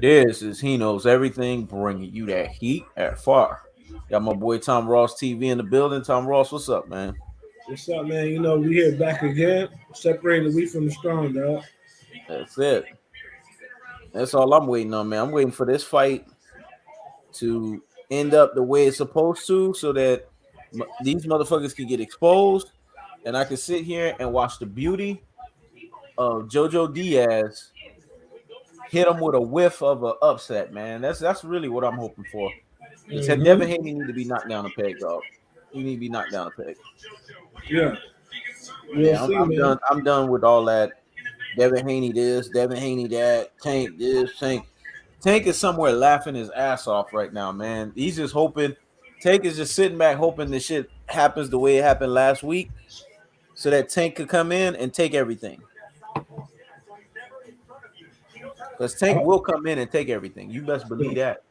This is He Knows Everything, bringing you that heat at far. Got my boy Tom Ross TV in the building. Tom Ross, what's up, man? What's up, man? You know, we here back again, separating the wheat from the strong, dog. That's it. That's all I'm waiting on, man. I'm waiting for this fight to end up the way it's supposed to, so that these motherfuckers can get exposed, and I can sit here and watch the beauty of Jojo Diaz hit him with a whiff of an upset, man. That's really what I'm hoping for. Except Mm-hmm. Devin Haney need to be knocked down a peg, dog. He need to be knocked down a peg. Yeah, we'll Yeah, see, I'm man. done. I'm done with all that. Devin Haney this, Devin Haney that, Tank this, Tank. Tank is somewhere laughing his ass off right now, man. He's just hoping. Tank is just sitting back hoping this shit happens the way it happened last week, so that Tank could come in and take everything. Because Tank will come in and take everything. You best believe that.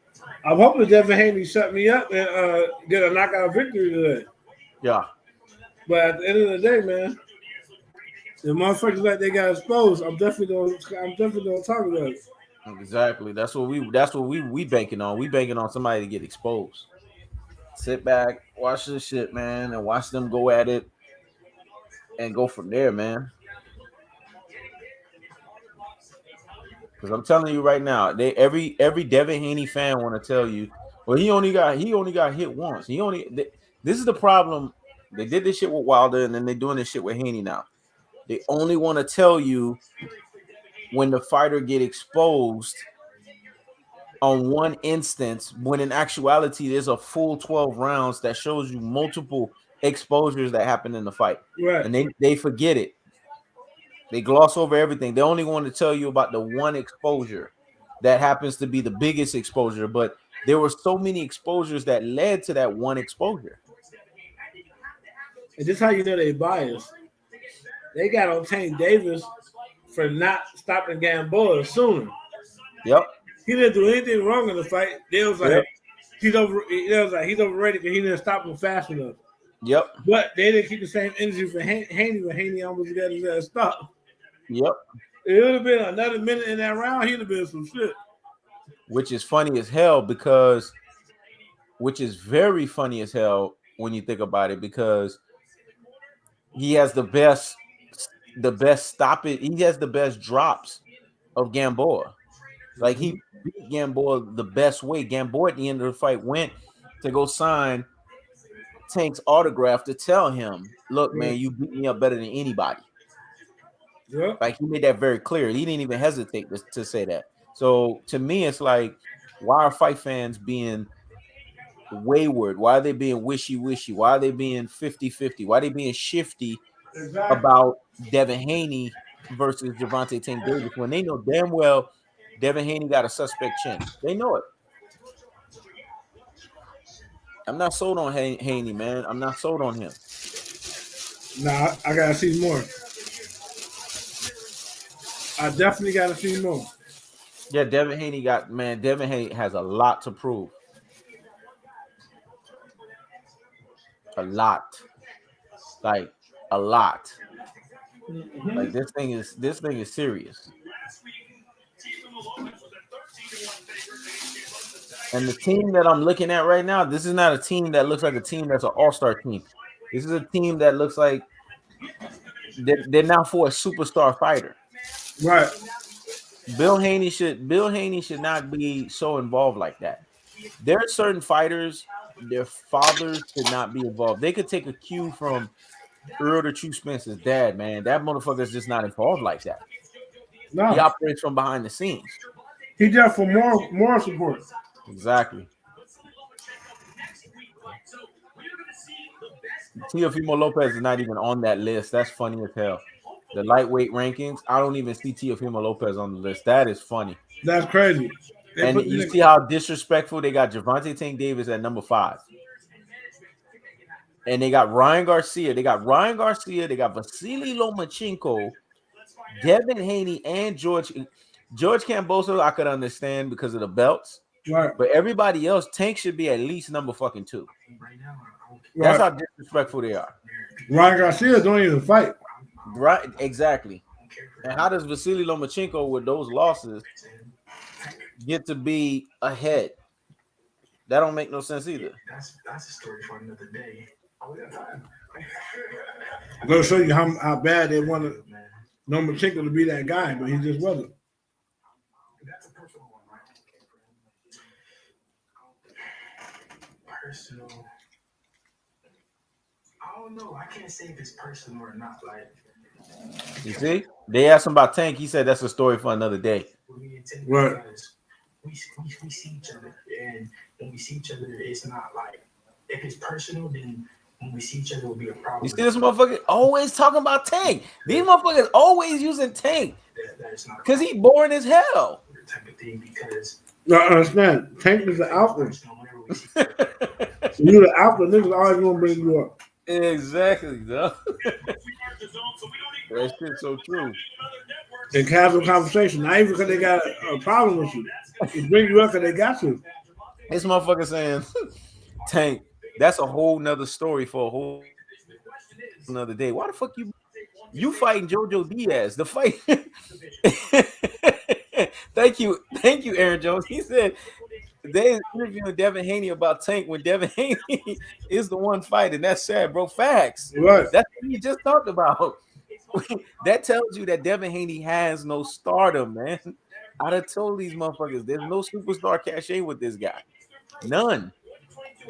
I'm hoping Devin Haney shut me up and get a knockout victory today. Yeah, But at the end of the day, man, the motherfuckers like they got exposed. I'm definitely gonna talk about it. exactly. That's what we banking on. We banking on somebody to get exposed. Sit back, watch this shit, man, and watch them go at it and go from there, man. Because I'm telling you right now, every Devin Haney fan want to tell you, well, he only got hit once. This is the problem. They did this shit with Wilder, and then they're doing this shit with Haney now. They only want to tell you when the fighter get exposed on one instance, when in actuality there's a full 12 rounds that shows you multiple exposures that happen in the fight, Right. and they forget it. They gloss over everything. They only want to tell you about the one exposure that happens to be the biggest exposure, but there were so many exposures that led to that one exposure. And this how you know they biased. They got on Tank Davis for not stopping Gamboa sooner. Yep. He didn't do anything wrong in the fight. They was like Yep. he's over. They was like he's overrated because he didn't stop him fast enough. Yep. But they didn't keep the same energy for Haney when Haney almost got his ass stopped. Yep. It would have been another minute in that round. He'd have been some shit. Which is funny as hell because, which is very funny as hell when you think about it, because he has the best stop it. He has the best drops of Gamboa. Like he beat Gamboa the best way. Gamboa at the end of the fight went to go sign Tank's autograph to tell him, "Look, man, you beat me up better than anybody." Yeah. Like he made that very clear. He didn't even hesitate to say that. So to me, it's like, why are fight fans being wayward? Why are they being wishy-wishy? Why are they being 50-50? Why are they being shifty Exactly. about Devin Haney versus Gervonta Tank Davis when they know damn well Devin Haney got a suspect chin? They know it. I'm not sold on Haney, man. I'm not sold on him. Nah, I gotta see more. I definitely gotta see more. Yeah, Devin Haney has a lot to prove. A lot. Like a lot. Like this thing is serious. And the team that I'm looking at right now, this is not a team that looks like a team that's an all-star team. This is a team that looks like they're now for a superstar fighter. Right. Bill Haney should not be so involved like that. There are certain fighters, their fathers should not be involved. They could take a cue from Earl the True Spencer's dad, man. That motherfucker's just not involved like that. He No. operates from behind the scenes. He's there for moral support. Exactly. Teofimo Lopez is not even on that list. That's funny as hell. The lightweight rankings, I don't even see Teofimo Lopez on the list. That is funny. That's crazy. They And put you the see how disrespectful they got Gervonta Tank Davis at number 5. And they got Ryan Garcia. They got Vasily Lomachenko, Devin Haney, and George Kambosos. I could understand because of the belts. right. But everybody else, Tank should be at least number fucking 2. Right. That's how disrespectful they are. Ryan Garcia don't even fight. Right, exactly. And how does Vasily Lomachenko with those losses get to be ahead? That don't make no sense either. That's a story for another day. Oh, yeah, time. I'm gonna show you how bad they wanted Lomachenko to be that guy, but he just wasn't. That's a personal one, right? Personal. I don't know. I can't say if it's personal or not. Like, you see, they asked him about Tank. He said that's a story for another day. Right. We see each other, and when we see each other, it's not like if it's personal, then when we see each other, it will be a problem. You see this motherfucker always talking about Tank. These motherfuckers always using Tank because he boring as hell. Type of thing because No, I understand. Tank is the alpha. You're the alpha. Niggas always gonna bring you up. Exactly, though. That shit's so true. In casual conversation, not even because they got a problem with you. They bring you up because they got you. This motherfucker saying, Tank, that's a whole nother story for a whole another day. Why the fuck you fighting Jojo Diaz? The fight. Thank you, Aaron Jones. He said they interviewing Devin Haney about Tank when Devin Haney is the one fighting. That's sad, bro. Facts. Right. That's what you just talked about. That tells you that Devin Haney has no stardom, man. I'd have told these motherfuckers there's no superstar cachet with this guy. None.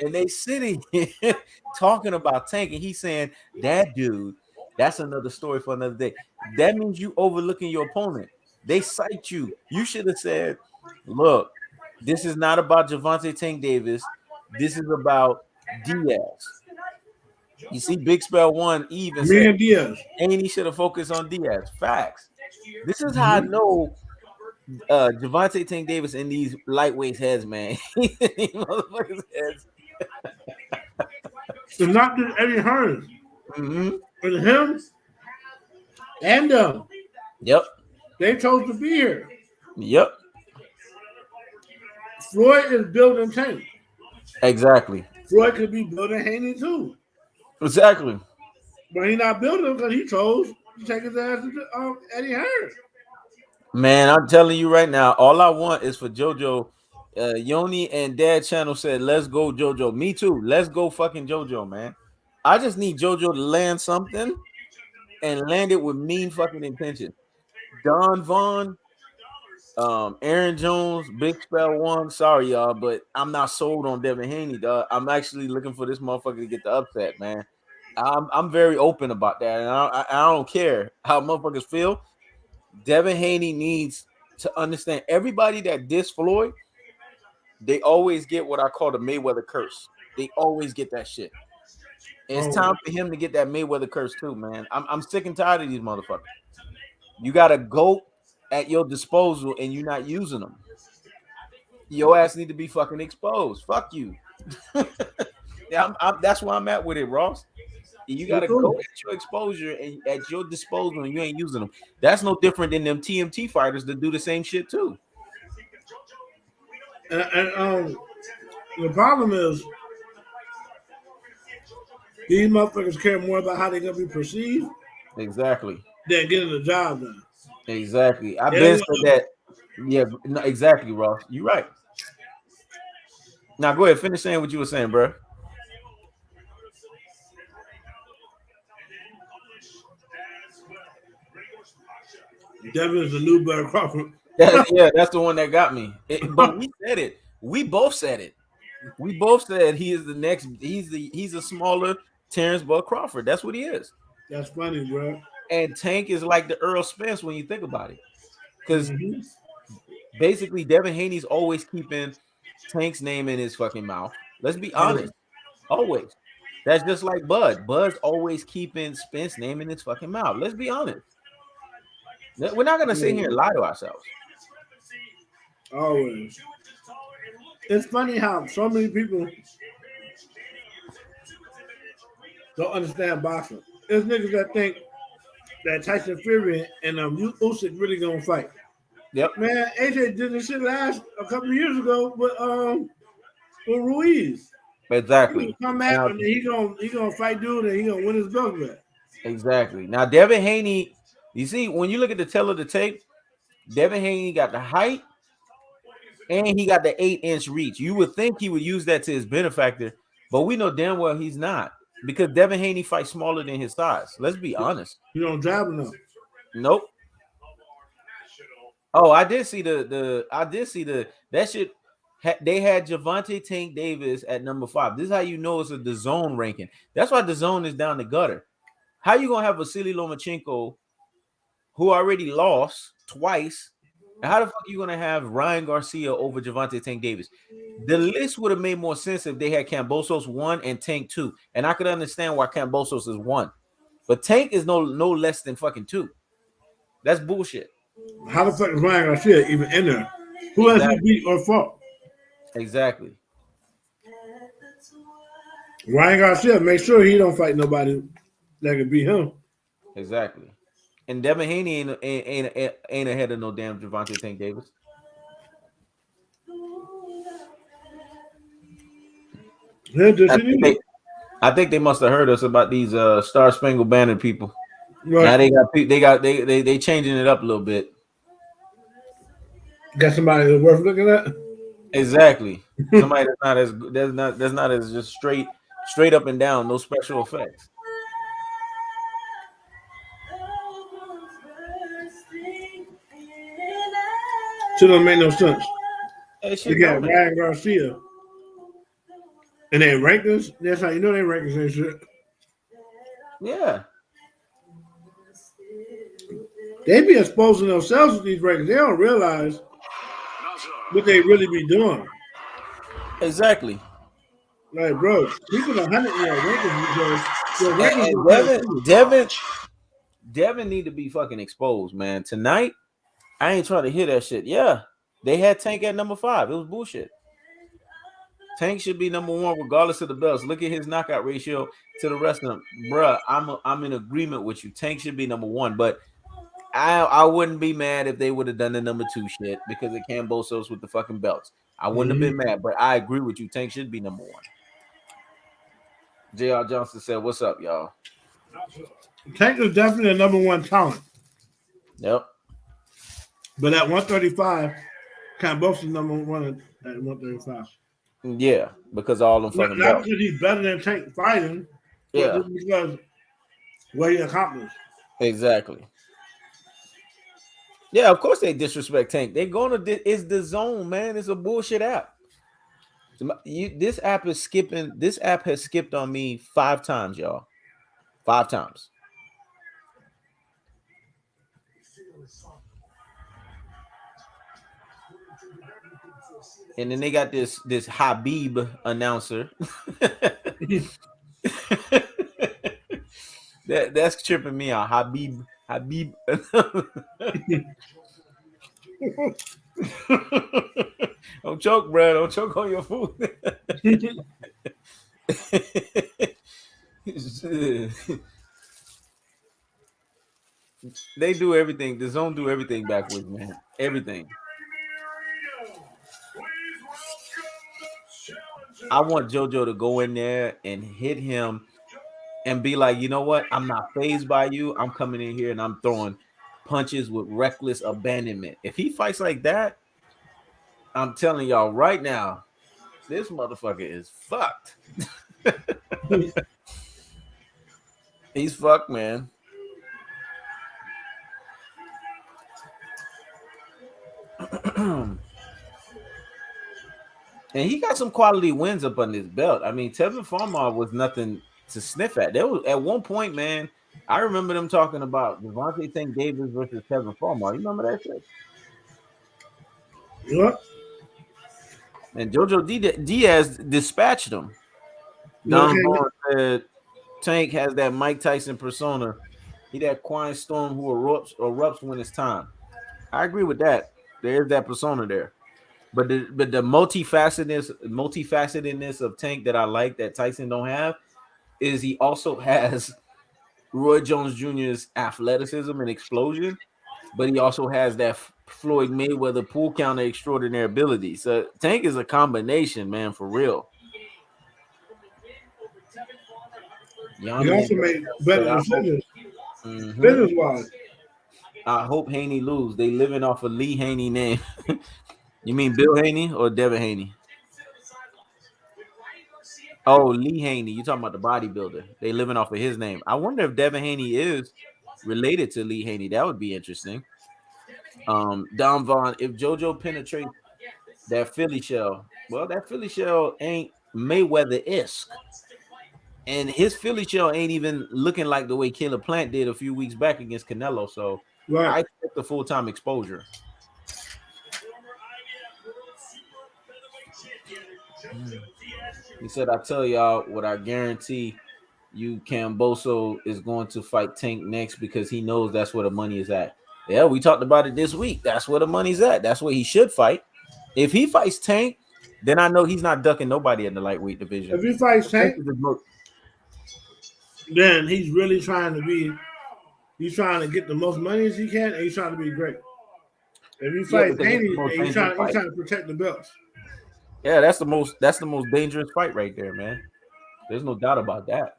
And they sitting here talking about Tank, and he's saying, that dude, that's another story for another day. That means you overlooking your opponent. They cite you. You should have said, look, this is not about Gervonta Tank Davis. This is about Diaz. You see, Big Spell 1 even said, Diaz. Haney should have focused on Diaz. Facts. This is how I know Gervonta Tank Davis in these lightweights heads, man. Motherfuckers heads. So not just Eddie Hearn. Mm-hmm. But him and them. Yep. They chose to be here. Yep. Floyd is building Tank. Exactly. Floyd could be building Haney too. Exactly. But he's not building because he chose to take his ass to Eddie Hearn. Man, I'm telling you right now, all I want is for JoJo. Yoni and Dad Channel said, let's go, JoJo. Me too. Let's go fucking JoJo, man. I just need JoJo to land something and land it with mean fucking intention. Don Vaughn, Aaron Jones, Big Spell 1. Sorry, y'all, but I'm not sold on Devin Haney, dog. I'm actually looking for this motherfucker to get the upset, man. I'm very open about that, and I don't care how motherfuckers feel. Devin Haney needs to understand everybody that diss Floyd, they always get what I call the Mayweather curse. They always get that shit. And it's time for him to get that Mayweather curse too, man. I'm sick and tired of these motherfuckers. You got a GOAT at your disposal and you're not using them. Your ass need to be fucking exposed. Fuck you. Yeah, that's where I'm at with it, Ross. You got to go at your exposure and at your disposal, and you ain't using them. That's no different than them TMT fighters that do the same shit too. And the problem is these motherfuckers care more about how they're gonna be perceived. Exactly. Than getting the job done. Exactly. I've been said that. Yeah, no, exactly, Ross. You're right. Now go ahead, finish saying what you were saying, bro. Devin is the new Bud Crawford. That's the one that got me. But we said it. We both said it. We both said he is the next. He's a smaller Terrence Bud Crawford. That's what he is. That's funny, bro. And Tank is like the Earl Spence when you think about it, because basically Devin Haney's always keeping Tank's name in his fucking mouth. Let's be honest. Always. That's just like Bud. Bud's always keeping Spence's name in his fucking mouth. Let's be honest. We're not gonna sit here and lie to ourselves. Always. It's funny how so many people don't understand boxing. There's niggas that think that Tyson Fury and Usyk really gonna fight. Yep. Man, AJ did this shit last a couple of years ago with Ruiz. Exactly. He come back and he gonna fight dude and he gonna win his belt back. Exactly. Now Devin Haney You see, when you look at the tail of the tape, Devin Haney got the height and he got the 8-inch reach. You would think he would use that to his benefactor, but we know damn well he's not because Devin Haney fights smaller than his size. Let's be honest. You don't drive enough. Nope. Oh, I did see that shit. They had Javante Tank Davis at number 5. This is how you know it's a DAZN ranking. That's why DAZN is down the gutter. How you gonna have Vasily Lomachenko, who already lost twice, and how the fuck are you gonna have Ryan Garcia over Javante Tank Davis? The list would have made more sense if they had Kambosos 1 and Tank 2, and I could understand why Kambosos is 1, but Tank is no less than fucking 2. That's bullshit. How the fuck is Ryan Garcia even in there? Who has he beat or fought? Exactly. Ryan Garcia, make sure he don't fight nobody that can beat him. Exactly. And Devin Haney ain't ahead of no damn Javante Tank Davis. I think they must have heard us about these Star Spangled Banner people. Right. Now they changing it up a little bit. Got somebody that's worth looking at. Exactly. Somebody that's not as just straight up and down, no special effects. Shit don't make no sense. You got Ryan Garcia. And they rankings. That's how you know they rankings and shit. Yeah. They be exposing themselves with these rankings. They don't realize what they really be doing. Exactly. Like, bro, people are 100 in rankings. Devin need to be fucking exposed, man. Tonight, I ain't trying to hear that shit. Yeah, they had Tank at number 5. It was bullshit. Tank should be number 1 regardless of the belts. Look at his knockout ratio to the rest of them. Bruh, I'm in agreement with you. Tank should be number 1, but I wouldn't be mad if they would have done the number 2 shit because it can Bosos with the fucking belts. I wouldn't have been mad, but I agree with you. Tank should be number 1. JR Johnson said, "What's up, y'all?" Tank is definitely a number 1 talent. Yep. But at 135, Kambosos is number 1 at 135. Yeah, because all them fucking not because he's better than Tank fighting. Yeah, but because what he accomplished. Exactly. Yeah, of course they disrespect Tank. They're gonna. It's DAZN, man. It's a bullshit app. This app is skipping. This app has skipped on me 5 times, y'all. 5 times. And then they got this Habib announcer. that's tripping me out. Habib. Don't choke, bro. Don't choke on your food. They do everything. The zone do everything backwards, man. Everything. I want Jojo to go in there and hit him and be like, you know what? I'm not fazed by you. I'm coming in here and I'm throwing punches with reckless abandonment. If he fights like that, I'm telling y'all right now, this motherfucker is fucked. He's fucked, man. And he got some quality wins up on his belt. I mean, Tevin Farmer was nothing to sniff at. There was at one point, man. I remember them talking about Javante Tank Davis versus Tevin Farmer. You remember that shit? What? And Jojo Diaz dispatched him. Don Vaughn said Tank has that Mike Tyson persona. He that quiet storm who erupts when it's time. I agree with that. There's that persona there. But the multifacetedness of Tank that I like that Tyson don't have is he also has Roy Jones Jr.'s athleticism and explosion, but he also has that Floyd Mayweather pool counter extraordinary ability. So Tank is a combination, man, for real. He also made better decisions, business-wise. I hope Haney lose. They living off of Lee Haney name. You mean Bill Haney or Devin Haney? Oh, Lee Haney. You talking about the bodybuilder? They living off of his name. I wonder if Devin Haney is related to Lee Haney. That would be interesting. Don Vaughn. If JoJo penetrates that Philly shell, well, that Philly shell ain't Mayweather-esque. And his Philly shell ain't even looking like the way Caleb Plant did a few weeks back against Canelo. So Right. I expect the full-time exposure. He said, I tell y'all what I guarantee you Camboso is going to fight Tank next because he knows that's where the money is at. Yeah, we talked about it this week. That's where the money's at. That's where he should fight. If he fights Tank, then I know he's not ducking nobody in the lightweight division. If he fights Tank, Tank is the then he's really trying to be. He's trying to get the most money as he can, and he's trying to be great. If he fights Haney, he's trying to protect the belts. Yeah, that's the most dangerous fight right there, man. There's no doubt about that.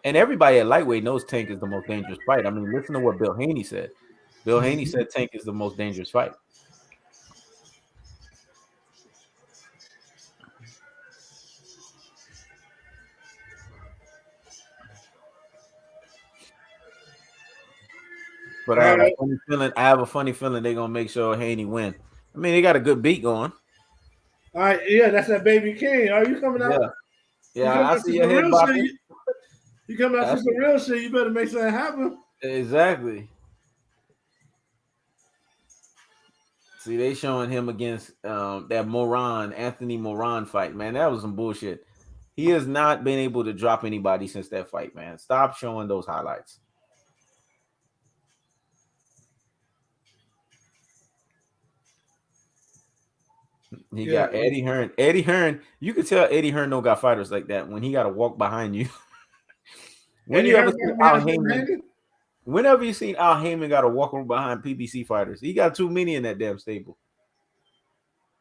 And everybody at lightweight knows Tank is the most dangerous fight. I mean, listen to what Bill Haney said. Bill Haney said Tank is the most dangerous fight. But I have a funny feeling they're gonna make sure Haney win. I mean, they got a good beat going. All right, yeah, that's that Baby King. Are you coming out? Yeah, I see your head bopping. You coming out to some real shit? You better make something happen. Exactly. See, they showing him against that Anthony Moran fight, man. That was some bullshit. He has not been able to drop anybody since that fight, man. Stop showing those highlights. He got Eddie Hearn. Eddie Hearn, you could tell Eddie Hearn don't got fighters like that when he got to walk behind you. Whenever you seen Al Heyman got to walk behind PBC fighters, he got too many in that damn stable.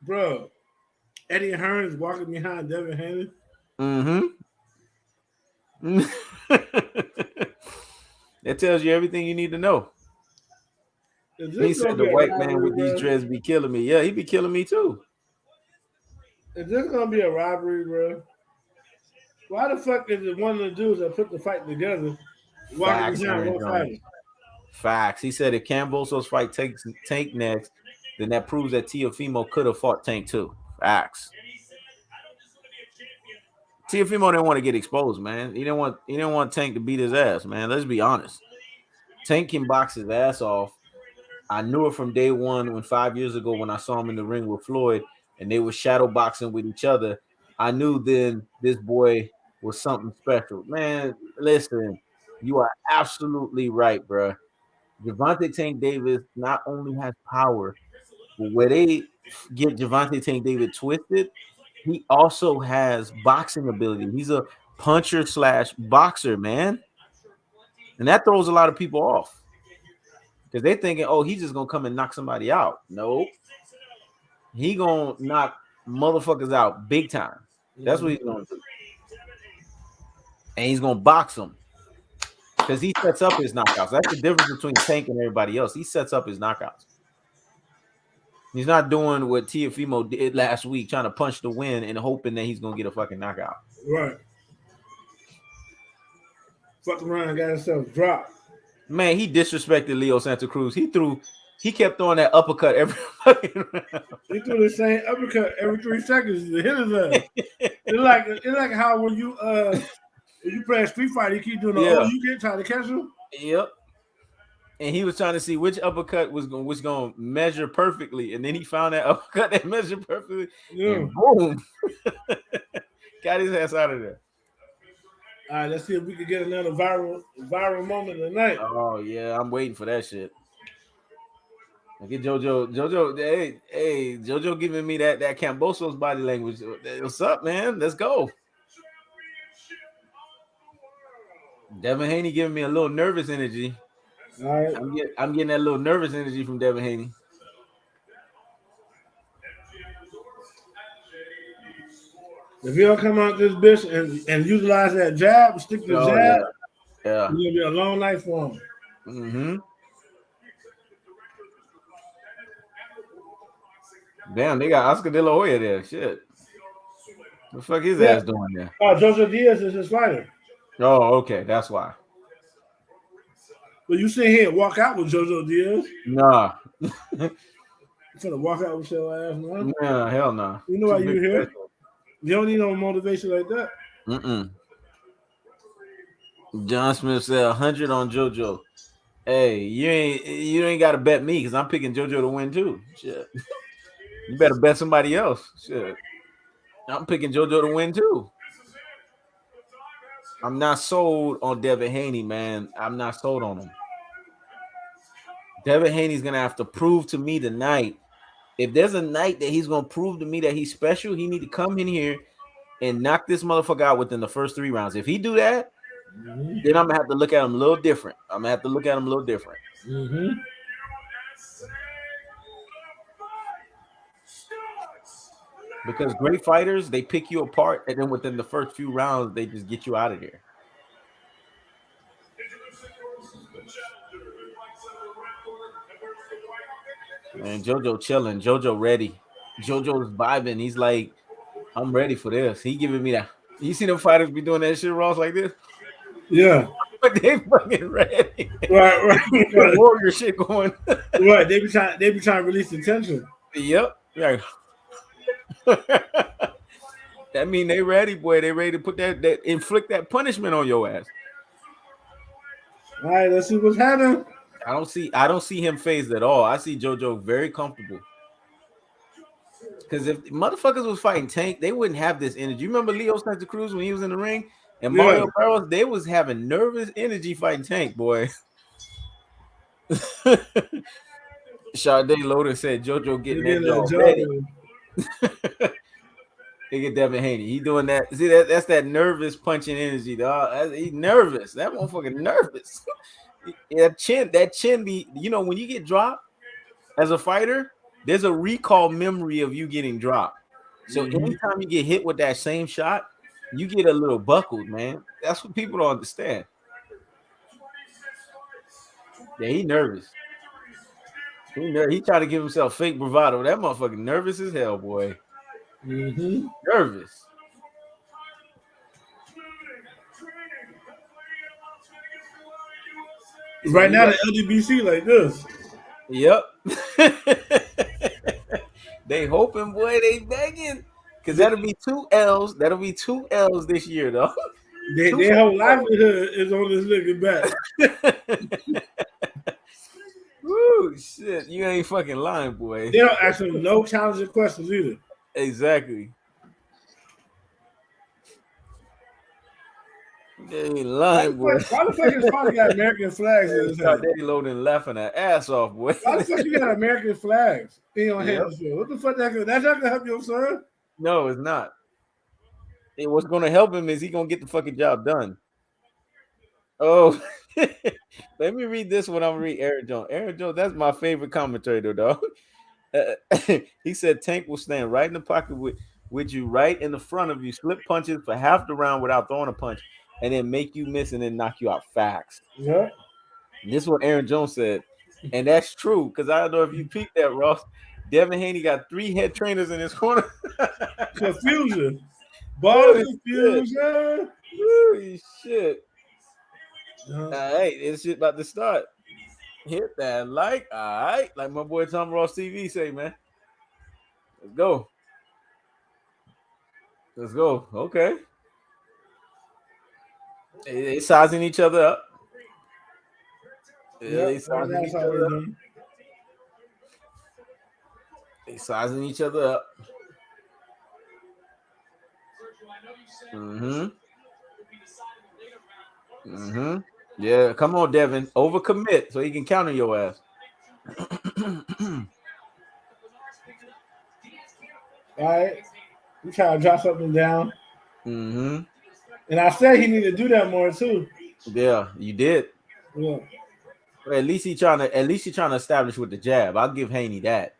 Bro, Eddie Hearn is walking behind Devin Haney. That tells you everything you need to know. He said the white man with these dreads be killing me. Yeah, he be killing me too. Is this gonna be a robbery, bro? Why the fuck is it one of the dudes that put the fight together walking behind one fighter? Facts. He said if Camboso's fight takes Tank next, then that proves that Teofimo could have fought Tank too. Facts. Teofimo didn't want to get exposed, man. He didn't want Tank to beat his ass, man. Let's be honest. Tank can box his ass off. I knew it from day one when 5 years ago when I saw him in the ring with Floyd and they were shadow boxing with each other. I knew then this boy was something special. Man, listen, you are absolutely right, bro. Gervonta Tank Davis not only has power, but where they get Gervonta Tank Davis twisted, he also has boxing ability. He's a puncher / boxer, man. And that throws a lot of people off. Because they're thinking, oh, he's just going to come and knock somebody out. No. He going to knock motherfuckers out big time. That's what he's going to do. And he's going to box them. Because he sets up his knockouts. That's the difference between Tank and everybody else. He sets up his knockouts. He's not doing what Teofimo did last week, trying to punch the wind and hoping that he's going to get a fucking knockout. Right. Fuck around and got himself dropped. Man, he disrespected Leo Santa Cruz. He kept throwing that uppercut every fucking round. He threw the same uppercut every 3 seconds to hit his ass. It's like how when you play a Street Fighter, you keep doing you get trying to catch him. Yep. And he was trying to see which uppercut was going to measure perfectly, and then he found that uppercut that measured perfectly. Yeah. And boom, got his ass out of there. All right, let's see if we can get another viral moment tonight. Oh yeah, I'm waiting for that shit. Get Jojo, hey, Jojo giving me that Camboso's body language. What's up, man? Let's go. Devin Haney giving me a little nervous energy. All right. I'm getting that little nervous energy from Devin Haney. If you don't come out this bitch and utilize that jab, stick the jab. Yeah. It's gonna be a long night for him. Mm-hmm. Damn, they got Oscar De La Hoya there. Shit. The fuck his Yeah. ass doing there? Jojo Diaz is his fighter. Oh, okay. That's why. But you sit here and walk out with Jojo Diaz. Nah. You finna walk out with your ass, man. Nah, hell nah. You know Too why you big for here? that shit. You don't need no motivation like that. Mm-mm. John Smith said 100 on JoJo. Hey, you ain't got to bet me because I'm picking JoJo to win too. Shit. You better bet somebody else. Shit. I'm picking JoJo to win too. I'm not sold on Devin Haney, man. I'm not sold on him. Devin Haney's gonna have to prove to me tonight. If there's a night that he's gonna prove to me that he's special, he need to come in here and knock this motherfucker out within the first 3 rounds. If he do that, then I'm gonna have to look at him a little different. I'm gonna have to look at him a little different. Mm-hmm. Because great fighters, they pick you apart, and then within the first few rounds, they just get you out of there. And JoJo chilling, JoJo ready. JoJo's vibing. He's like, I'm ready for this. He giving me that. You see them fighters be doing that shit, Ross, like this? Yeah. But they fucking ready. Right. The warrior shit going. Right. They be trying to release the tension. Yep. Like, that mean they ready, boy. They ready to put that inflict that punishment on your ass. All right, let's see what's happening. I don't see him phased at all. I see JoJo very comfortable. Because if motherfuckers was fighting Tank, they wouldn't have this energy. You remember Leo Santa Cruz when he was in the ring? And Mario Barros, they was having nervous energy fighting Tank, boy. Sade Loader said JoJo getting that job ready. They get Devin Haney. He doing that. See, that's that nervous punching energy, dog. He's nervous. That motherfucker nervous. that chin be, when you get dropped as a fighter, there's a recall memory of you getting dropped. So anytime you get hit with that same shot, you get a little buckled, man. That's what people don't understand. Yeah, he nervous. He trying to give himself fake bravado. That motherfucker nervous as hell, boy. Nervous. Right now, the LDBC like this. Yep. They hoping, boy, they begging. Because that'll be 2 L's. That'll be 2 L's this year, though. Their whole livelihood is on this nigga back. Woo, shit. You ain't fucking lying, boy. They don't ask him no challenging questions either. Exactly. They ain't lying, boy. Why the fuck is probably got American flags in his hand? They loading laughing their ass off, boy. Why the fuck you got American flags in your hands? What the fuck that's not gonna help your son? No, it's not. What's gonna help him is he gonna get the fucking job done. Oh, let me read this one. I'm gonna read Aaron Jones. Aaron Jones, that's my favorite commentator, dog. He said Tank will stand right in the pocket with you right in the front of you, slip punches for half the round without throwing a punch, and then make you miss and then knock you out fast. Yeah. And this is what Aaron Jones said. And that's true, because I don't know if you peeped that, Ross. Devin Haney got 3 head trainers in his corner. Confusion. Ball confusion. Holy shit. All right, this shit about to start. Hit that all right, like my boy Tom Ross TV say, man. Let's go. Okay. They sizing each other up. They sizing each other up. They sizing each other up. Yeah, come on, Devin. Overcommit so he can counter your ass. All right. You try to drop something down. And I said he needed to do that more too. Yeah, you did. Yeah. Well, at least he trying to establish with the jab. I'll give Haney that.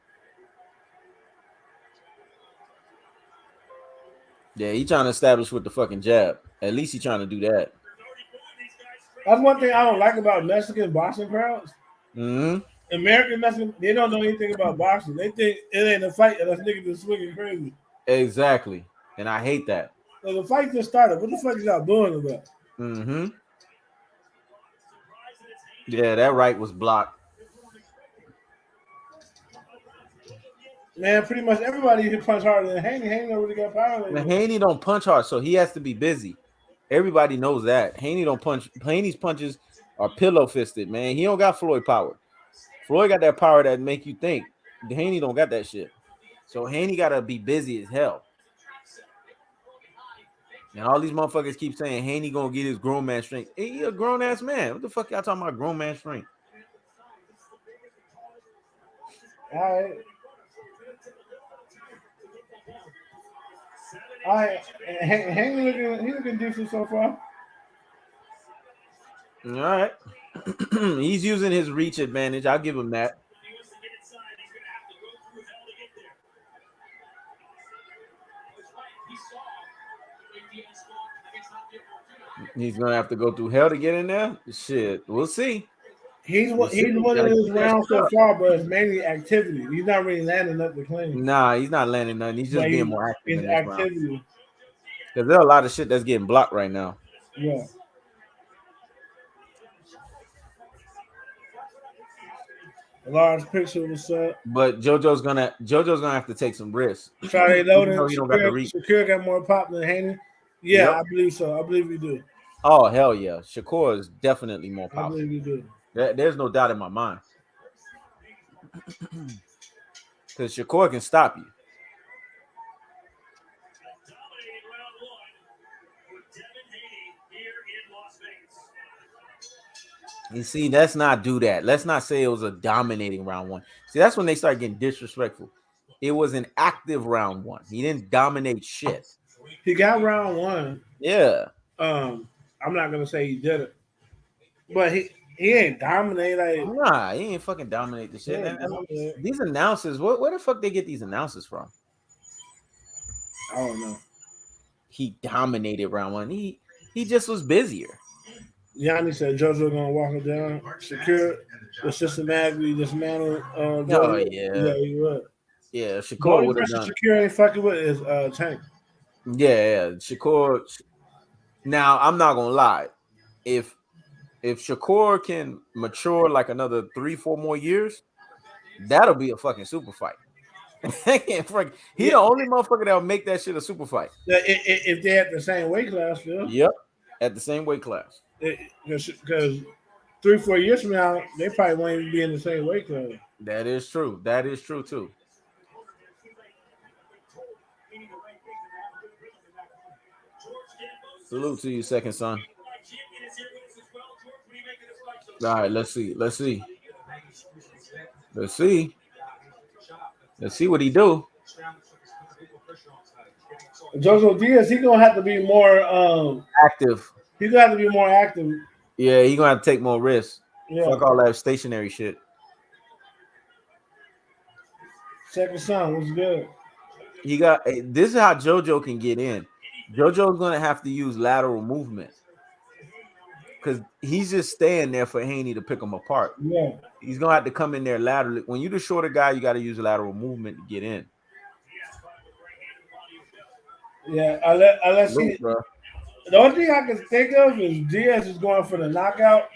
Yeah, he trying to establish with the fucking jab. At least he trying to do that. That's one thing I don't like about Mexican boxing crowds. Mm-hmm. American Mexican, they don't know anything about boxing. They think it ain't a fight unless niggas just swinging crazy. Exactly. And I hate that. So the fight just started. What the fuck is y'all doing about? Mm-hmm. Yeah, that right was blocked. Man, pretty much everybody who punch harder than Haney. Haney don't really got power And lately. Haney don't punch hard, so he has to be busy. Everybody knows that. Haney don't punch. Haney's punches are pillow fisted, man. He don't got Floyd power. Floyd got that power that make you think. Haney don't got that shit. So Haney gotta be busy as hell. And all these motherfuckers keep saying Haney gonna get his grown man strength. Hey, he a grown ass man. What the fuck y'all talking about grown man strength? All right. All right. Haney looking decent so far. All right. He's using his reach advantage. I'll give him that. He's gonna have to go through hell to get in there. Shit, we'll see. He's winning his round so far, but it's mainly activity. He's not really landing up the claim. Nah, he's not landing nothing. He's just being more active in this activity. round. Because there's a lot of shit that's getting blocked right now. Yeah. A large picture was up. But Jojo's gonna have to take some risks. Friday loading. Shakur got more pop than Haney. Yeah, yep. I believe so. I believe you do. Oh hell yeah, Shakur is definitely more powerful. I believe you do. There's no doubt in my mind. Because Shakur can stop you. You see, let's not do that. Let's not say it was a dominating round one. See, that's when they start getting disrespectful. It was an active round one. He didn't dominate shit. He got round one. Yeah. I'm not gonna say he did it, but he ain't dominate. Like, nah, he ain't fucking dominate the shit. These announcers, where the fuck they get these announcers from? I don't know. He dominated round one. He just was busier. Yanni said Jojo gonna walk him down. Shakur was systematically dismantled. Jojo. Oh yeah, he would. Yeah, Shakur would have done. Shakur ain't fucking with is Tank. Yeah, Shakur. Now I'm not gonna lie, if Shakur can mature like another 3-4 more years, that'll be a fucking super fight. He the only motherfucker that'll make that shit a super fight. If they at the same weight class, Phil. Yep, at the same weight class. Because 3-4 years from now, they probably won't even be in the same weight class. That is true. That is true too. Salute to you, second son. All right, let's see what he do. Jojo Diaz, he's gonna have to be more active. He's gonna have to be more active. Yeah, he's gonna have to take more risks. Yeah. Fuck all that stationary shit. Second son, what's good? This is how Jojo can get in. Jojo's gonna have to use lateral movement because he's just staying there for Haney to pick him apart. Yeah, he's gonna have to come in there laterally. When you're the shorter guy, you got to use lateral movement to get in. Yeah, unless the only thing I can think of is Diaz is going for the knockout,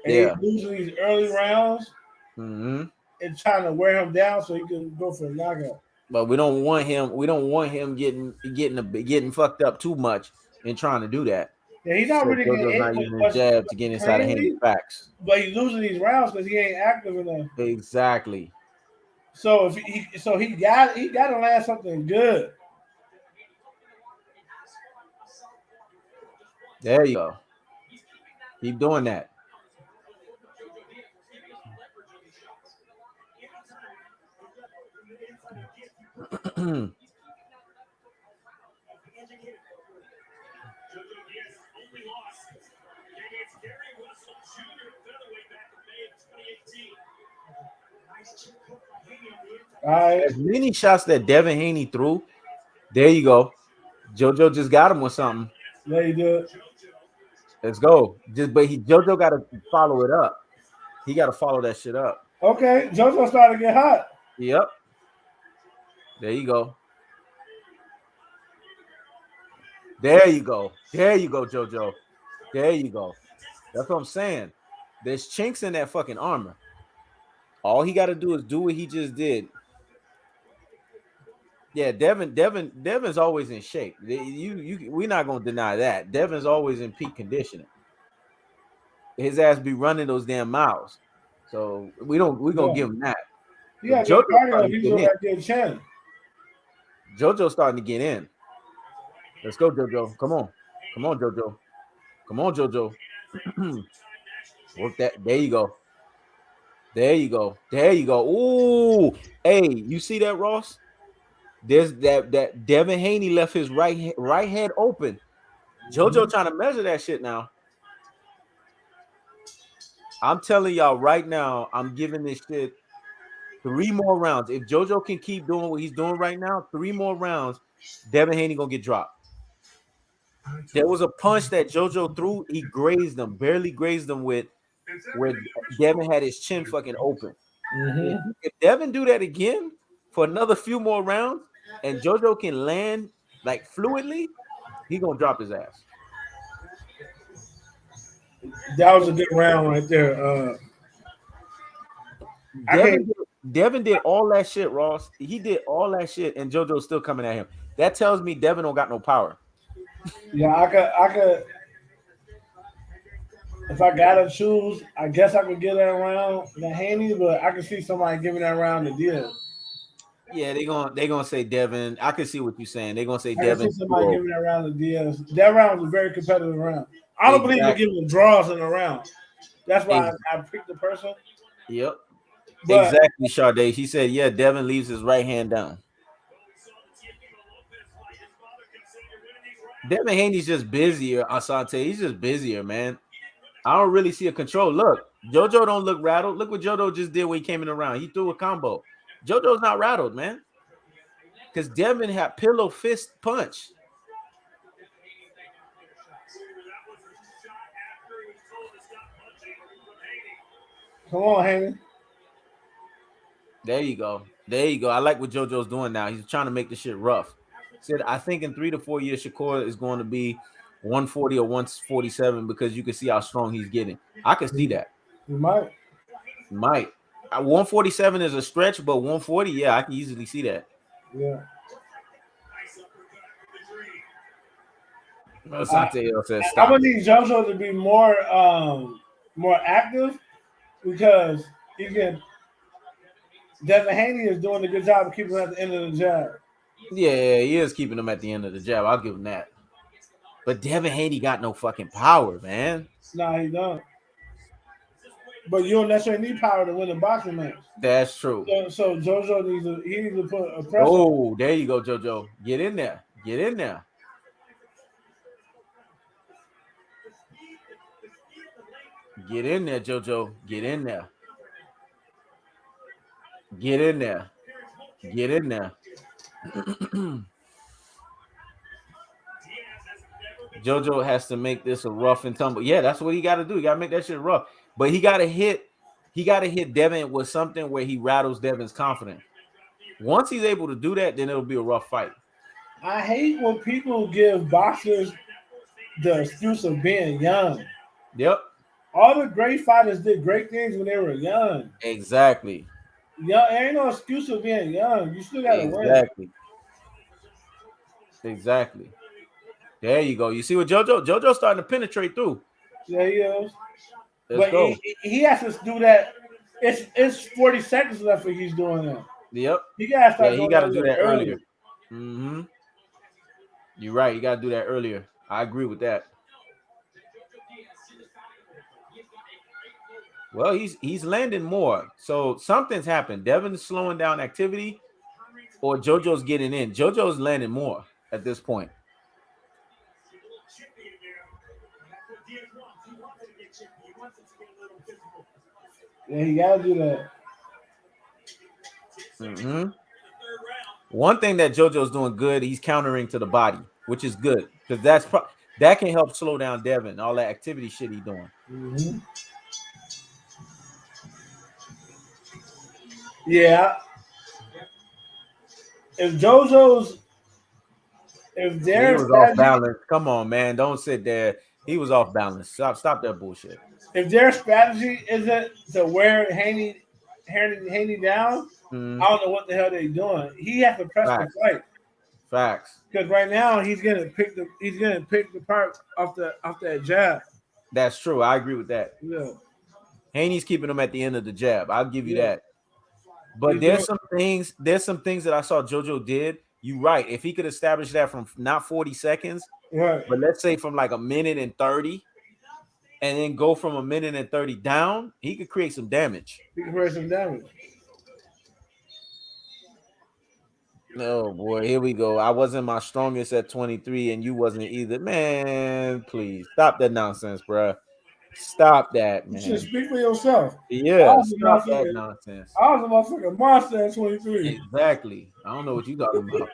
and he's losing these early rounds and trying to wear him down so he can go for the knockout. But we don't want him. We don't want him getting fucked up too much and trying to do that. Yeah, he's not really using a jab to get inside of Haney's backs. But he's losing these rounds because he ain't active enough. Exactly. So he got to land something good. There you go. Keep doing that. As many shots that Devin Haney threw, there you go. Jojo just got him with something. Yeah, he did. Let's go. But JoJo got to follow it up. He got to follow that shit up. Okay, JoJo started to get hot. Yep. There you go. There you go. There you go, JoJo. There you go. That's what I'm saying. There's chinks in that fucking armor. All he got to do is do what he just did. Yeah, Devin's always in shape. We're not gonna deny that. Devin's always in peak conditioning. His ass be running those damn miles. So we're gonna give him that. Yeah, JoJo's cardio. starting to He's get in. like your chin. JoJo's starting to get in. Let's go, JoJo. Come on. Come on, JoJo. Come on, JoJo. Work that. There you go. There you go. There you go. Ooh. Hey, you see that, Ross? There's that Devin Haney left his right head open. JoJo trying to measure that shit now. I'm telling y'all right now, I'm giving this shit 3 more rounds. If JoJo can keep doing what he's doing right now, 3 more rounds, Devin Haney gonna get dropped. There was a punch that JoJo threw. He grazed him, barely grazed him with where Devin had his chin fucking open. Mm-hmm. If Devin do that again for another few more rounds, and JoJo can land like fluidly, he gonna drop his ass. That was a good round right there. Devin did all that shit, Ross. He did all that shit, and JoJo's still coming at him. That tells me Devin don't got no power. Yeah, I could. If I gotta choose, I guess I could get that round the Haney, but I could see somebody giving that round to Diaz. Yeah, they gonna say Devin. I can see what you're saying. They're gonna say I can Devin. see somebody giving that round to Diaz. That round was a very competitive round. I don't believe in giving draws in the round. That's why I picked the person. Yep. But, exactly, Sade. He said, yeah, Devin leaves his right hand down. Devin Haney's just busier, Asante. He's just busier, man. I don't really see a control. Look, JoJo don't look rattled. Look what JoJo just did when he came in the round. He threw a combo. JoJo's not rattled, man. Because Devin had pillow fist punch. Come on, Haney. There you go. There you go. I like what JoJo's doing now. He's trying to make the shit rough. Said, I think in 3 to 4 years, Shakur is going to be 140 or 147 because you can see how strong he's getting. I can see that. You might. 147 is a stretch, but 140, yeah, I can easily see that. Yeah. I'm gonna need JoJo to be more active because Devin Haney is doing a good job of keeping him at the end of the jab. Yeah, he is keeping him at the end of the jab. I'll give him that. But Devin Haney got no fucking power, man. Nah, he don't. But you don't necessarily need power to win a boxing match. That's true. So JoJo needs to put a pressure. Oh, there you go, JoJo. Get in there. Get in there. Get in there, JoJo. Get in there. Get in there. Get in there. JoJo has to make this a rough and tumble. Yeah, that's what he got to do. He got to make that shit rough. But he got to hit Devin with something where he rattles Devin's confidence. Once he's able to do that, then it'll be a rough fight. I hate when people give boxers the excuse of being young. Yep. All the great fighters did great things when they were young. Exactly. Yeah, ain't no excuse of being young. You still gotta win. Exactly. There you go. You see what JoJo's starting to penetrate through. Yeah, he is. Let's go. He has to do that. It's 40 seconds left for he's doing that. Yep. He gotta do that earlier. Mm-hmm. You're right. You gotta do that earlier. I agree with that. Well, he's landing more. So something's happened. Devin's slowing down activity, or JoJo's getting in. JoJo's landing more at this point. Yeah, he gotta do that. Mm-hmm. One thing that JoJo's doing good, he's countering to the body, which is good because That can help slow down Devin, all that activity shit he doing. Mm-hmm. Yeah. If JoJo's, if He their was off strategy, balance. Come on, man. Don't sit there. He was off balance. Stop that bullshit. if their strategy isn't to wear Haney down, I Mm, don't know what the hell they're doing. He has to press the facts. fight Facts. because right now he's gonna pick the part off that jab. That's true. I agree with that. Yeah, Haney's keeping him at the end of the jab. I'll give you yeah. that. But He's doing there's some things that I saw Jojo did. You right. If he could establish that from not 40 seconds, right. but let's say from like a minute and 30, and then go from a minute and 30 down, he could create some damage. He can create some damage. Oh boy, here we go. I wasn't my strongest at 23, and you wasn't either. Man, please stop that nonsense, bro. Stop that, You should man. speak for yourself. Yeah, stop that nonsense. I was a motherfucking monster at 23. Exactly. I don't know what you talking about.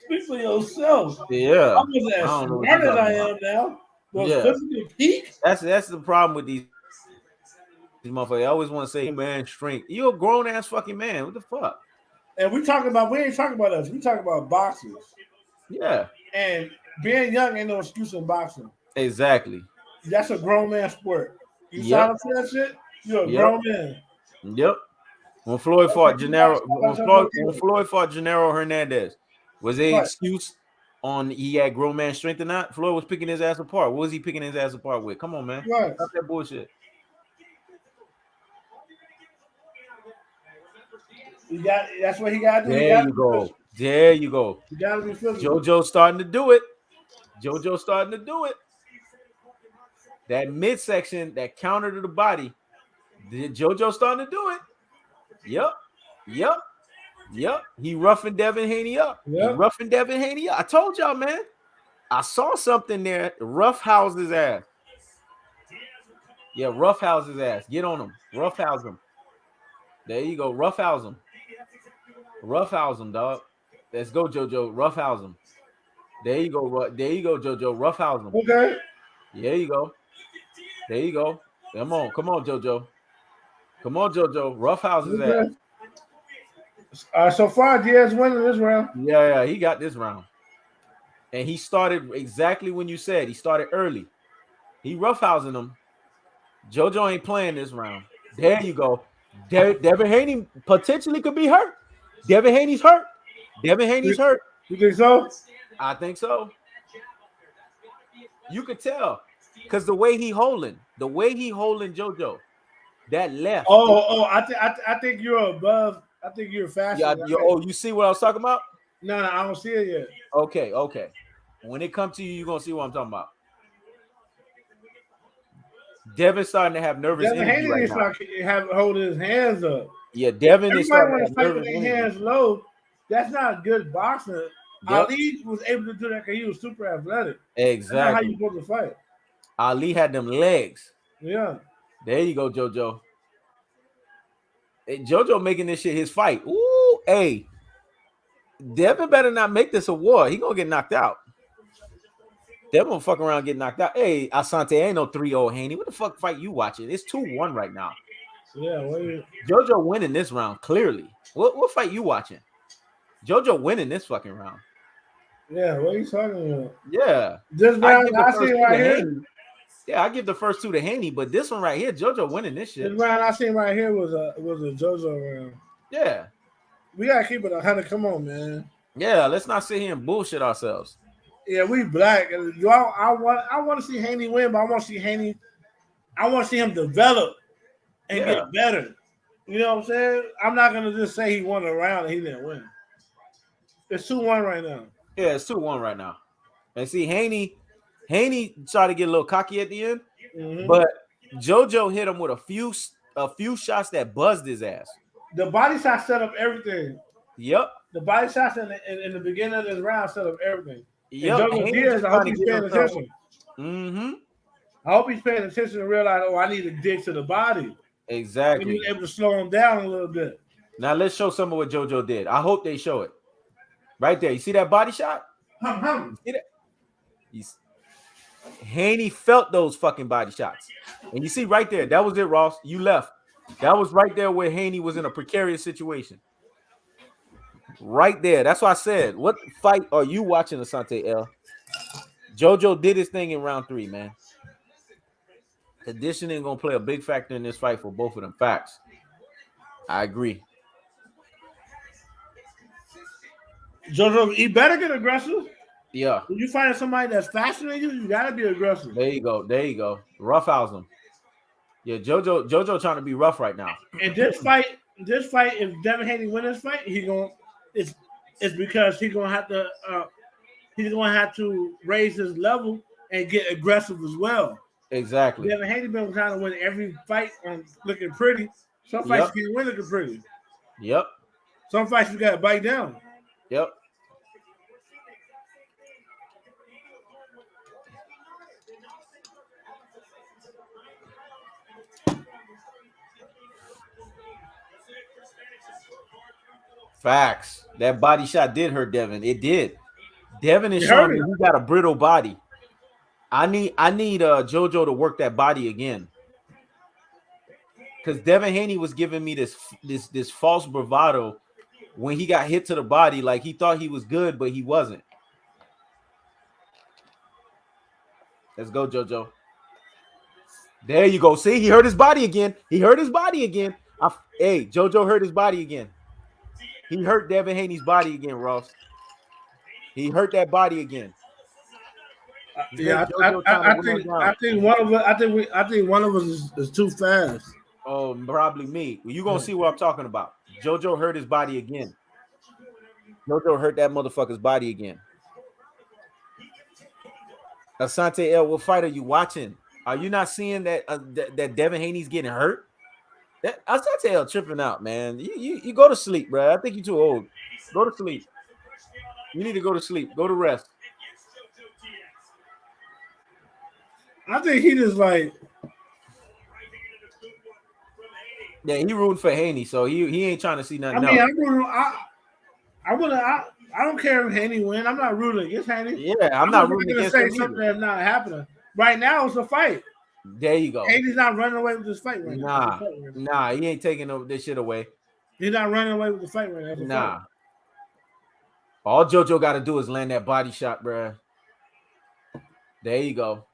Speak for yourself. Yeah, I'm just I as don't know what smart you as I talking about. am now. But Yeah. physically peak. That's the problem with these motherfuckers. They always want to say, man, strength. You're a grown ass fucking man. What the fuck? And we ain't talking about us. We talking about boxers. Yeah, And being young ain't no excuse in boxing. exactly. That's a grown man sport. You Yep. sign up for that shit, you're a Yep. grown man. Yep. When Floyd fought Gennaro, That's when Floyd fought Gennaro Hernandez, was there Right. excuse on he had grown man strength or not? Floyd was picking his ass apart. What was he picking his ass apart with? Come on, man. Right. Stop that bullshit. That's what he got to do. There you go. There you go. You got to be physical. JoJo's starting to do it. JoJo's starting to do it. That midsection, that counter to the body, JoJo's starting to do it. Yep. He roughing Devin Haney up. Yep. He roughing Devin Haney up. I told y'all, man. I saw something there. Roughhouse his ass. Yeah, roughhouse his ass. Get on him. Roughhouse him. There you go. Roughhouse him. Roughhouse him, dog. Let's go, JoJo. Roughhouse him. There you go. There you go, JoJo. Roughhouse him. Okay. There you go. There you go. Come on, JoJo. Come on, JoJo. Roughhouse his ass. So far, Diaz winning this round. Yeah, he got this round. And he started exactly when you said. He started early. He roughhousing him. JoJo ain't playing this round. There you go. Devin Haney potentially could be hurt. Devin Haney's hurt. Devin Haney's hurt. You think so? I think so. You could tell. Because the way he holding JoJo, that left. I think you're above. I think you're faster. Yeah, you see what I was talking about? No, I don't see it yet. Okay. When it comes to you, you're gonna see what I'm talking about. Devin's starting to have nervous Devin energy Haney right is now. like holding his hands up. Yeah, Devin is Everybody starting want to to have fight with nervous their energy. hands low. That's not good boxing. Yep. Ali was able to do that because he was super athletic. That's not how Exactly. you supposed to fight. Ali had them legs. Yeah. There you go, JoJo. Hey, JoJo making this shit his fight. Ooh, hey. Devin better not make this a war. He gonna get knocked out. Devin gonna fuck around and get knocked out. Hey, Asante, ain't no 3-0 Haney. What the fuck fight you watching? It's 2-1 right now. Yeah. JoJo winning this round, clearly. What fight you watching? JoJo winning this fucking round. Yeah. What are you talking about? Yeah. This round I see right here. Haney. Yeah, I give the first two to Haney, but this one right here, JoJo winning this shit. This round I seen right here was a JoJo round. Yeah. We gotta keep it 100. Come on, man. Yeah, let's not sit here and bullshit ourselves. Yeah, we black. I want to see Haney win, but I want to see Haney. I want to see him develop and get better. You know what I'm saying? I'm not gonna just say he won a round and he didn't win. It's 2-1 right now. Yeah, it's 2-1 right now. And see, Haney tried to get a little cocky at the end, but JoJo hit him with a few shots that buzzed his ass. The body shot set up everything. Yep. The body shots in the beginning of this round set up everything. Yep. Jojo Diaz, I hope he's paying attention. Mm-hmm. I hope he's paying attention and realize, I need to dig to the body. Exactly. And be able to slow him down a little bit. Now let's show some of what JoJo did. I hope they show it. Right there. You see that body shot? Hum. You see that? Haney felt those fucking body shots. And you see right there, that was it, Ross. You left. That was right there where Haney was in a precarious situation. Right there. That's why I said, what fight are you watching, Asante L? Jojo did his thing in round 3, man. Conditioning gonna play a big factor in this fight for both of them. Facts. I agree. Jojo, he better get aggressive. Yeah. When you find somebody that's faster than you gotta be aggressive. There you go. There you go. Roughhouse him. Yeah, Jojo trying to be rough right now. And this fight, if Devin Haney win this fight, it's because he's gonna have to raise his level and get aggressive as well. Exactly. Devin Haney been trying to win every fight on looking pretty. Some fights you can't win looking pretty. Yep. Some fights you gotta bite down. Yep. Facts. That body shot did hurt Devin. It did. Devin is showing me he got a brittle body. I need Jojo to work that body again. Because Devin Haney was giving me this false bravado when he got hit to the body, like he thought he was good, but he wasn't. Let's go, Jojo. There you go. See, he hurt his body again. Hey, Jojo hurt his body again. He hurt Devin Haney's body again, Ross. He hurt that body again. Yeah, I think one of us is too fast. Oh, probably me. You gonna see what I'm talking about. Jojo hurt his body again. Jojo hurt that motherfucker's body again. Asante L, what fight are you watching? Are you not seeing that that Devin Haney's getting hurt? That Asante L tripping out, man. You go to sleep, bro. I think you're too old. Go to sleep. You need to go to sleep. Go to rest. I think he just like. Yeah, he rooting for Haney, so he ain't trying to see nothing. I mean, I don't care if Haney win. I'm not rooting against Haney. Yeah, I'm not rooting against him. Something that's not happening right now. It's a fight. There you go. Haney's not running away with this fight right now. Nah, he ain't taking this shit away. He's not running away with the fight right now. Nah. All Jojo got to do is land that body shot, bro. There you go.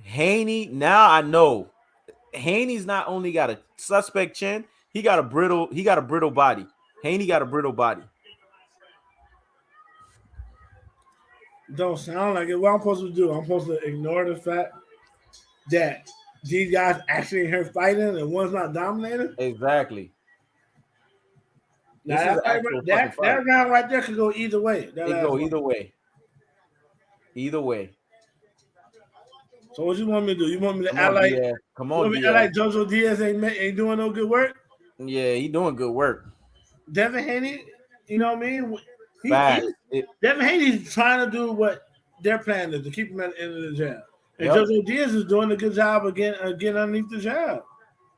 Haney, now I know. Haney's not only got a suspect chin, he got a brittle body. Haney got a brittle body. Don't sound like it. What I'm supposed to do? I'm supposed to ignore the fact that these guys actually here fighting and one's not dominating? Exactly. Now, that round right there could go either way. It go either way. Either way. So what you want me to do? You want me to act like Jojo Diaz ain't doing no good work? Yeah, he doing good work. Devin Haney, you know what I mean? Devin Haney's trying to do what their plan is to keep him at the end of the jab. And Jojo Diaz is doing a good job again underneath the jab.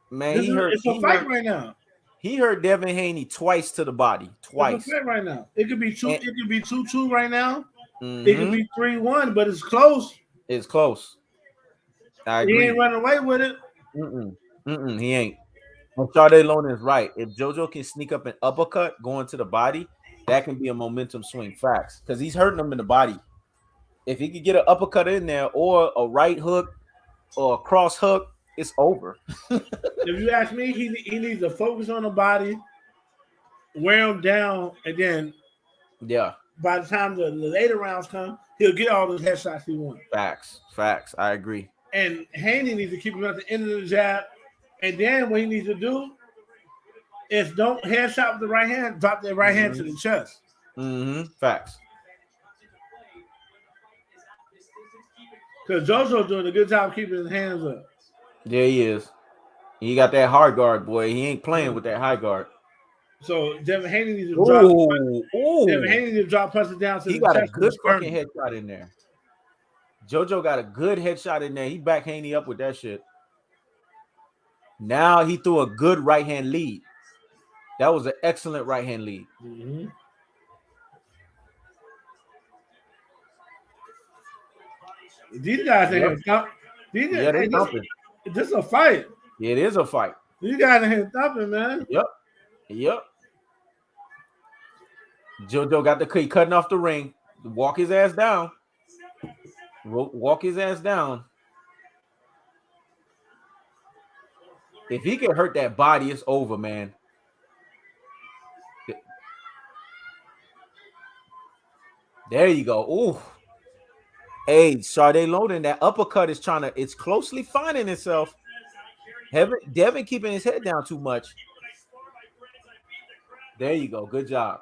Man, it's a fight right now. He hurt Devin Haney twice to the body. Twice. It's a fight right now. It could be 2-2 right now. Mm-hmm. It could be 3-1, but it's close. It's close. I agree. He ain't running away with it. He ain't. Sade Lona is right. If Jojo can sneak up an uppercut going to the body, that can be a momentum swing. Facts. Because he's hurting him in the body. If he could get an uppercut in there or a right hook or a cross hook, it's over. If you ask me, he needs to focus on the body, wear him down, and then by the time the later rounds come, he'll get all those headshots he wants. Facts. I agree. And Haney needs to keep him at the end of the jab. And then what he needs to do is don't headshot with the right hand, drop that right hand to the chest. Facts. Because Jojo's doing a good job keeping his hands up. Yeah, he is. He got that hard guard, boy. He ain't playing with that high guard. So Devin Haney needs to drop. Devin Haney needs to drop punches down to the chest. He got a good fucking headshot in there. Jojo got a good headshot in there. He backed Haney up with that shit. Now he threw a good right hand lead. That was an excellent right hand lead. These guys in here thump. Yeah, they thumping. This is a fight. It is a fight. These guys in here thumping, man. Yep. Jojo got the cutting off the ring. Walk his ass down. Walk his ass down. If he can hurt that body, it's over, man. There you go. Ooh. Hey, Sade loading. That uppercut is it's closely finding itself. Devin keeping his head down too much. There you go. Good job.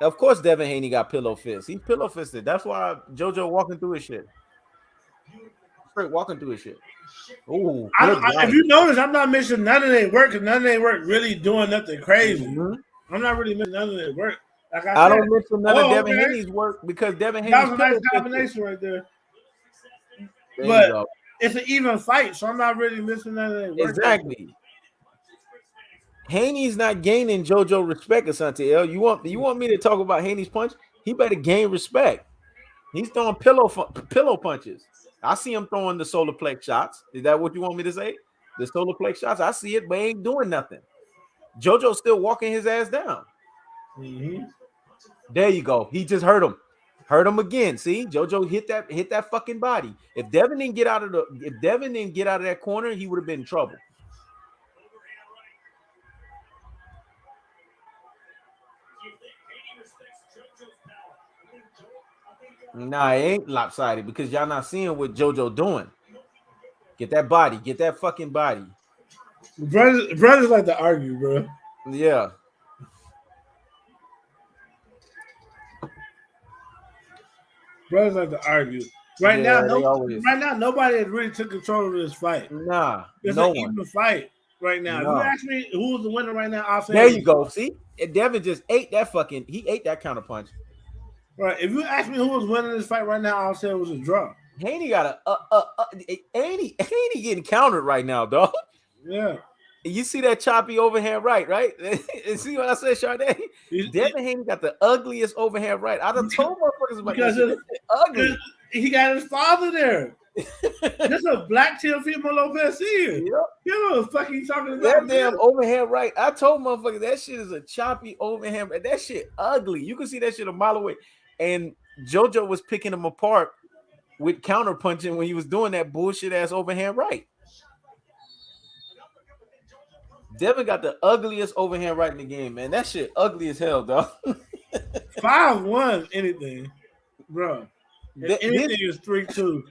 Of course, Devin Haney got pillow fist. He's pillow fisted. That's why Jojo walking through his shit. Straight walking through his shit. Ooh, if you notice, I'm not missing none of their work because none of their work really doing nothing crazy. Mm-hmm. I'm not really missing none of their work. Like I don't miss none of Devin Haney's work because Devin Haney's that was a nice combination right there. But it's an even fight, so I'm not really missing none of their work. Exactly. Haney's not gaining Jojo respect, Asante L. You want me to talk about Haney's punch? He better gain respect. He's throwing pillow punches. I see him throwing the solar plex shots. Is that what you want me to say? The solar plex shots. I see it, but he ain't doing nothing. Jojo's still walking his ass down. Mm-hmm. There you go. He just hurt him. Hurt him again. See, Jojo hit that fucking body. If Devin didn't get out of that corner, he would have been in trouble. Nah, it ain't lopsided because y'all not seeing what Jojo doing. Get that body. Get that fucking body. Brothers like to argue, bro. Yeah. Brothers like to argue. Right now, nobody has really took control of this fight. Nah, it's an even fight right now. No. If you ask me who's the winner right now, I'll say there you go. See, Devin just ate that counter punch. Right. If you ask me who was winning this fight right now, I'll say it was a draw. Haney got Haney getting countered right now, dog. Yeah. You see that choppy overhand right? See what I said, Sade? Devin Haney got the ugliest overhand right. I done told motherfuckers about because it's ugly. He got his father there. This a black Teofimo Lopez here. Yep. You know what the fuck he talking about? That damn overhand right. I told motherfuckers that shit is a choppy overhand right. That shit ugly. You can see that shit a mile away. And Jojo was picking him apart with counter punching when he was doing that bullshit ass overhand right. Devin got the ugliest overhand right in the game, man. That shit ugly as hell, dog. 5-1 anything, bro. Anything is 3-2.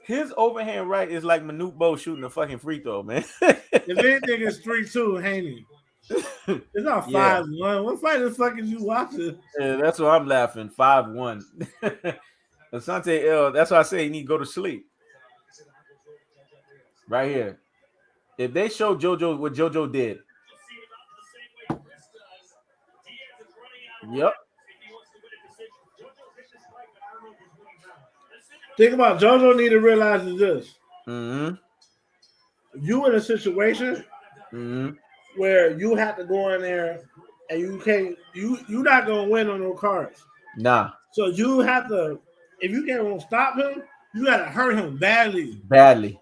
His overhand right is like Manute Bo shooting a fucking free throw, man. If anything is 3-2, Haney. It's not 5-1. What fight the fuck is you watching? Yeah, that's why I'm laughing. 5-1. Asante L. That's why I say he need to go to sleep. Right here. If they show Jojo what Jojo did. Yep. Think about Jojo need to realize is this. Mm-hmm. You in a situation where you have to go in there and you're not gonna win on no cards. Nah. So you have to, if you can't stop him, you gotta hurt him badly. Badly.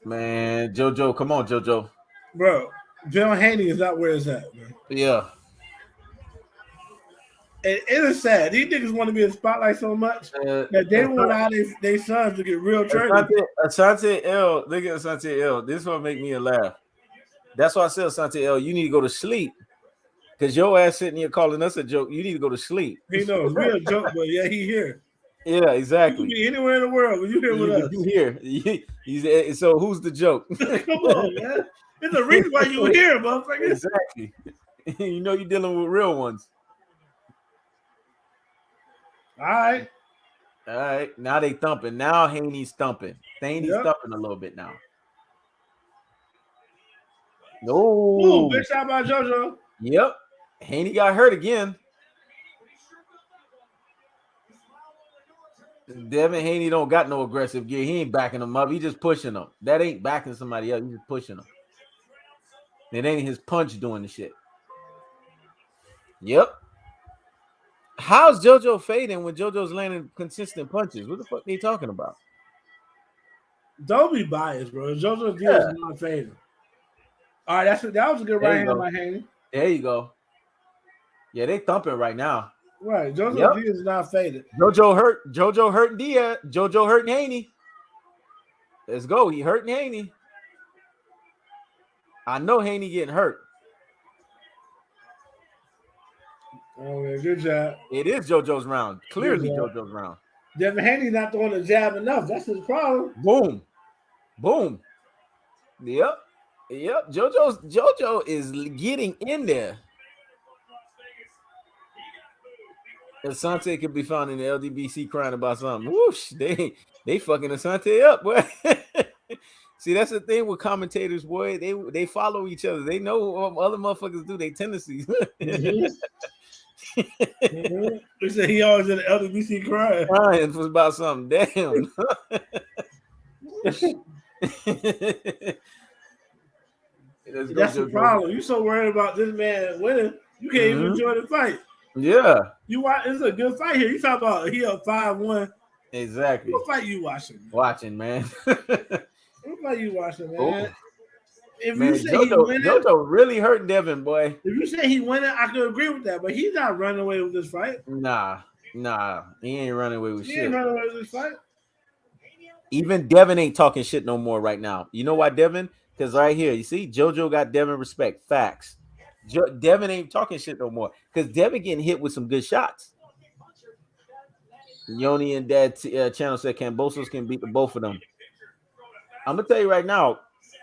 Man, Jojo, come on, Jojo. Bro, Devin Haney is not where it's at, man. Yeah. And it is sad. These niggas want to be in the spotlight so much that they want all their sons to get real traded. Asante L, look at Asante L. This one make me laugh. That's why I said, Asante L, you need to go to sleep. Because your ass sitting here calling us a joke. You need to go to sleep. He knows, real joke, but yeah, he here. Yeah, exactly. You can be anywhere in the world, but you here with us. You here. So who's the joke? Come on, man. There's a reason why you here, motherfucker. Exactly. You know you're dealing with real ones. All right. Now they thumping. Now Haney's thumping. Haney's thumping a little bit now. No. Ooh, big shot by Jojo. Yep. Haney got hurt again. Devin Haney don't got no aggressive gear. He ain't backing him up. He just pushing him. That ain't backing somebody up. He's just pushing him. It ain't his punch doing the shit. Yep. How's JoJo fading when JoJo's landing consistent punches? What the fuck are they talking about? Don't be biased, bro. Jojo Diaz Yeah. is not fading. All right, that was a good There right you hand go. by Haney. There you go. Yeah, they thumping right now. Right, Jojo Yep. Diaz is not faded. JoJo hurting Diaz. JoJo hurting Haney. Let's go. He hurting Haney. I know Haney getting hurt. Oh, yeah, good job. It is JoJo's round. Clearly job. JoJo's round. Devin Haney not throwing the jab enough. That's his problem. Boom. Boom. Yep. Yep. JoJo is getting in there. Asante could be found in the LDBC crying about something. Whoosh, they fucking Asante up, boy. See, that's the thing with commentators, boy. They follow each other. They know what other motherfuckers do. They tendencies. They said he always in the LDBC crying. Crying was about something. Damn. That's the problem. You so worried about this man winning, you can't even enjoy the fight. Yeah. You watch. It's a good fight here. You talk about he up 5-1. Exactly. What fight you watching? Watching, man. What fight you watching, man? Oh. If Man, you say JoJo, he winning, JoJo really hurting Devin, boy. if you say he winning, I could agree with that. But he's not running away with this fight. Nah, he ain't running away with He shit. ain't running away with this fight. Even Devin ain't talking shit no more right now. You know why, Devin? Because right here, you see, JoJo got Devin respect. Facts. Devin ain't talking shit no more because Devin getting hit with some good shots. Yoni and Dad channel said Cambosos can beat the both of them. I'm gonna tell you right now,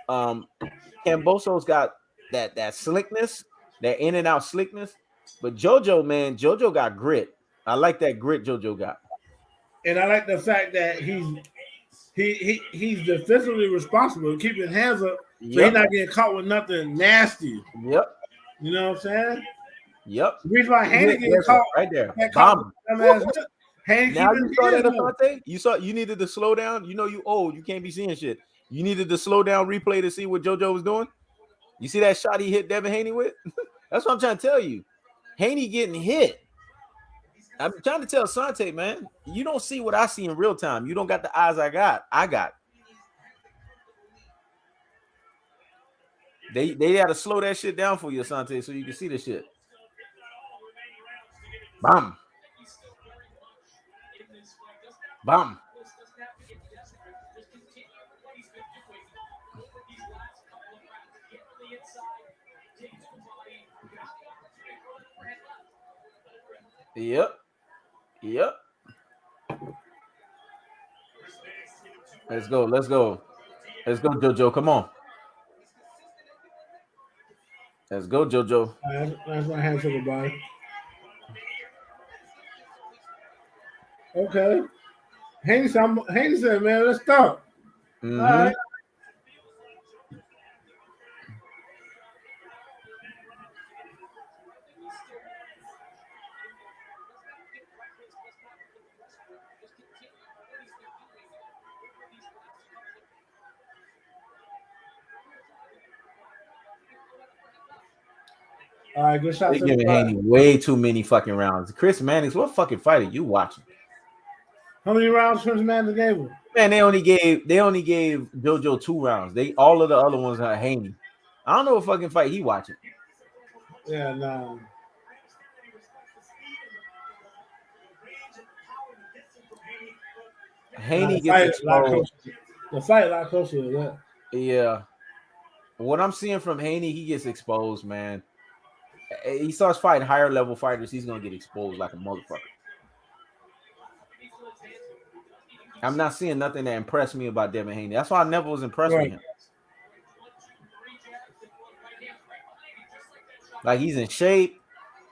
Cambosos got that slickness, that in and out slickness. But JoJo, man, JoJo got grit. I like that grit JoJo got. And I like the fact that he's defensively responsible, keeping hands up, so he's not getting caught with nothing nasty. Yep. You know what I'm saying? Yep. The reason why Haney getting caught right there. Bomb. Haney now you saw that, Asante? You needed to slow down. You know you old. You can't be seeing shit. You needed to slow down replay to see what JoJo was doing. You see that shot he hit Devin Haney with? That's what I'm trying to tell you. Haney getting hit. I'm trying to tell Asante, man, you don't see what I see in real time. You don't got the eyes I got. They got to slow that shit down for you, Asante, so you can see the shit. Bam. Bam. Yep. Let's go, JoJo. Come on. Let's go, JoJo. That's my hand to the body. Okay. Haney said, man, let's start. Mm-hmm. All right. All right, good shot. They're giving Haney way too many fucking rounds. Chris Mannix, what fucking fight are you watching? How many rounds Chris Mannix gave him? Man, they only gave JoJo 2 rounds. All of the other ones are Haney. I don't know what fucking fight he watching. Yeah, no. Haney gets exposed. The fight a lot closer to that. Yeah. What I'm seeing from Haney, he gets exposed, man. He starts fighting higher level fighters, he's gonna get exposed like a motherfucker. I'm not seeing nothing that impressed me about Devin Haney. That's why I never was impressed with him. Like, he's in shape,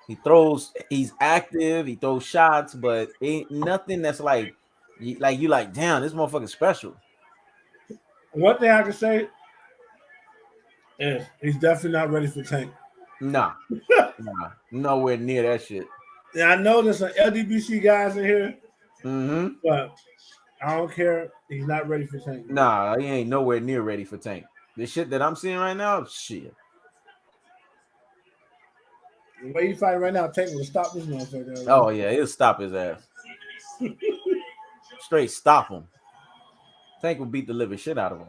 he's active, he throws shots, but ain't nothing that's like you damn, this motherfucker's special. One thing I can say is he's definitely not ready for Tank. Nah, nowhere near that shit. Yeah, I know there's some LDBC guys in here, but I don't care. He's not ready for Tank. Nah, he ain't nowhere near ready for Tank. The shit that I'm seeing right now, shit. The way you fight right now, Tank will stop this motherfucker. Oh yeah, he'll stop his ass. Straight stop him. Tank will beat the living shit out of him.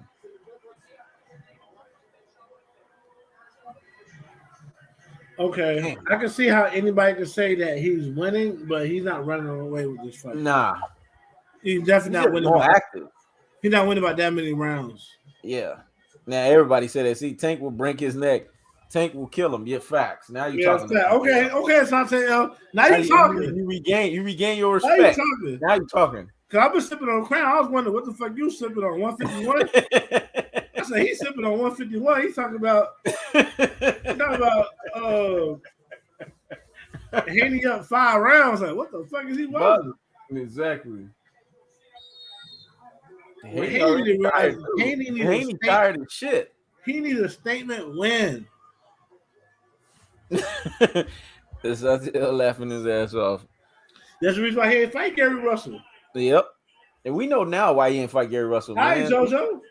Okay, Damn. I can see how anybody can say that he's winning, but he's not running away with this fight. Nah, He's definitely he's not winning. more active. He's not winning by that many rounds. Yeah. Now everybody said that. See, Tank will break his neck. Tank will kill him. Get facts. Now you're talking. Okay, Santiago. Now you're talking. You regain your Now respect. you're talking. Now you're talking. Cause I've been sipping on Crown. I was wondering what the fuck you sipping on 151. I said he's sipping on 151. He's talking about Haney up 5 rounds. Like, what the fuck is he watching? Exactly. Haney tired of shit. He needs a statement win. It's laughing his ass off. That's the reason why he didn't fight Gary Russell. Yep. And we know now why he didn't fight Gary Russell. All right, Jojo.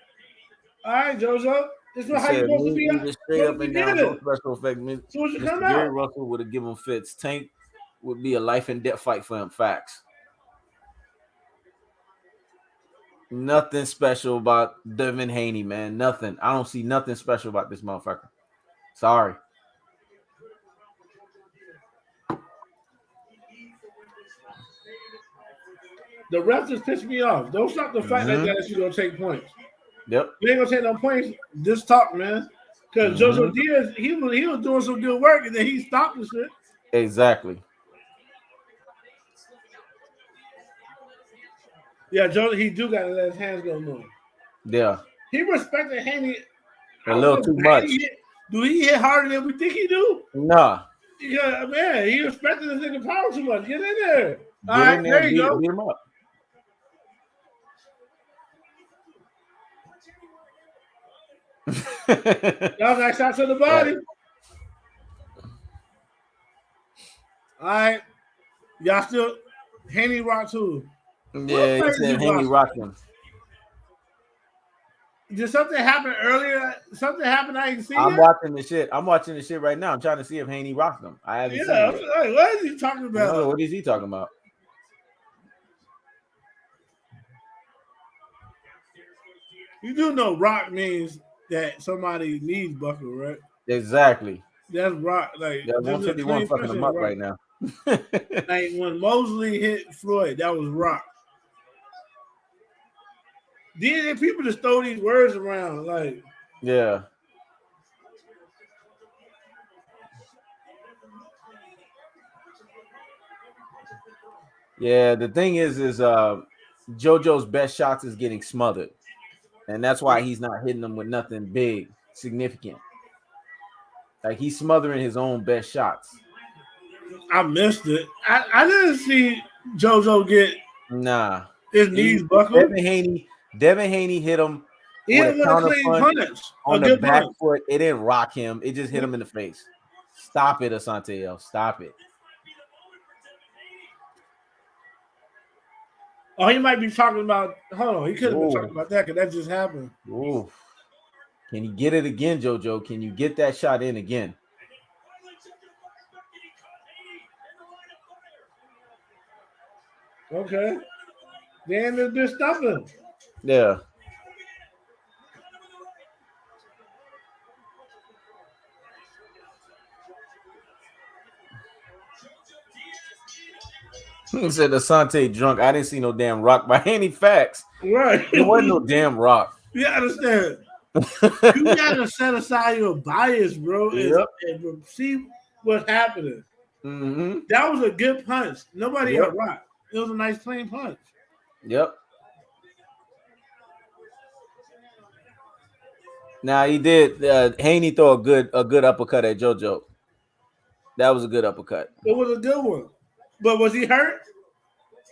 This is how you're supposed to be. Straight up and down, no special effect. So what you come Gary out? Russell would have given him fits. Tank would be a life and death fight for him. Facts. Nothing special about Devin Haney, man. Nothing. I don't see nothing special about this motherfucker. Sorry. The refs just pissed me off. Don't stop the fight like that if you're going to take points. Yep. You ain't going to take no points. Just talk, man. Because Jojo Diaz, he was doing some good work, and then he stopped the shit. Exactly. Yeah, Jojo, he do got to let his hands go more. Yeah. He respected Haney a little too much. Do he hit harder than we think he do? Nah. Yeah, man, he respected this nigga power too much. Get in there. All Get right, in there, there you go. Beat him up. That was nice shot to the body. All right. Y'all still Haney rock too. Yeah, he said Haney rocked him. Did something happen earlier? Something happened I didn't see. I'm watching the shit. I'm watching the shit right now. I'm trying to see if Haney rocked him. I haven't seen it. Like, what is he talking about? No, what is he talking about? You do know rock means that somebody needs buckle, right? Exactly. That's rock. Like yeah, 151 fucking him up right now. Like when Mosley hit Floyd, that was rock. Then people just throw these words around, like yeah. Yeah, the thing is JoJo's best shots is getting smothered. And that's why he's not hitting them with nothing big, significant. Like he's smothering his own best shots. I missed it. I didn't see JoJo get his knees buckled. Devin Haney hit him with a counter punch on the back foot. It didn't rock him. It just hit him in the face. Stop it, Asante. Stop it. Oh, he might be talking about. Hold on, he could have been talking about that because that just happened. Ooh. Can you get it again, JoJo? Can you get that shot in again? Okay. Then there's been stopping. Yeah. He said Asante drunk. I didn't see no damn rock by any facts. Right. It wasn't no damn rock. You understand? You gotta set aside your bias, bro, and see what's happening. Mm-hmm. That was a good punch. Nobody got rocked. It was a nice clean punch. Yep. Now he did. Haney throw a good uppercut at JoJo. That was a good uppercut. It was a good one. But was he hurt?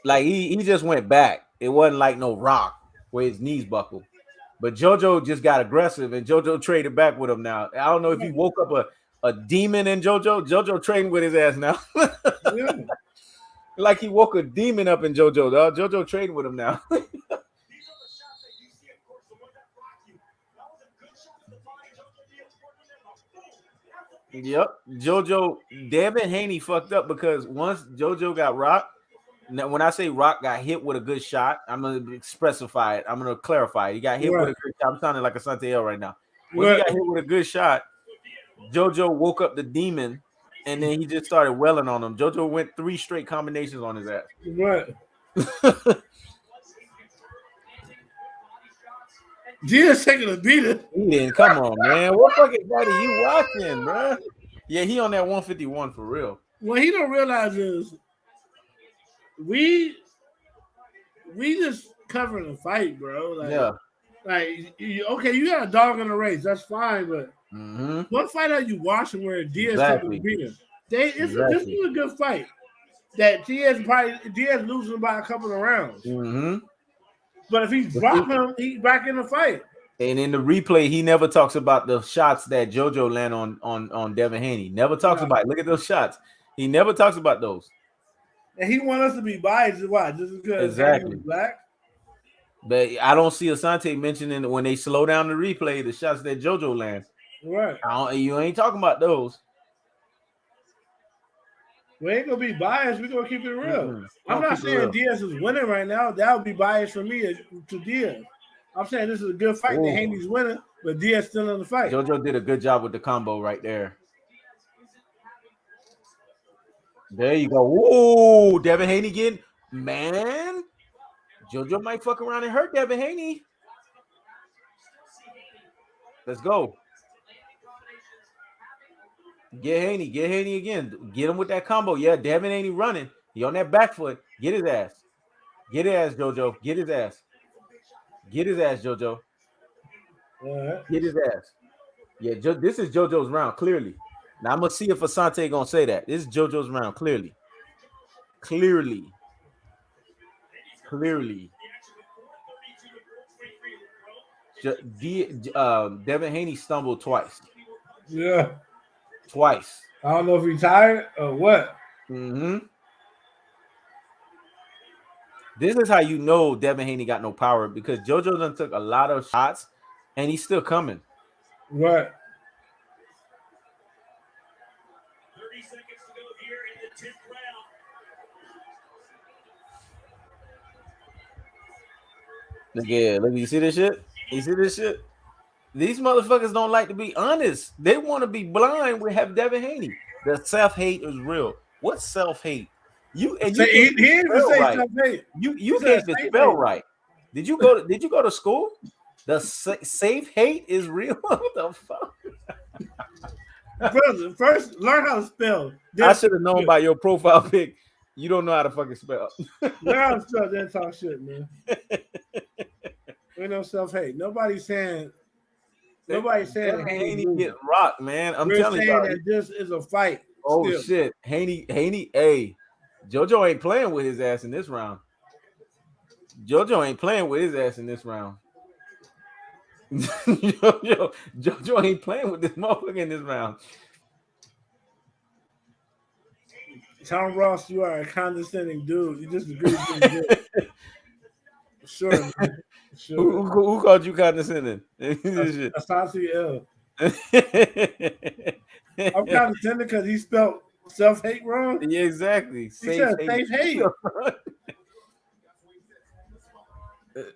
Like he just went back. It wasn't like no rock where his knees buckled. But JoJo just got aggressive, and JoJo traded back with him now. I don't know if he woke up a demon in JoJo. JoJo trading with his ass now. Yeah. Like he woke a demon up in JoJo, dog. JoJo trading with him now. Yep. Jojo, Devin Haney fucked up because once Jojo got rocked, now when I say Rock got hit with a good shot, I'm gonna specify it. I'm gonna clarify it. He got hit with a good shot. I'm sounding like a Santiago right now. Once he got hit with a good shot, Jojo woke up the demon, and then he just started welling on him. Jojo went 3 straight combinations on his ass. What? Diaz taking a beater. He didn't. Come on, man. What fucking fight are you watching, bro? Yeah, he on that 151 for real. What he don't realize is we just covering the fight, bro. Like, Yeah. Like, okay, you got a dog in the race. That's fine, but what fight are you watching where Diaz taking a beater? This is a good fight. That Diaz losing by a couple of rounds. But if he drop him, he's back in the fight. And in the replay, he never talks about the shots that Jojo land on Devin Haney. Never talks about it. Look at those shots. He never talks about those. And he want us to be biased. Why? Just because exactly he's black? But I don't see Asante mentioning when they slow down the replay the shots that Jojo lands. Right. You ain't talking about those. We ain't gonna be biased. We're gonna keep it real. I'm not saying Diaz is winning right now. That would be biased for me to Diaz. I'm saying this is a good fight. That Haney's winning, but Diaz still in the fight. Jojo did a good job with the combo right there. There you go. Whoa, Devin Haney again. Man, Jojo might fuck around and hurt Devin Haney. Let's go. Get Haney again. Get him with that combo. Yeah, Devin Haney running. He on that back foot. Get his ass. Get his ass, Jojo. Get his ass. Get his ass, Jojo. Get his ass. Yeah, this is Jojo's round, clearly. Now, I'm going to see if Asante going to say that. This is Jojo's round, clearly. Clearly. Devin Haney stumbled twice. Yeah. Twice. I don't know if he's tired or what. This is how you know Devin Haney got no power, because Jojo done took a lot of shots and he's still coming. What? 30 seconds to go here in the 10th round. Look, you see this shit? You see this shit? These motherfuckers don't like to be honest. They want to be blind with have Devin Haney. The self-hate is real. What's self-hate? You can't self-hate. You can't spell right. Did you go to school? The safe hate is real. What the fuck? Brother, first learn how to spell. I should have known by your profile pic. You don't know how to fucking spell. Learn how to spell, then talk shit, man. Ain't no self-hate. Nobody's saying Haney get rocked, man. I'm telling you, that this is a fight. Oh still. Shit, Haney, hey, Jojo ain't playing with his ass in this round. Jojo ain't playing with his ass in this round. Jojo ain't playing with this motherfucker in this round. Tom Ross, you are a condescending dude. You just agree with me. Sure, man. Sure. Who called you condescending? Asante L. I'm condescending because he spelled self-hate wrong. Yeah, exactly. He said safe hate.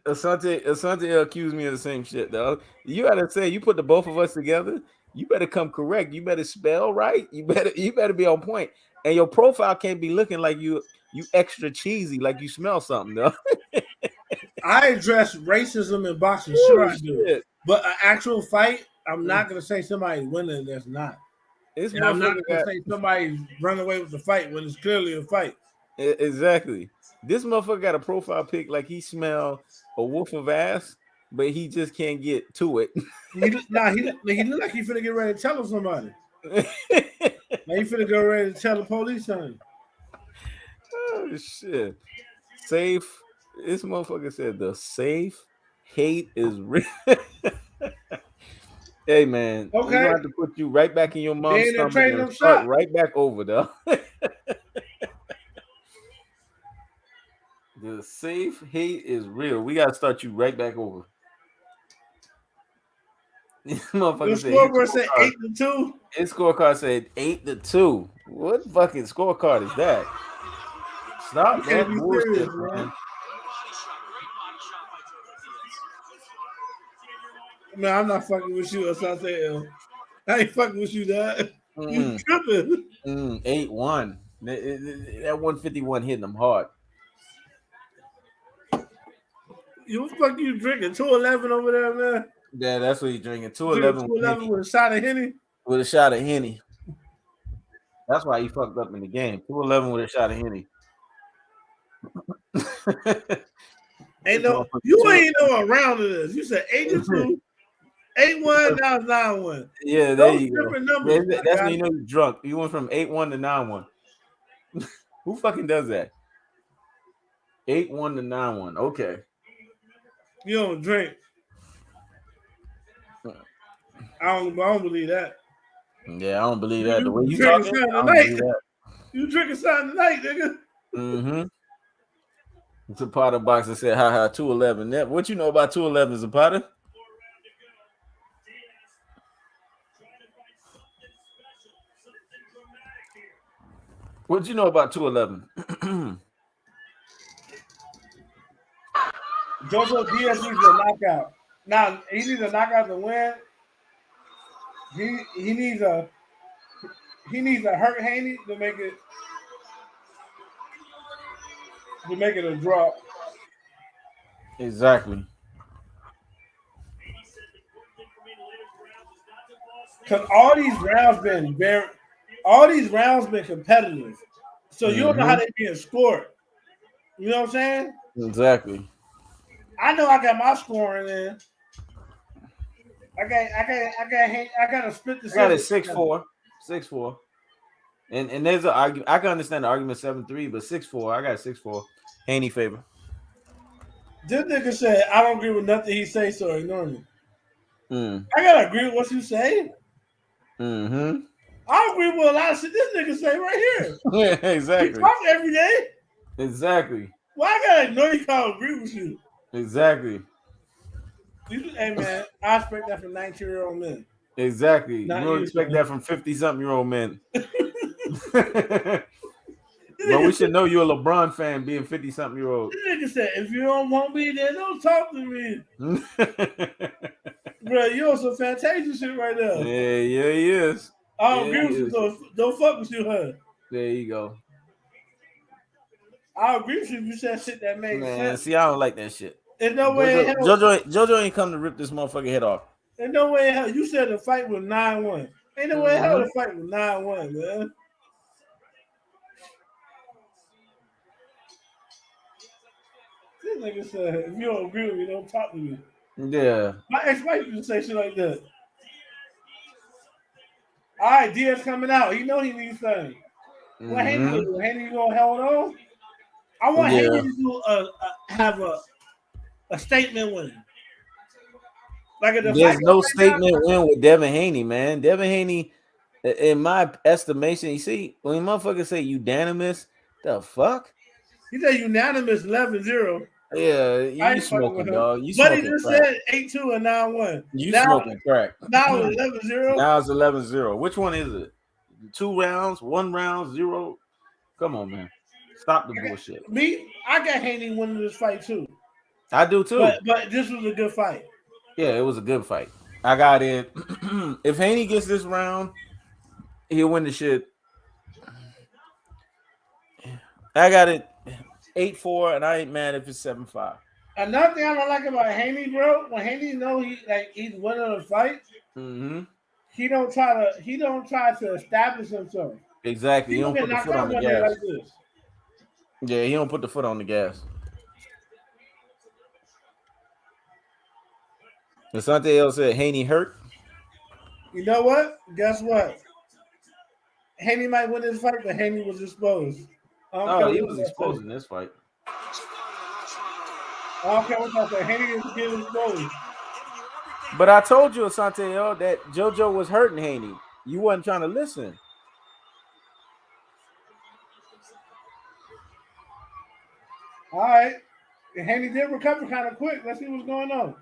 Asante accused me of the same shit, dog. You gotta say, you put the both of us together, you better come correct. You better spell right. You better be on point. And your profile can't be looking like you extra cheesy, like you smell something, though. I address racism in boxing, sure I do. Shit. But an actual fight, I'm not gonna say somebody's winning that's not. And I'm not gonna say somebody's run away with the fight when it's clearly a fight. Exactly. This motherfucker got a profile pic like he smell a wolf of ass, but he just can't get to it. He look like he finna get ready to tell him somebody. Now he finna go ready to tell the police something. Oh shit. Safe. This motherfucker said the safe hate is real. Hey man, okay. We're gonna have to put you right back in your mom's stomach and start right back over, though. The safe hate is real. We gotta start you right back over. The Motherfucker said scoreboard said 8-2. his scorecard said 8-2. What fucking scorecard is that? Stop You can't that be bullshit, serious, man. Man, I'm not fucking with you, Asante. I ain't fucking with you, dad. You tripping. 8-1. That 151 hitting them hard. You fuck you drinking 211 over there, man. Yeah, that's what he's drinking. Drinking 211 211 with a shot of Henny. with a shot of Henny. That's why he fucked up in the game. 211 with a shot of Henny. Ain't no, you ain't know what round it is. You said 8-2, 8-1, now it's 9-1. Yeah, there Those you go. different numbers. That's when you know you're drunk. You went from 8-1 to 9-1. Who fucking does that? 8-1 to 9-1. Okay. You don't drink. I don't believe that. Yeah, I don't believe that. The way you drinking talking, something I don't tonight. believe that. You drinking something tonight, nigga. Mm-hmm. Zapata boxer said, "Ha 211." What you know about 211, Zapata? What you know about 211? Jojo Diaz needs a knockout. Now he needs a knockout to win. He needs a hurt Haney to make it a draw. Exactly. Because all these rounds been competitive. So you don't know how they being scored. You know what I'm saying? Exactly. I know I got my scoring in. I got to split the. I got it 6-4. 6-4. And there's an argument. I can understand the argument 7-3, but 6-4. I got 6-4. Haney favor. This nigga said, I don't agree with nothing he say, so ignore me. Mm. I gotta agree with what you say. Mm-hmm. I agree with a lot of shit this nigga say right here. Yeah, exactly. You talk every day. Exactly. Why I gotta ignore you? Can't agree with you. Exactly. Hey man, I expect that from 19-year-old men. Exactly. You Not don't you, expect man. that from 50-something-year-old men. But we should know you're a LeBron fan being 50-something-year-old. This nigga said, if you don't want me, then don't talk to me. Bro, you on some Fantasia shit right now. Yeah, he is. I don't agree with you, though. Don't fuck with you, huh? There you go. I agree with you if you said shit that makes sense. See, I don't like that shit. There's no way in hell. Jojo ain't come to rip this motherfucking head off. There's no way in hell. You said the fight was 9-1. Ain't no way in hell the fight was 9-1, man. This nigga said, if you don't agree with me, don't talk to me. Yeah. My ex-wife used to say shit like that. All right, Diaz coming out. He know he needs something. What Haney do? Haney gonna hold on? I want Haney to do have a statement with him. Like there's no statement win with Devin Haney, man. Devin Haney, in my estimation, you see, when motherfuckers say unanimous, the fuck? He said unanimous 11-0. Yeah, you smoking, dog. You but smoking he just crack. said 8-2 and 9-1. You smoking crack. Now it's 11-0. Now it's 11-0. Which one is it? 2 rounds, 1 round, 0? Come on, man. Stop the bullshit. I got Haney winning this fight too. I do too. But this was a good fight. Yeah, it was a good fight. I got it. If Haney gets this round, he'll win the shit. I got it 8-4, and I ain't mad if it's 7-5. Another thing I don't like about Haney, bro, when Haney know he's winning a fight, he don't try to establish himself. Exactly. He don't put the foot on the gas. Like this. Yeah, he don't put the foot on the gas. Asante L said Haney hurt. You know what? Guess what? Haney might win this fight, but Haney was exposed. Oh, he was exposed in this fight. I don't care what I say. Haney is getting exposed. But I told you, Asante L, that Jojo was hurting Haney. You wasn't trying to listen. All right. And Haney did recover kind of quick. Let's see what's going on.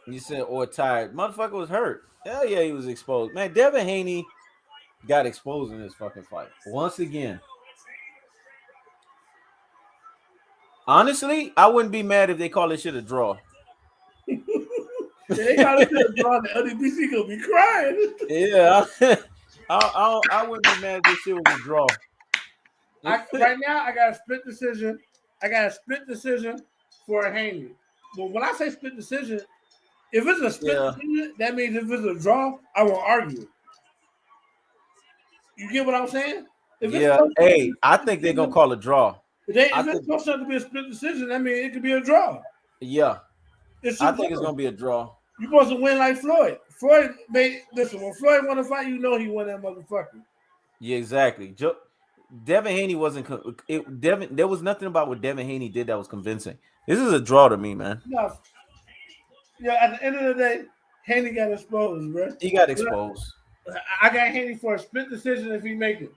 You said or tired. Motherfucker was hurt. Hell yeah, he was exposed. Man, Devin Haney got exposed in this fucking fight. Once again. Honestly, I wouldn't be mad if they call this shit a draw. They got to draw. The other BC gonna be crying. Yeah. I wouldn't be mad if this shit was a draw. Right now, I got a split decision. I got a split decision for Haney. But when I say split decision, if it's a split decision, that means if it's a draw, I won't argue. You get what I'm saying? Hey, I think they're gonna call a draw. If it's supposed to be a split decision, that means it could be a draw. Yeah. I think it's gonna be a draw. You're supposed to win like Floyd. Listen, when Floyd won a fight, you know he won that motherfucker. Yeah, exactly. Devin Haney wasn't. There was nothing about what Devin Haney did that was convincing. This is a draw to me, man. No. Yeah, at the end of the day, Haney got exposed, bro. He got exposed. I got Haney for a split decision if he make it.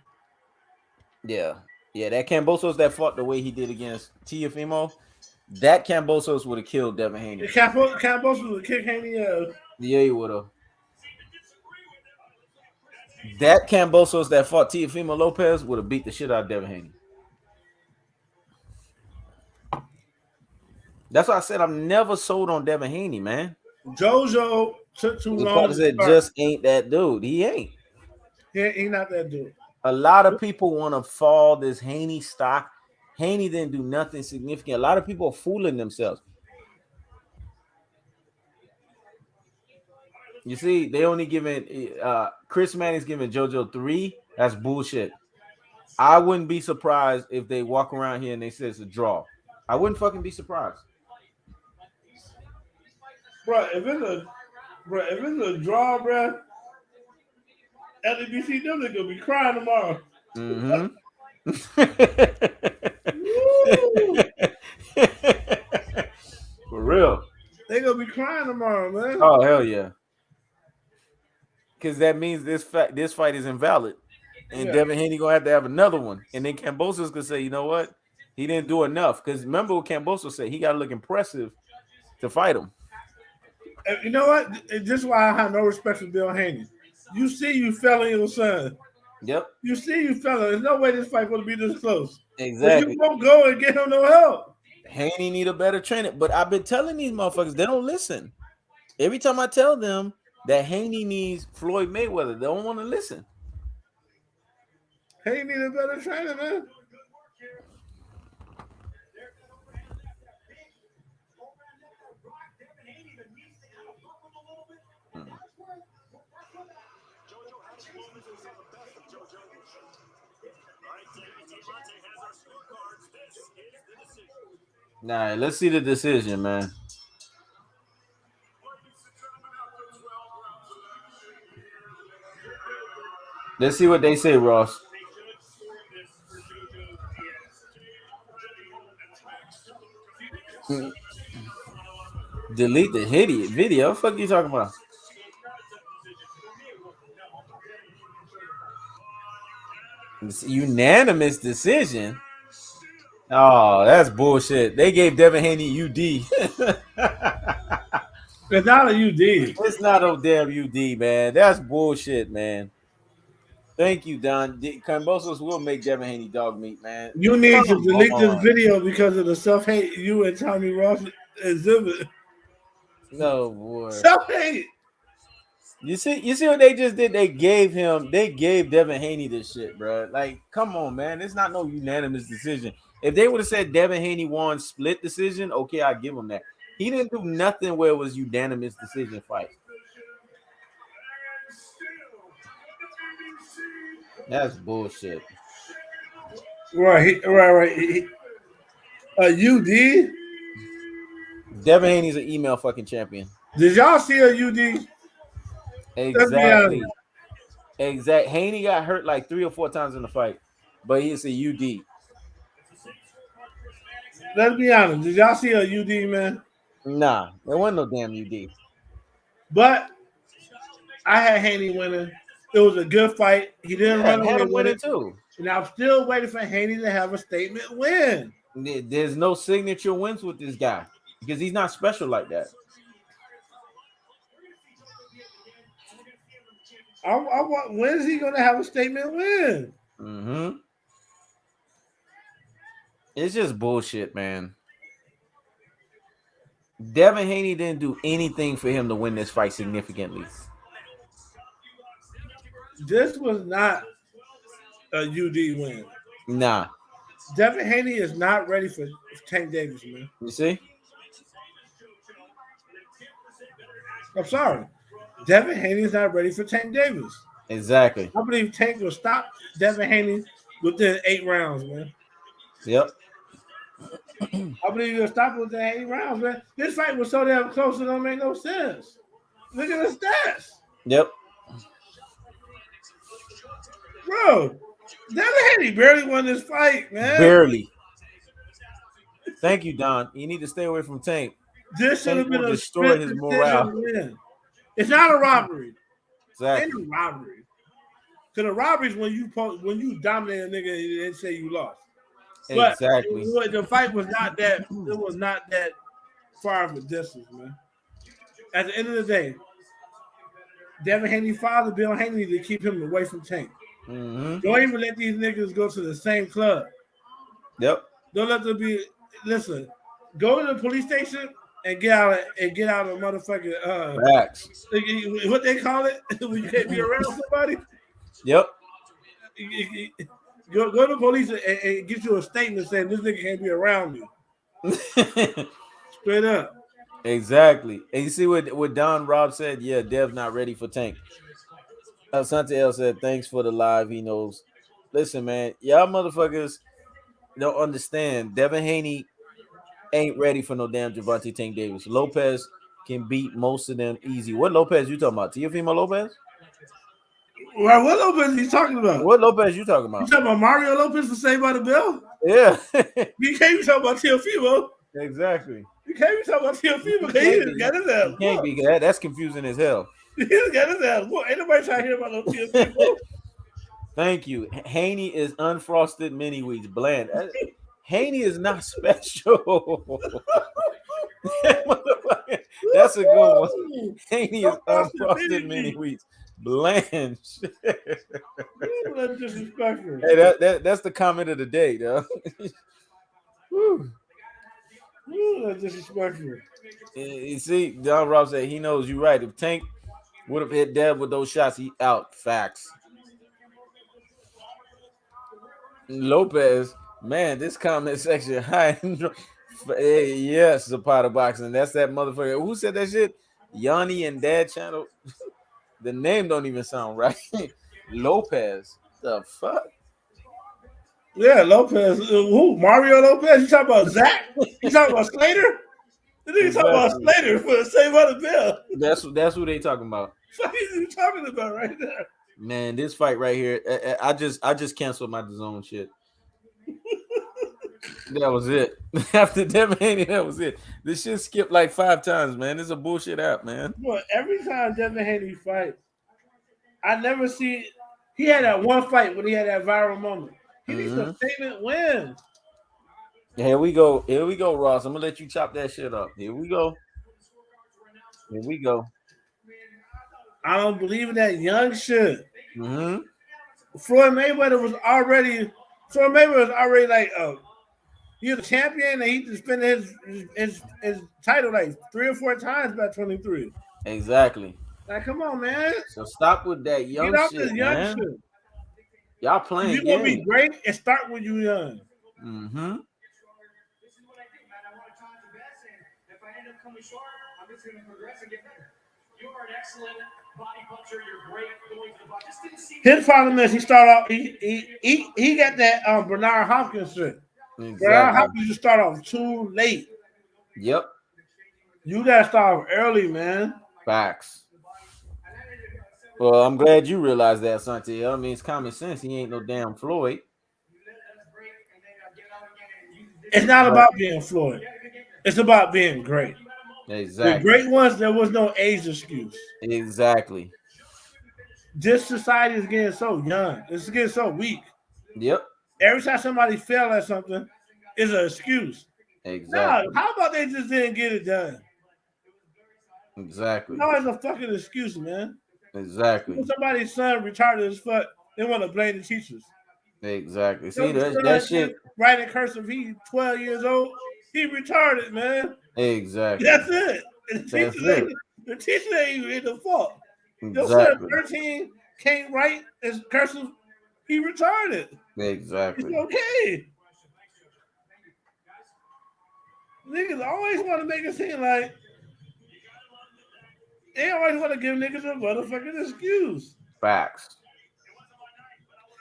Yeah. That Kambosos that fought the way he did against Teofimo, that Kambosos would have killed Devin Haney. Kambosos would have kicked Haney out. Yeah, he would have. That Kambosos that fought Teofimo Lopez would have beat the shit out of Devin Haney. That's why I said I'm never sold on Devin Haney, man. Jojo took too long. It just ain't that dude. He ain't. He not that dude. A lot of people want to fall this Haney stock. Haney didn't do nothing significant. A lot of people are fooling themselves. You see, they only giving Chris Manning's giving JoJo 3. That's bullshit. I wouldn't be surprised if they walk around here and they say it's a draw. I wouldn't fucking be surprised. Bro, if it's a draw, bro, LBC, them niggas gonna be crying tomorrow. Mm-hmm. For real. They gonna be crying tomorrow, man. Oh, hell yeah. Because that means this fight is invalid. And Devin Haney gonna have to have another one. And then Kambosos could say, you know what? He didn't do enough. Because remember what Kambosos said, he gotta look impressive to fight him. And you know what? It's just why I have no respect for Bill Haney. You see you fell in your son. Yep. You see you fell in. There's no way this fight gonna be this close. Exactly. But you won't go and get him no help. Haney need a better trainer. But I've been telling these motherfuckers, they don't listen. Every time I tell them that Haney needs Floyd Mayweather, they don't want to listen. Haney need a better trainer, man. Nah, let's see the decision, man. Let's see what they say, Ross. Delete the video. What the fuck are you talking about? It's a unanimous decision. Oh, that's bullshit. They gave Devin Haney UD. It's not a UD. It's not a damn UD, man. That's bullshit, man. Thank you, Don. Kambosos will make Devin Haney dog meat, man. You need to delete this video because of the self-hate you and Tommy Ross exhibit. No, boy. Self-hate. You see what they just did? They gave Devin Haney this shit, bro. Like, come on, man. It's not no unanimous decision. If they would have said Devin Haney won split decision, okay, I give him that. He didn't do nothing where it was unanimous decision fight. That's bullshit. Right. UD? Devin Haney's an email fucking champion. Did y'all see a UD? Exactly. Haney got hurt like 3 or 4 times in the fight, but he's a UD. Let's be honest. Did y'all see a UD, man? Nah, there wasn't no damn UD. But I had Haney winning. It was a good fight. He didn't run away with it too. And I'm still waiting for Haney to have a statement win. There's no signature wins with this guy because he's not special like that. I want. When is he gonna have a statement win? Mm-hmm. It's just bullshit, man. Devin Haney didn't do anything for him to win this fight significantly. This was not a UD win. Nah. Devin Haney is not ready for Tank Davis, man. You see? I'm sorry. Devin Haney is not ready for Tank Davis. Exactly. I believe Tank will stop Devin Haney within 8 rounds, man. Yep. I believe he'll stop within 8 rounds, man. This fight was so damn close it don't make no sense. Look at the stats. Yep. Bro, Devin Haney barely won this fight, man. Barely. Thank you, Don. You need to stay away from Tank. This should have Tank been will a destroy split his decision morale. win. It's not a robbery. Exactly. Ain't a robbery. Because a robbery is when you dominate a nigga and say you lost. But Exactly. the fight was not that. It was not that far of a distance, man. At the end of the day, Devin Haney's father, Bill Haney, to keep him away from Tank. Mm-hmm. Don't even let these niggas go to the same club. Yep. Don't let them be. Listen, go to the police station and get out of motherfucking Facts. what they call it when you can't be around somebody. Yep. Go to the police and get you a statement saying this nigga can't be around me. Straight up. Exactly. And you see what Don Robb said? Yeah, Dev's not ready for Tank. Sante L said, thanks for the live. He knows. Listen, man, y'all motherfuckers don't understand. Devin Haney ain't ready for no damn Gervonta Tank Davis. Lopez can beat most of them easy. What Lopez you talking about? Teofimo Lopez? Right, what Lopez are you talking about? What Lopez you talking You about? talking about Mario Lopez for Saved by the Bell? Yeah. You can't be talking about Teofimo. Exactly. You can't be talking about Teofimo because he just got his ass. You can't be. That's confusing as hell. He just got his ass. Well, ain't nobody trying to hear about no Teofimo. Thank you. Haney is unfrosted mini wheats bland. Haney is not special. That's a good one. Haney is unfrosted mini wheats bland. That's disrespectful. Hey, that's the comment of the day, though. That's disrespectful. You see, Don Robb said he knows you're right. If Tank would have hit Dev with those shots, he out. Facts. Lopez, man, this comment section high. Yes, a pot of boxing. That's that motherfucker. Who said that shit? Yanni and Dad channel. The name don't even sound right. Lopez. The fuck? Yeah, Lopez. Who? Mario Lopez? You talking about Zach? You talking about Slater? You nigga talking about Slater for the same other bill. That's who they talking about. What are you talking about right there? Man, this fight right here, I just canceled my DAZN shit. That was it. After Devin Haney, that was it. This shit skipped like 5 times, man. It's a bullshit app, man. Boy, every time Devin Haney fight, I never see. He had that one fight when he had that viral moment. He needs a statement win. Here we go. Here we go, Ross. I'm gonna let you chop that shit up. Here we go. Here we go. I don't believe in that young shit. Mm-hmm. Floyd Mayweather was already like he was a champion and he defended his title like 3 or 4 times by 23. Exactly. Like, come on, man. So stop with that young Get off shit, this young man. shit. Y'all playing You gonna be games. great and start when you young. Mm-hmm. This is what I think, man. I want to talk to best, and if I end up coming short, I'm just going to progress and get better. You are an excellent body puncher. You're great going to the body. Just didn't see His problem is he start off he got that Bernard Hopkins shit. Exactly. Bernard Hopkins just start off too late. Yep. You gotta start off early, man. Facts. Well, I'm glad you realized that, Santi. I mean, it's common sense. He ain't no damn Floyd. It's not about being Floyd. It's about being great. Exactly. The great ones, there was no age excuse. Exactly. This society is getting so young. It's getting so weak. Yep. Every time somebody fail at something, it's an excuse. Exactly. No, how about they just didn't get it done? Exactly. No, it's a fucking excuse, man. Exactly. When somebody's son retarded as fuck, they want to blame the teachers. Exactly. See Your that son shit. can't write in cursive. He's 12 years old. He retarded, man. Exactly. That's it. And That's it. the teacher ain't even in the fault. Your son Exactly. 13 can't write in cursive. He retarded. It's Exactly. okay. Niggas always want to make it seem like they always want to give niggas a motherfucking excuse. Facts.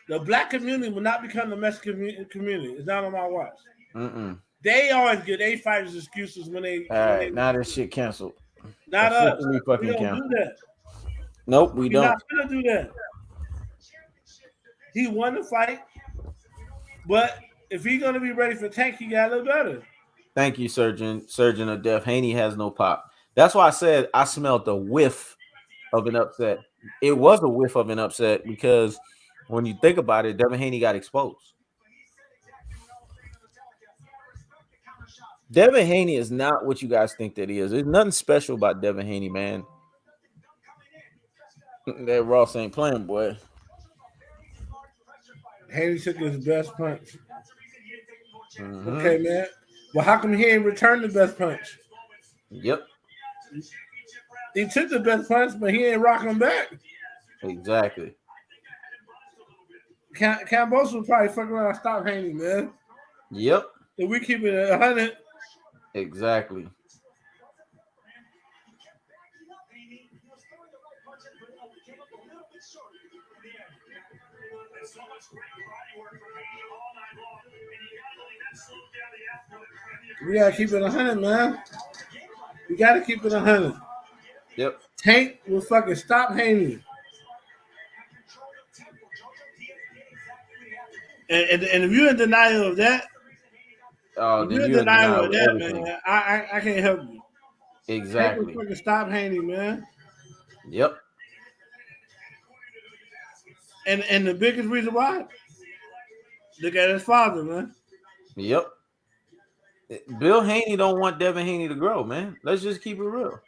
The black community will not become the Mexican community. It's not on my watch. Mm-mm. They always get they fighters excuses when they All right, now this shit canceled. not us. Officially We fucking don't canceled. do that. Nope, we We're don't. not gonna do that. He won the fight, but if he's gonna be ready for Tank, he gotta look better. Thank you, Surgeon of Death. Haney has no pop. That's why I said I smelled the whiff of an upset. It was a whiff of an upset because when you think about it, Devin Haney got exposed. Devin Haney is not what you guys think that he is. There's nothing special about Devin Haney, man. That Ross ain't playing, boy. Haney took his best punch. Mhm. Okay, man. Well, how come he ain't returned the best punch? Yep, He took the best punch, but he ain't rocking him back. exactly. Cambosa will probably fuck around and stop Haney, man. Yep, If we keep it at 100, exactly. we gotta keep it 100, man. We gotta keep it 100. Yep. Tank will fucking stop Haney. And if you're in denial of that, Oh, if then you're in you're in denial denial of of that, everything. man, I can't help you. Tank Exactly. will fucking stop Haney, man. Yep. And the biggest reason why, look at his father, man. Yep. Bill Haney don't want Devin Haney to grow, man. Let's just keep it real.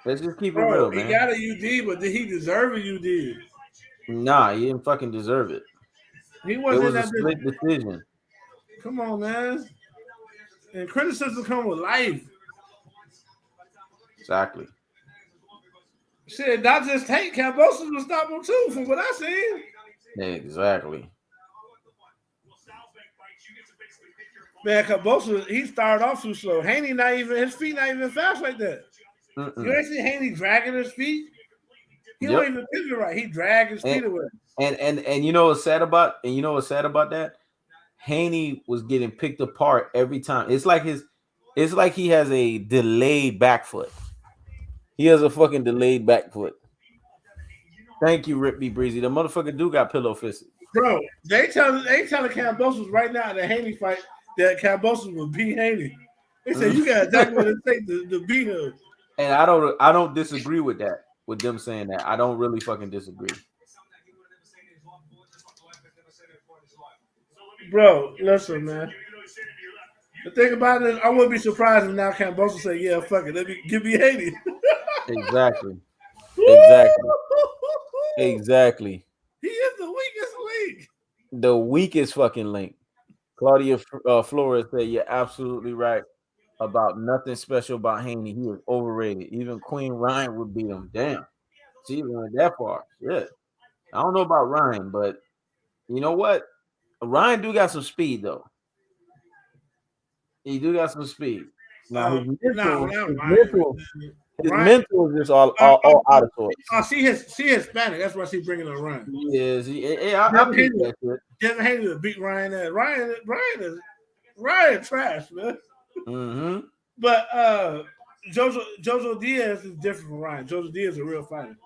Let's just keep it real, He man. got a UD, but did he deserve a UD? Nah, he didn't fucking deserve it. He It wasn't was a that split big. decision. Come on, man. And criticism come with life. Exactly. Shit, not just Tank. Cambosa will stop him too, from what I seen. Exactly. Man, Cambosa, he started off too slow. Haney not even, his feet not even fast like that. You ain't see Haney dragging his feet? He don't even pivot right. He drag his feet away. And you know what's sad about that? Haney was getting picked apart every time. It's like he has a delayed back foot. He has a fucking delayed back foot. Thank you, Rip B Breezy. The motherfucker do got pillow fisted. Bro, they telling Cambosa right now in the Haney fight that Cambosa will beat Haney. They said you got exactly what it takes to beat him. And I don't disagree with that. With them saying that, I don't really fucking disagree. Bro, listen, man. The thing about it, I wouldn't be surprised if now Cambosa say, "Yeah, fuck it, give me Haney." Exactly. Exactly. Exactly. He is the weakest link. The weakest fucking link. Claudia Flores said, "You're absolutely right about nothing special about Haney. He is overrated. Even Queen Ryan would beat him. Damn. She even went that far. Shit. I don't know about Ryan, but you know what? Ryan do got some speed though. He do got some speed. Now his mental is just all out of sorts. She Hispanic. That's why she bringing her Ryan. Yes, I peeped that shit. Devin Haney would beat Ryan. Ryan trash, man. Mm-hmm. But Jojo Diaz is different from Ryan. Jojo Diaz is a real fighter.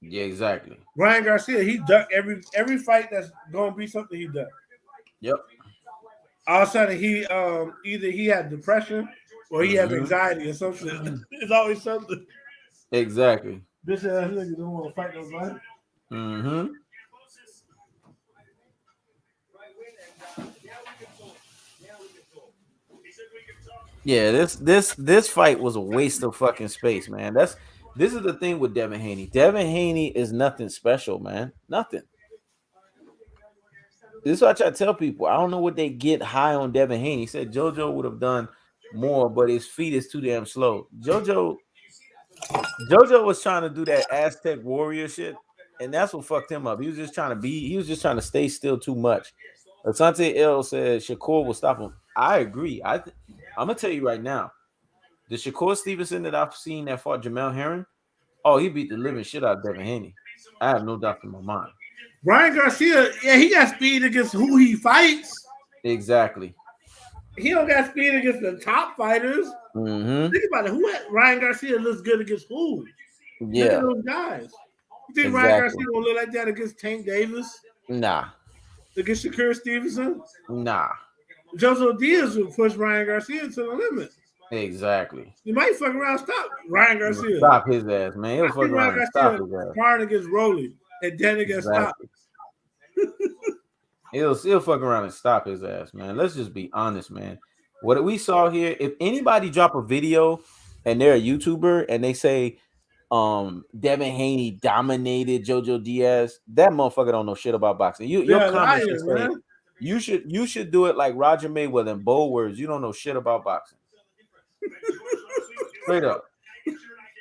Yeah, exactly. Ryan Garcia, he ducked every fight that's gonna be something he ducked. Yep. All of a sudden, he either he had depression or he had anxiety or something. It's always something. Exactly. Bitch ass nigga don't want to fight nobody. Mm-hmm. Yeah, this fight was a waste of fucking space, man. This is the thing with Devin Haney. Devin Haney is nothing special, man. Nothing. This is what I try to tell people. I don't know what they get high on Devin Haney. He said JoJo would have done more, but his feet is too damn slow. JoJo was trying to do that Aztec warrior shit, and that's what fucked him up. He was just trying to stay still too much. Asante L said Shakur will stop him. I agree. I'm gonna tell you right now, the Shakur Stevenson that I've seen that fought Jamel Herring, oh, he beat the living shit out of Devin Haney. I have no doubt in my mind. Ryan Garcia, yeah, he got speed against who he fights. Exactly. He don't got speed against the top fighters. Mm-hmm. Think about it. Ryan Garcia looks good against who? Yeah. Look at those guys. You think Ryan Garcia will look like that against Tank Davis? Nah. Against Shakur Stevenson? Nah. Jojo Diaz will push Ryan Garcia to the limit. Exactly. You might fuck around, stop Ryan Garcia. Stop his ass, man. He'll fuck around and stop his ass. Sparring against Rolly, and then it gets stopped. He'll fuck around and stop his ass, man. Let's just be honest, man. What we saw here, if anybody drop a video and they're a YouTuber and they say Devin Haney dominated Jojo Diaz, that motherfucker don't know shit about boxing. Your comments should say, you should do it like Roger Mayweather in bold words. You don't know shit about boxing. Straight up.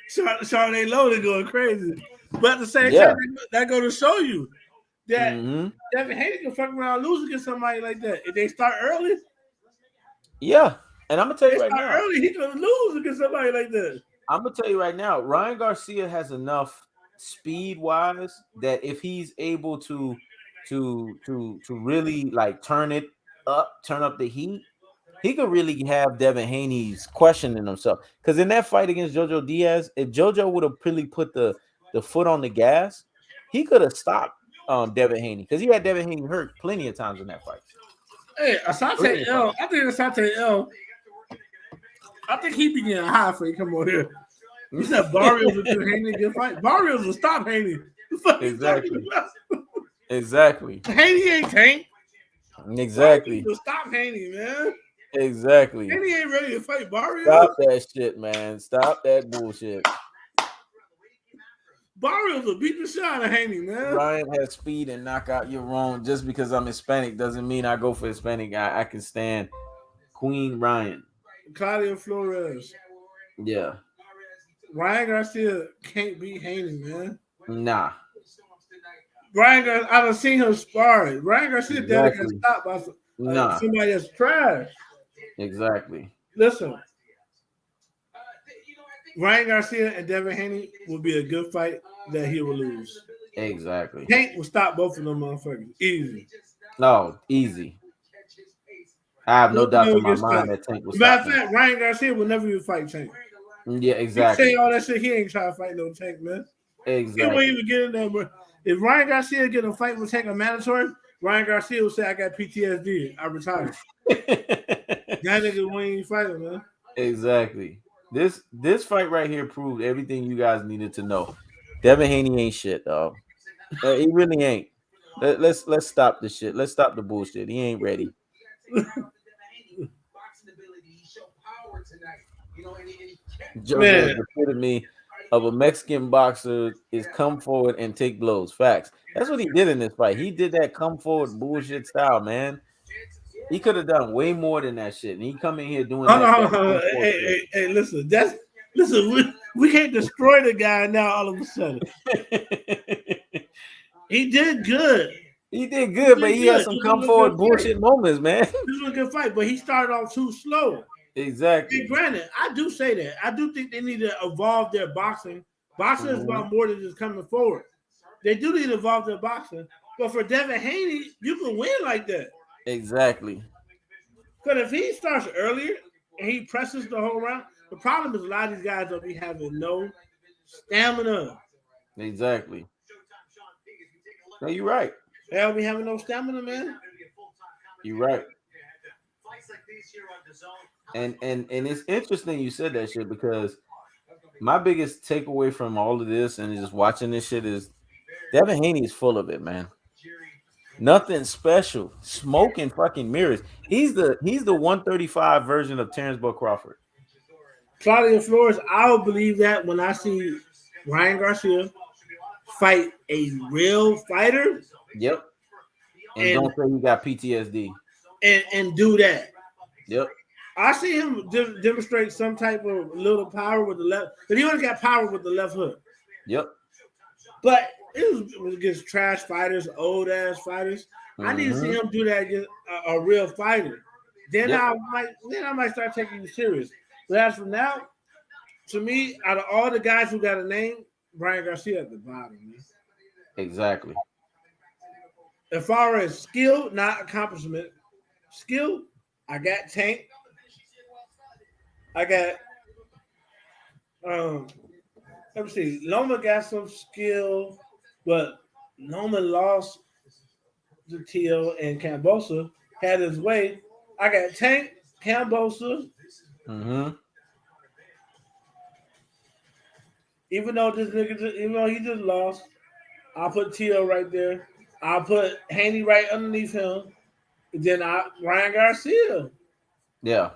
Charlotte Loaded going crazy. But at the same time, that go to show you that Devin Haney can fuck around and lose against somebody like that. If they start early. Yeah. And I'm going to tell you right now. Early, he can lose against somebody like that. I'm going to tell you right now, Ryan Garcia has enough speed-wise that if he's able to really like turn up the heat, he could really have Devin Haney's questioning himself. Because in that fight against Jojo Diaz, if Jojo would have really put the foot on the gas, he could have stopped Devin Haney, because he had Devin Haney hurt plenty of times in that fight. Hey, Asante L, I think Asante L, I think he be getting high for he come on here. He said Barrios will do Haney a good fight. Barrios will stop Haney. Exactly. Haney ain't Tank. Exactly. Barrios will stop Haney, man. Exactly. Haney ain't ready to fight Barrios. Stop that shit, man. Stop that bullshit. Barrios will beat the shit out of Haney, man. Ryan has speed and knockout. You're wrong. Just because I'm Hispanic doesn't mean I go for Hispanic guy. I can stand Queen Ryan. Claudia Flores. Yeah. Ryan Garcia can't beat Haney, man. Nah. Ryan Garcia, I done seen him sparring. Ryan Garcia definitely got stopped by somebody that's trash. Exactly. Listen. Ryan Garcia and Devin Haney will be a good fight that he will lose. Exactly. Tank will stop both of them motherfuckers. Easy. No, easy. I have no doubt in my mind that Tank will stop. Matter of fact, Ryan Garcia will never even fight Tank. Yeah, exactly. He say all that shit, he ain't trying to fight no Tank, man. Exactly. He won't even get in there, bro. If Ryan Garcia get a fight with Tank on mandatory, Ryan Garcia will say, I got PTSD. I retired. That nigga won't even fight him, man. Exactly. This fight right here proved everything you guys needed to know. Devin Haney ain't shit, dog. He really ain't. Let's stop the shit. Let's stop the bullshit. He ain't ready. JoJo, the epitome of a Mexican boxer is come forward and take blows. Facts. That's what he did in this fight. He did that come forward bullshit style, man. He could have done way more than that shit. And he come in here doing Hey, listen. We can't destroy the guy now all of a sudden. He did good. He did good, but he had some come forward bullshit moments, man. This was a good fight, but he started off too slow. Exactly. And granted, I do say that. I do think they need to evolve their boxing. Boxing is about more than just coming forward. They do need to evolve their boxing. But for Devin Haney, you can win like that. Exactly. Because if he starts earlier and he presses the whole round, the problem is a lot of these guys don't be having no stamina. Exactly. No, you're right. They don't be having no stamina, man. You're right. And it's interesting you said that shit, because my biggest takeaway from all of this and just watching this shit is Devin Haney is full of it, man. Nothing special. Smoking fucking mirrors. He's the 135 version of Terrence Buck Crawford. Claudia Flores, I'll believe that when I see Ryan Garcia fight a real fighter Yep. And and don't say he got PTSD. and do that. Yep. I see him demonstrate some type of little power with the left, but he only got power with the left hook. Yep. But it was against trash fighters, old ass fighters. I need to see him do that against a real fighter. Then Yep. I might start taking you serious. But as for now, to me, out of all the guys who got a name, Brian Garcia at the bottom, man. Exactly. As far as skill, not accomplishment, skill, I got Tank. I got let me see. Loma got some skill, but Loma lost to Tio and Cambosa, had his way. I got Tank, Cambosa. Even though even though he just lost, I'll put Tio right there. I'll put Haney right underneath him. And then Ryan Garcia. Yeah.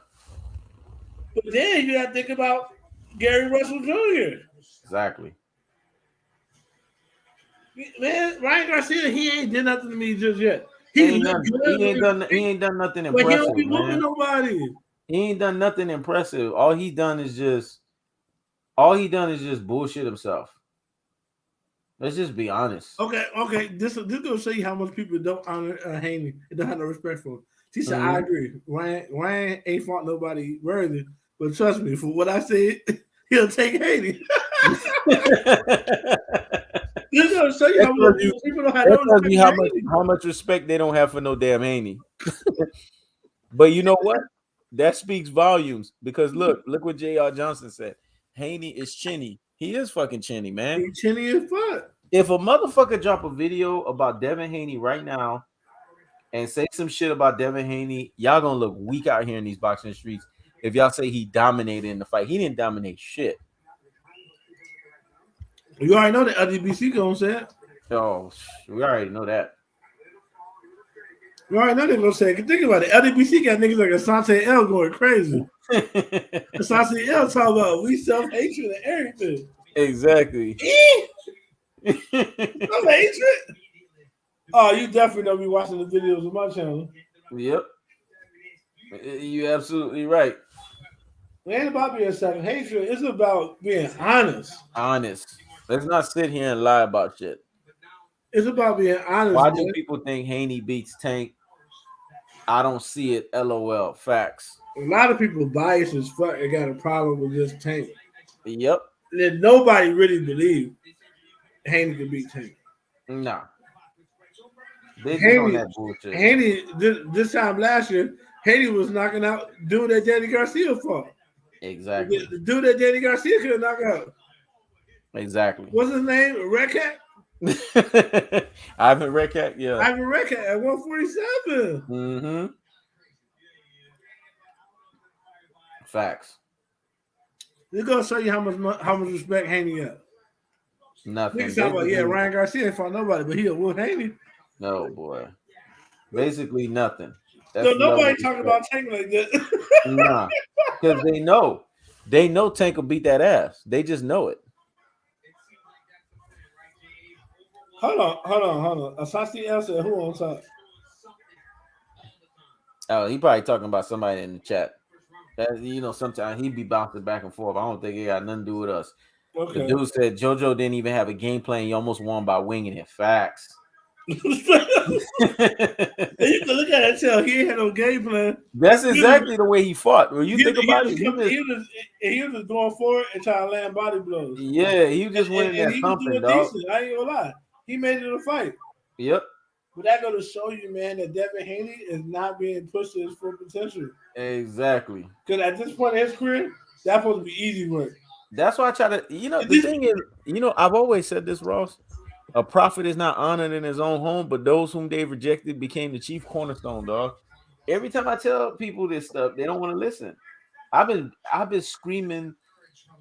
But then you got to think about Gary Russell Jr. Exactly. Man, Ryan Garcia, he ain't did nothing to me just yet. He ain't done nothing impressive. But he don't be man. moving nobody. He ain't done nothing impressive. All he done is just bullshit himself. Let's just be honest. Okay. This gonna show you how much people don't honor Haney and don't have no respect for him. She said, I agree. Ryan ain't fought nobody worthy, but trust me, for what I said, he'll take Haney. This gonna show you how much people don't have no respect. How much respect they don't have for no damn Haney. But you know what? That speaks volumes because look what J.R. Johnson said. Haney is chinny. He is fucking chinny, man. He's chinny as fuck. If a motherfucker drop a video about Devin Haney right now and say some shit about Devin Haney, y'all gonna look weak out here in these boxing streets. If y'all say he dominated in the fight, he didn't dominate shit. You already know that LGBC gonna say it. Oh, we already know that. You already know they're gonna say it. Think about it. LGBC got niggas like Asante L going crazy. Asante L talking about we self-hatred and everything. Exactly. Self-hatred? Oh, you definitely don't be watching the videos on my channel. Yep. You're absolutely right. It ain't about being self-hatred. It's about being honest. Honest. Let's not sit here and lie about shit. It's about being honest. Why do people think Haney beats Tank? I don't see it. LOL. Facts. A lot of people biased as fuck and got a problem with this Tank. Yep. And nobody really believed Haney could beat Tank. Nah. They just on that bullshit. Haney, this time last year, Haney was knocking out dude that Danny Garcia fought. Exactly. The dude that Danny Garcia could knock out. Exactly. What's his name? Red Cat? Ivan Red Cat? Yeah. Ivan Red Cat at 147. Mm-hmm. Facts. This gonna show you how much respect Haney got. Nothing. Niggas talking about, Ryan Garcia ain't fought nobody, but he'll whoop Haney. No, boy. Basically nothing. So nobody talking about Tank like that. Nah. Because they know. They know Tank will beat that ass. They just know it. Hold on. Asante L said who on top? Oh, he probably talking about somebody in the chat. Sometimes he be bouncing back and forth. I don't think it got nothing to do with us. Okay. The dude said Jojo didn't even have a game plan. He almost won by winging it. Facts. You can look at it, tell he ain't had no game plan. That's exactly the way he fought. When you think about it, he was just going for it and trying to land body blows. Yeah, he was just winning that something, dog. Decent. I ain't gonna lie. He made it a fight. Yep. But that go to show you, man, that Devin Haney is not being pushed to his full potential. Exactly. Because at this point in his career, that's supposed to be easy work. That's why I try to, the thing is, I've always said this, Ross. A prophet is not honored in his own home, but those whom they rejected became the chief cornerstone, dog. Every time I tell people this stuff, they don't want to listen. I've been screaming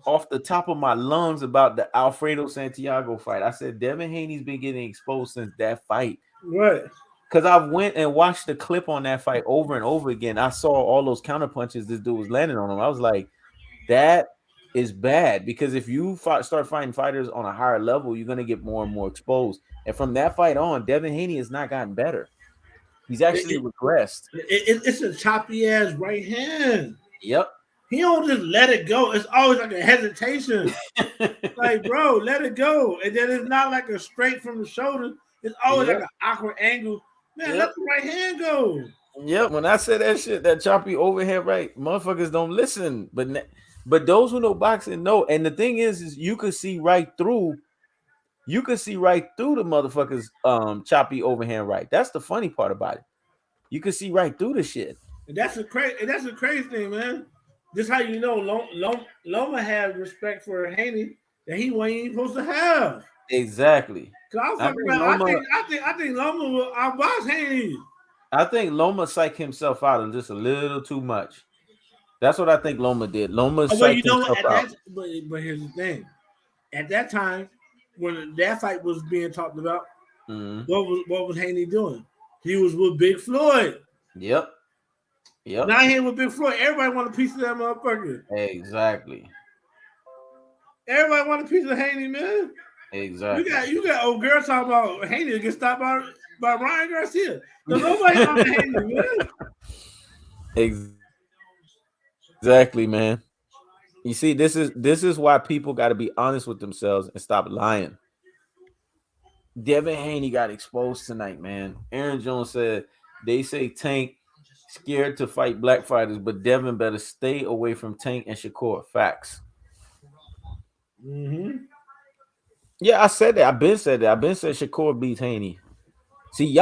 off the top of my lungs about the Alfredo Santiago fight. I said Devin Haney's been getting exposed since that fight. Right. Because I went and watched the clip on that fight over and over again. I saw all those counter punches this dude was landing on him. I was like, that is bad because if you start fighting fighters on a higher level, you're gonna get more and more exposed. And from that fight on, Devin Haney has not gotten better. He's actually regressed. It's a choppy ass right hand. Yep. He don't just let it go. It's always like a hesitation. Like, bro, let it go. And then it's not like a straight from the shoulder. It's always like an awkward angle. Man, let the right hand go. Yep. When I said that shit, that choppy overhead right, motherfuckers don't listen. But those who know boxing know. And the thing is you could see right through. You could see right through the motherfuckers choppy overhand right. That's the funny part about it. You can see right through the shit. And that's a crazy thing, man. This how you know Loma had respect for Haney that he wasn't even supposed to have. Exactly. I think Loma will outbox Haney. I think Loma psyched himself out just a little too much. That's what I think Loma did. Loma psyched himself out. But here's the thing. At that time, when that fight was being talked about, what was Haney doing? He was with Big Floyd. Yep. Now he with Big Floyd. Everybody want a piece of that motherfucker. Exactly. Everybody want a piece of Haney, man. Exactly. You got old girl talking about Haney get stopped by Ryan Garcia. So nobody on Haney, man. Exactly, man. You see, this is why people got to be honest with themselves and stop lying. Devin Haney got exposed tonight, man. Aaron Jones said they say Tank scared to fight black fighters, but Devin better stay away from Tank and Shakur. Facts. Mm-hmm. Yeah, I said that. I've been said Shakur beats Haney. See,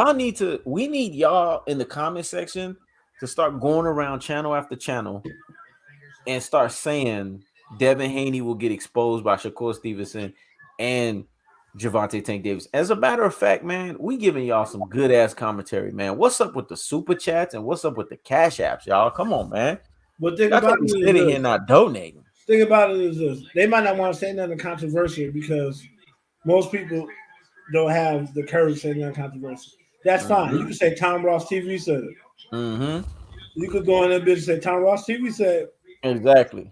we need y'all in the comment section to start going around channel after channel and start saying Devin Haney will get exposed by Shakur Stevenson and Gervonta Tank Davis. As a matter of fact, man, we giving y'all some good ass commentary, man. What's up with the super chats and what's up with the cash apps, y'all? Come on, man. But think about it, sitting here not donating. Think about it is this: they might not want to say nothing controversial because most people don't have the courage to say nothing controversial. That's fine. You can say Tom Ross TV said it. Mm-hmm. You could go in that bitch and say Tom Ross TV said exactly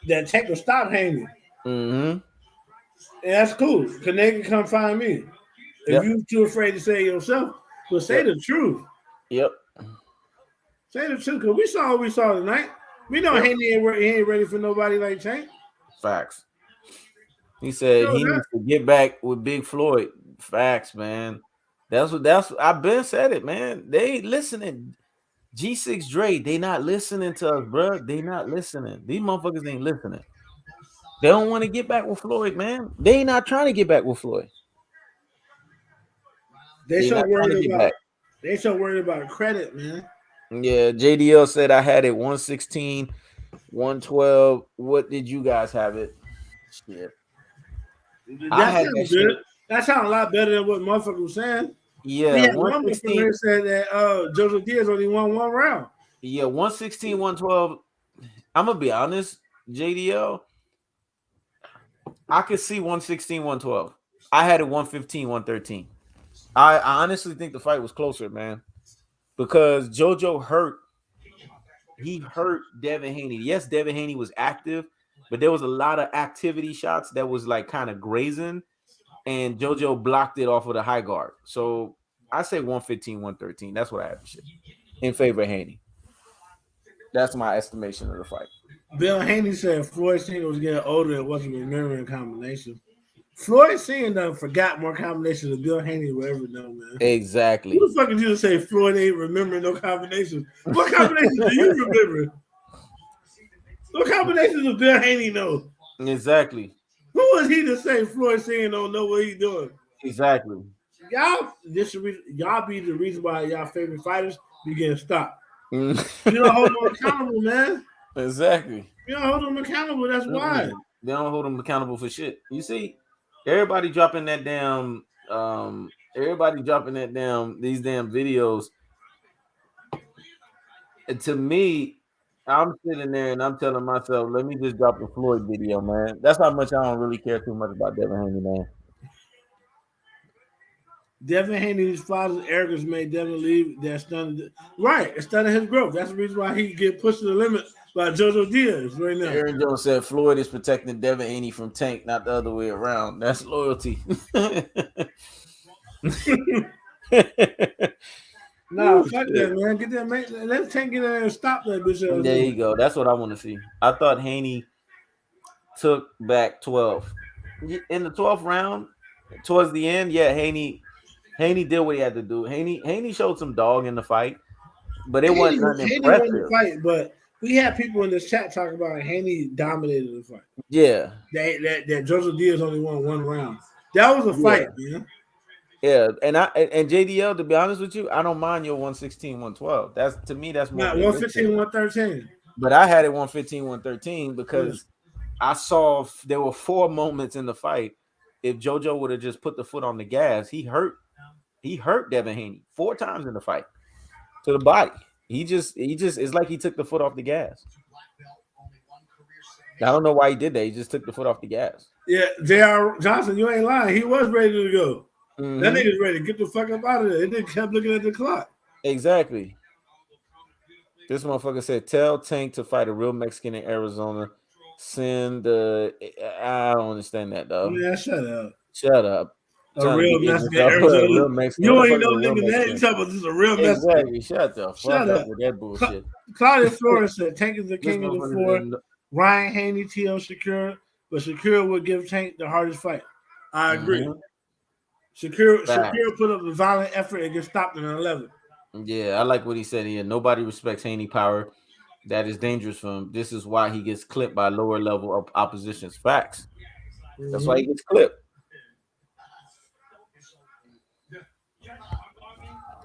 that Tank will stop Haney. Mm-hmm. And that's cool. Cause they can come find me. If you're too afraid to say it yourself, well, say the truth. Yep. Say the truth. Cause we saw what we saw tonight. We know Haney ain't ready for nobody like Tank. Facts. He said he needs to get back with Big Floyd. Facts, man. That's I've been said it, man. They ain't listening. G6 Dre, they not listening to us, bro. They not listening. These motherfuckers ain't listening. They don't want to get back with Floyd, man. They ain't not trying to get back with Floyd. They so worried about credit, man. Yeah, JDL said I had it 116, 112. What did you guys have it? Shit. That sounds a lot better than what motherfucker was saying. Yeah, 116 said that Jojo Diaz only won one round. Yeah, 116, 112. I'm gonna be honest, JDL. I could see 116, 112. I had it 115, 113. I honestly think the fight was closer, man. Because JoJo hurt Devin Haney. Yes, Devin Haney was active, but there was a lot of activity shots that was like kind of grazing, and JoJo blocked it off of the high guard. So I say 115, 113. That's what I have to shit in favor of Haney. That's my estimation of the fight. Bill Haney said Floyd Senior was getting older and wasn't remembering combinations. Floyd Senior done forgot more combinations than Bill Haney will ever know, man. Exactly. Who the fuck did you say Floyd ain't remembering no combinations? What combinations do you remember? What combinations does Bill Haney know? Exactly. Who is he to say Floyd Senior don't know what he's doing? Exactly. Y'all be the reason why y'all favorite fighters be getting stopped. You don't hold them accountable, man. Exactly. You don't hold them accountable. That's why. They don't hold them accountable for shit. You see, everybody dropping that damn these damn videos. And to me, I'm sitting there and I'm telling myself, let me just drop the Floyd video, man. That's how much I don't really care too much about Devin Haney, man. Devin Haney's father's arrogance made Devin leave. That stunned, right? It stunted his growth. That's the reason why he get pushed to the limit by Jojo Diaz right now. Aaron Jones said Floyd is protecting Devin Haney from Tank, not the other way around. That's loyalty. Nah, fuck that, man. Get that, man. Let's Tank get in there and stop that bitch. There you go. That's what I want to see. I thought Haney took back 12 in the 12th round. Towards the end, yeah, Haney did what he had to do. Haney showed some dog in the fight, but it wasn't nothing Haney won impressive. the fight, but we had people in this chat talking about Haney dominated the fight. Yeah, that Jojo Diaz only won one round. That was a fight, man. Yeah, and JDL, to be honest with you, I don't mind your 116, 112. That's to me, that's more 115, 113. But I had it 115, 113 because I saw there were 4 moments in the fight. If JoJo would have just put the foot on the gas, he hurt Devin Haney 4 times in the fight to the body. He just it's like he took the foot off the gas. I don't know why he did that. He just took the foot off the gas. Yeah, J.R. Johnson, you ain't lying. He was ready to go. Mm-hmm. That nigga's ready. Get the fuck up out of there. And then kept looking at the clock. Exactly. This motherfucker said, tell Tank to fight a real Mexican in Arizona. Send I don't understand that, though. Man, shut up. Shut up. A real Mexican in Arizona. Real Mexican. You ain't no nigga that. You talking about this is a real Mexican. Exactly. Shut the fuck up with that bullshit. Claudia Flores said, Tank is the king of the 4. Ryan Haney, T.O. Shakur. But Shakur would give Tank the hardest fight. I agree. Mm-hmm. Shakur put up a violent effort and get stopped in 11. Yeah, I like what he said here. Nobody respects Haney power. That is dangerous for him. This is why he gets clipped by lower level of oppositions. Facts. Mm-hmm. That's why he gets clipped.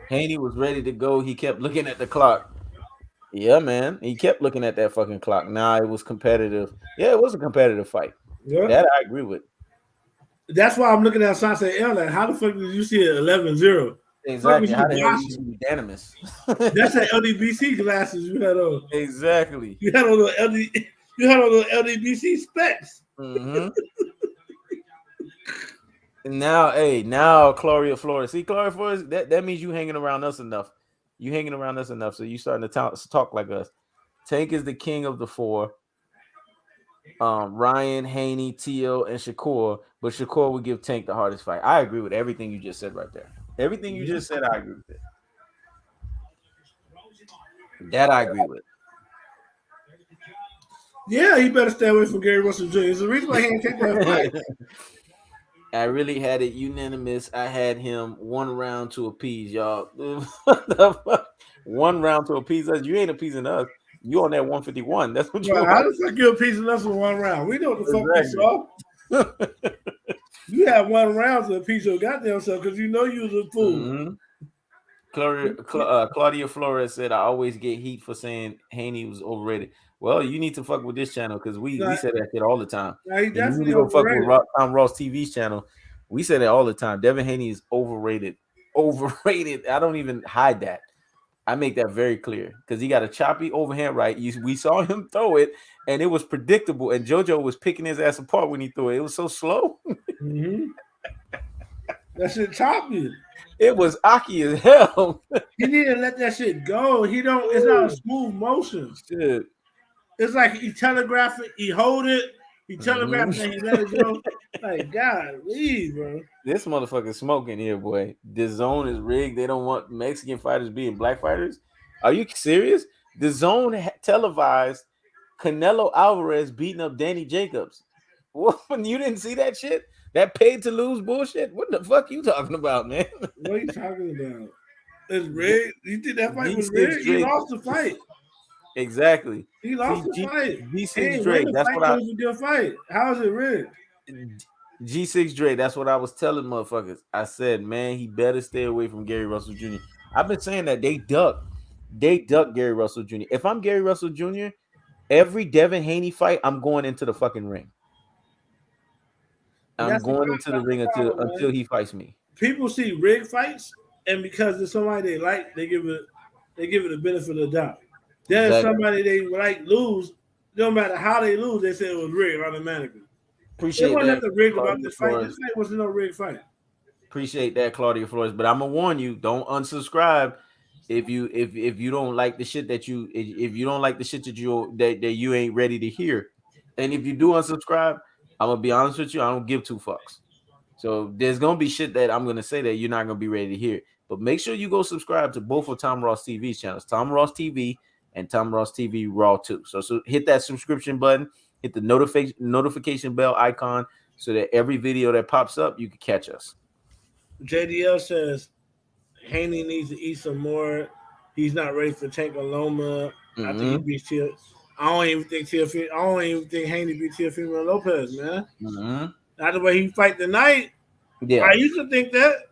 Haney was ready to go. He kept looking at the clock. Yeah, man. He kept looking at that fucking clock. Nah, it was competitive. Yeah, it was a competitive fight. Yeah. That I agree with. That's why I'm looking at Sasha L. Like, how the fuck did you see it 11-0? Exactly. How the hell did you see unanimous? That's the LDBC glasses you had on. Exactly. You had on the LDBC specs. Mm-hmm. Now Claudia Flores. See, Claudia Flores, that means you hanging around us enough. You hanging around us enough, so you starting to talk like us. Tank is the king of the 4. Ryan, Haney, T.O., and Shakur, but Shakur would give Tank the hardest fight. I agree with everything you just said right there. Everything you just said, I agree with it. That I agree with. Yeah, he better stay away from Gary Russell Jr. It's the reason why he ain't take that fight. I really had it unanimous. I had him 1 round to appease y'all. 1 round to appease us. You ain't appeasing us. You on that 151. That's what you want. How the fuck you appeasing us with 1 round? We know what the fuck we saw. You had 1 round to appease your goddamn self because you know you was a fool. Mm-hmm. Claudia Flores said, I always get heat for saying Haney was overrated. Well, you need to fuck with this channel because we say that shit all the time. He definitely you need to go fuck with Tom Ross TV's channel. We say that all the time. Devin Haney is overrated. Overrated. I don't even hide that. I make that very clear because he got a choppy overhand right. We saw him throw it, and it was predictable. And JoJo was picking his ass apart when he threw it. It was so slow. Mm-hmm. That shit choppy. It was Aki as hell. He need to let that shit go. He don't. It's not a smooth motion. Shit. It's like he telegraph it, he hold it, he telegraph it, and he let it go. Like, God, leave, bro. This motherfucker smoking here, boy. DAZN is rigged. They don't want Mexican fighters being black fighters. Are you serious? DAZN televised Canelo Alvarez beating up Danny Jacobs. What? You didn't see that shit? That paid to lose bullshit? What the fuck you talking about, man? What are you talking about? It's rigged. You think that fight was rigged? He lost the fight. Exactly. He lost the fight. G6 Drake. That's what I. Good fight. How is it rigged? G6 Drake. That's what I was telling motherfuckers. I said, man, he better stay away from Gary Russell Jr. I've been saying that they duck Gary Russell Jr. If I'm Gary Russell Jr., every Devin Haney fight, I'm going into the fucking ring. I'm going into the ring until he fights me. People see rigged fights, and because it's somebody they like, they give it a benefit of the doubt. Then if somebody they like lose, no matter how they lose, they say it was rigged automatically. Appreciate that. They wasn't nothing rigged about this fight. This fight wasn't no rigged fight. Appreciate that, Claudia Flores. But I'm gonna warn you: don't unsubscribe if you don't like the shit that if you don't like the shit that you ain't ready to hear, and if you do unsubscribe, I'm gonna be honest with you, I don't give two fucks. So there's gonna be shit that I'm gonna say that you're not gonna be ready to hear. But make sure you go subscribe to both of Tom Ross TV's channels, Tom Ross TV and Tom Ross TV Raw 2. So hit that subscription button, hit the notification bell icon so that every video that pops up, you can catch us. JDL says Haney needs to eat some more. He's not ready for Tank or Loma. I think he beats Tia. I don't even think Haney beats Teofimo Lopez, man. Not the way he fight tonight. Yeah, I used to think that.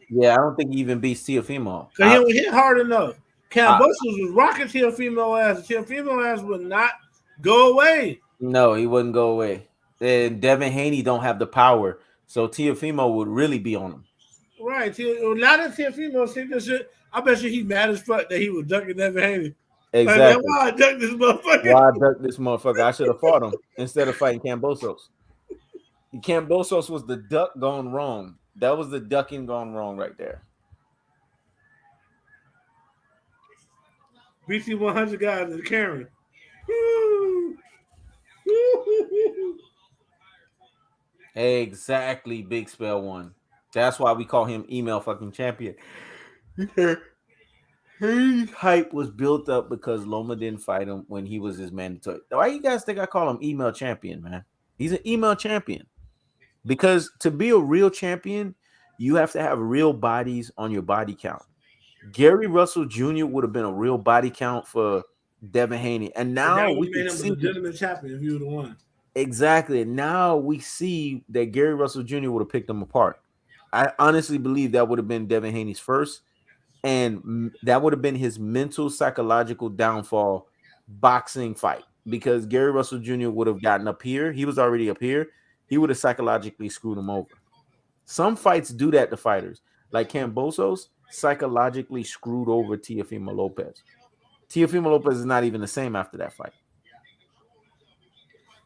Yeah, I don't think he even beats Teofimo. Because he don't hit hard enough. Cambosos was rocking Teofimo ass. Teofimo ass would not go away. No, he wouldn't go away. And Devin Haney don't have the power, so Teofimo would really be on him. Right. Now that Teofimo see this shit, I bet you he mad as fuck that he was ducking Devin Haney. Exactly. Like, man, why I duck this motherfucker? Why I duck this motherfucker? I should have fought him instead of fighting Cambosos. Cambosos was the duck gone wrong. That was the ducking gone wrong right there. BC 100 guys in Karen. Exactly, Big Spell One. That's why we call him email fucking champion. His hype was built up because Loma didn't fight him when he was his mandatory. Why you guys think I call him email champion, man? He's an email champion. Because to be a real champion, you have to have real bodies on your body count. Gary Russell Jr. would have been a real body count for Devin Haney. And now we made him a legitimate champion if he would have won. Exactly. Now we see that Gary Russell Jr. would have picked them apart. I honestly believe that would have been Devin Haney's first, and that would have been his mental, psychological downfall boxing fight, because Gary Russell Jr. would have gotten up here. He was already up here. He would have psychologically screwed him over. Some fights do that to fighters. Like Cambosos psychologically screwed over Teofimo Lopez. Teofimo Lopez is not even the same after that fight.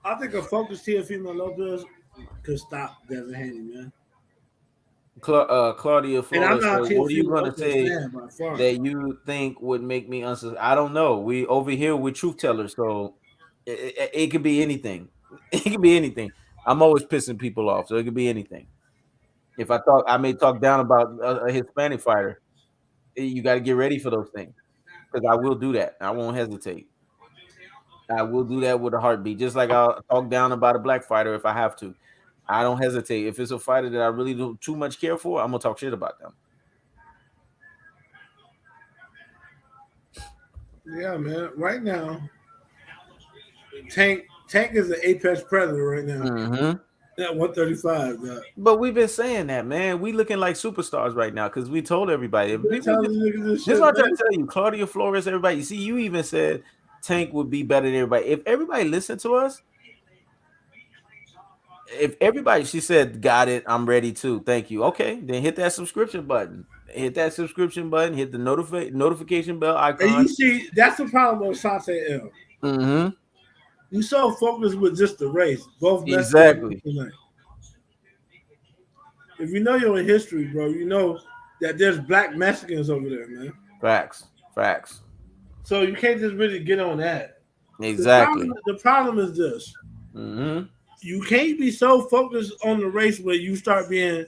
I think a focused Teofimo Lopez could stop Devin Haney, man. Claudia Flores, what are you going to say that you think would make me unsubscribe? I don't know. We over here with truth tellers, so it could be anything. It could be anything. I'm always pissing people off, so it could be anything. If I may talk down about a Hispanic fighter, you got to get ready for those things, because I will do that. I won't hesitate. I will do that with a heartbeat, just like I'll talk down about a black fighter if I have to. I don't hesitate. If it's a fighter that I really don't too much care for, I'm gonna talk shit about them. Yeah, man. Right now, Tank is an apex predator right now. At 135. But we've been saying that, man. We looking like superstars right now because we told everybody. This is what I'm trying to tell you, Claudia Flores. Everybody, you see, you even said Tank would be better than everybody. If everybody listened to us. If everybody, she said, got it, I'm ready too. Thank you. Okay, then hit that subscription button. Hit that subscription button. Hit the notification bell icon. And you see, that's the problem with Asante L. You so focused with just the race. Both exactly. If you know your history, bro, you know that there's black Mexicans over there, man. Facts. So you can't just really get on that. Exactly. The problem is this. You can't be so focused on the race where you start being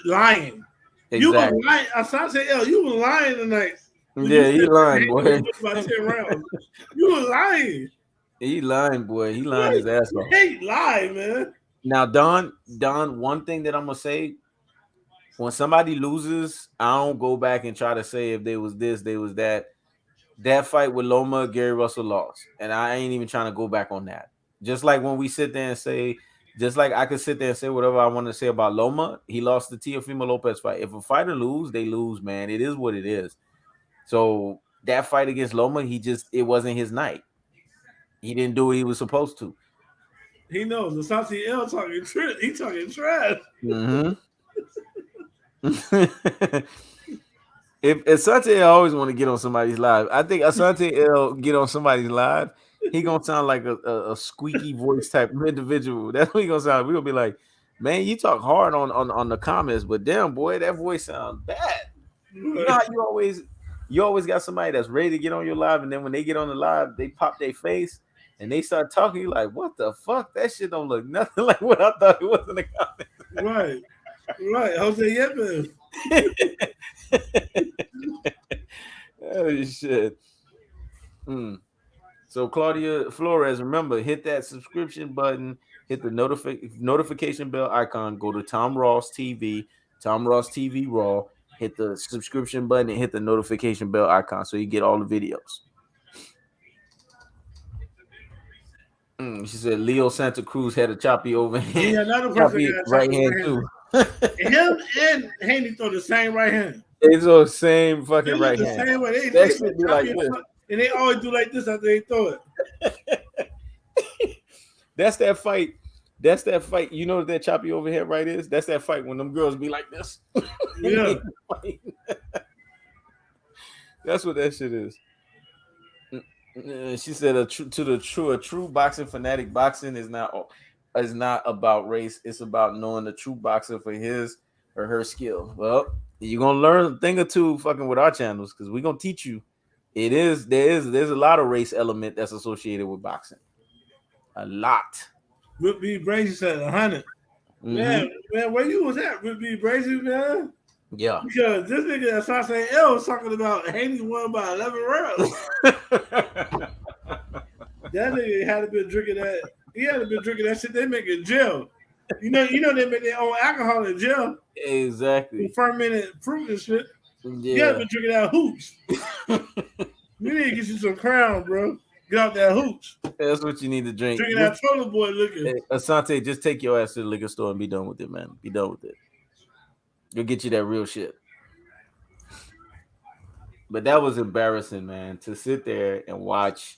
lying. Exactly. You were lying. Asante L, you were lying tonight. Yeah, you lying, boy. About 10 rounds. You were lying. He lying, boy. He lying his ass off. You can't lie, man. Now, Don, one thing that I'm gonna say, when somebody loses, I don't go back and try to say if they was this, they was that. That fight with Loma, Gary Russell lost, and I ain't even trying to go back on that. Just like when we sit there and say, just like I could sit there and say whatever I want to say about Loma, he lost the Teofimo Lopez fight. If a fighter lose, they lose, man. It is what it is. So that fight against Loma, it wasn't his night. He didn't do what he was supposed to. He knows. Asante L talking trash. He talking trash. If Asante L always want to get on somebody's live, I think Asante L get on somebody's live, he gonna sound like a squeaky voice type of individual. That's what he gonna sound like. We gonna be like, man, you talk hard on the comments, but damn boy, that voice sounds bad. You know how you always You always got somebody that's ready to get on your live, and then when they get on the live, they pop their face and they start talking. You like, what the fuck? That shit don't look nothing like what I thought it was in the Right. Right. Jose Yepes. oh shit. Mm. So Claudia Flores, remember, hit that subscription button, hit the notification bell icon, go to Tom Ross TV, Tom Ross TV Raw, hit the subscription button and hit the notification bell icon so you get all the videos. She said Leo Santa Cruz had a choppy overhand. Yeah, another person Choppy got a right choppy hand right too. Him and Haney throw the same right hand. It's the same They fucking look right the hand. same way. They That say shit be choppy like this. and they always do like this after they throw it. That's that fight. That's that fight. You know what that choppy overhead right is? That's that fight when them girls be like this. Yeah. That's what that shit is. She said, a true boxing fanatic, boxing is not about race. It's about knowing the true boxer for his or her skill. Well, you're gonna learn a thing or two fucking with our channels because we're gonna teach you. There's a lot of race element that's associated with boxing. A lot. Whip B. Brazy said 100. Man, where you was at, Whip B. Brazy, man? Yeah. Because this nigga that Sasha L was talking about Haney won by 11 rounds. That nigga had to be drinking that. He had to be drinking that shit they make in jail. You know they make their own alcohol in jail. Exactly. Fermented fruit and shit. Yeah. You gotta be drinking that hooch. You need to get you some Crown, bro. Get out that hooch. That's what you need to drink. Drinking that Toilet Boy liquor. Hey, Asante, just take your ass to the liquor store and be done with it, man. Be done with it. You'll get you that real shit. But that was embarrassing, man, to sit there and watch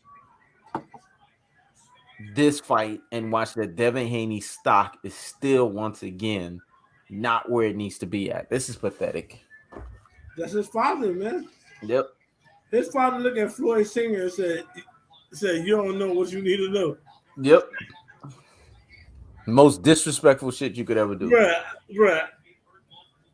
this fight and watch that Devin Haney stock is still once again not where it needs to be at. This is pathetic. That's his father, man. Yep. His father looked at Floyd Singer and said, you don't know what you need to know. Yep. Most disrespectful shit you could ever do. Bruh.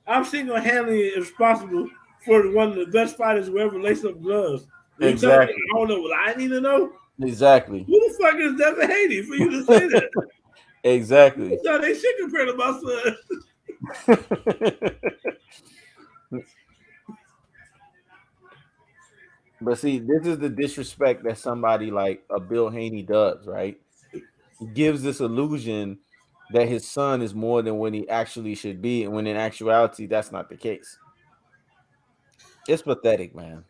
I'm single-handedly responsible for one of the best fighters who ever laced up gloves. Exactly. I don't know what I need to know. Exactly. Who the fuck is Devin Haney for you to say that? Exactly. No, they shit compared to my son. But see, this is the disrespect that somebody like a Bill Haney does, right? He gives this illusion that his son is more than what he actually should be, and when in actuality, that's not the case. It's pathetic, man.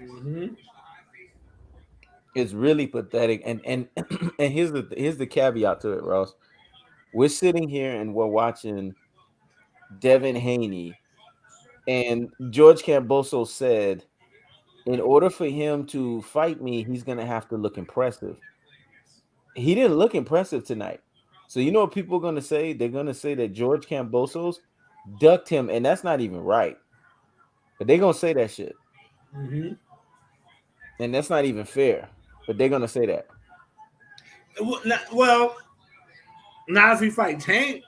Mm-hmm. It's really pathetic, and and here's the caveat to it, Ross. We're sitting here and we're watching Devin Haney, and George Camboso said, in order for him to fight me, he's gonna have to look impressive. He didn't look impressive tonight. So you know what people are gonna say? They're gonna say that George Cambosos ducked him, and that's not even right. But they're gonna say that shit. Mm-hmm. And that's not even fair. But they're gonna say that. Well, not if he fight Tank.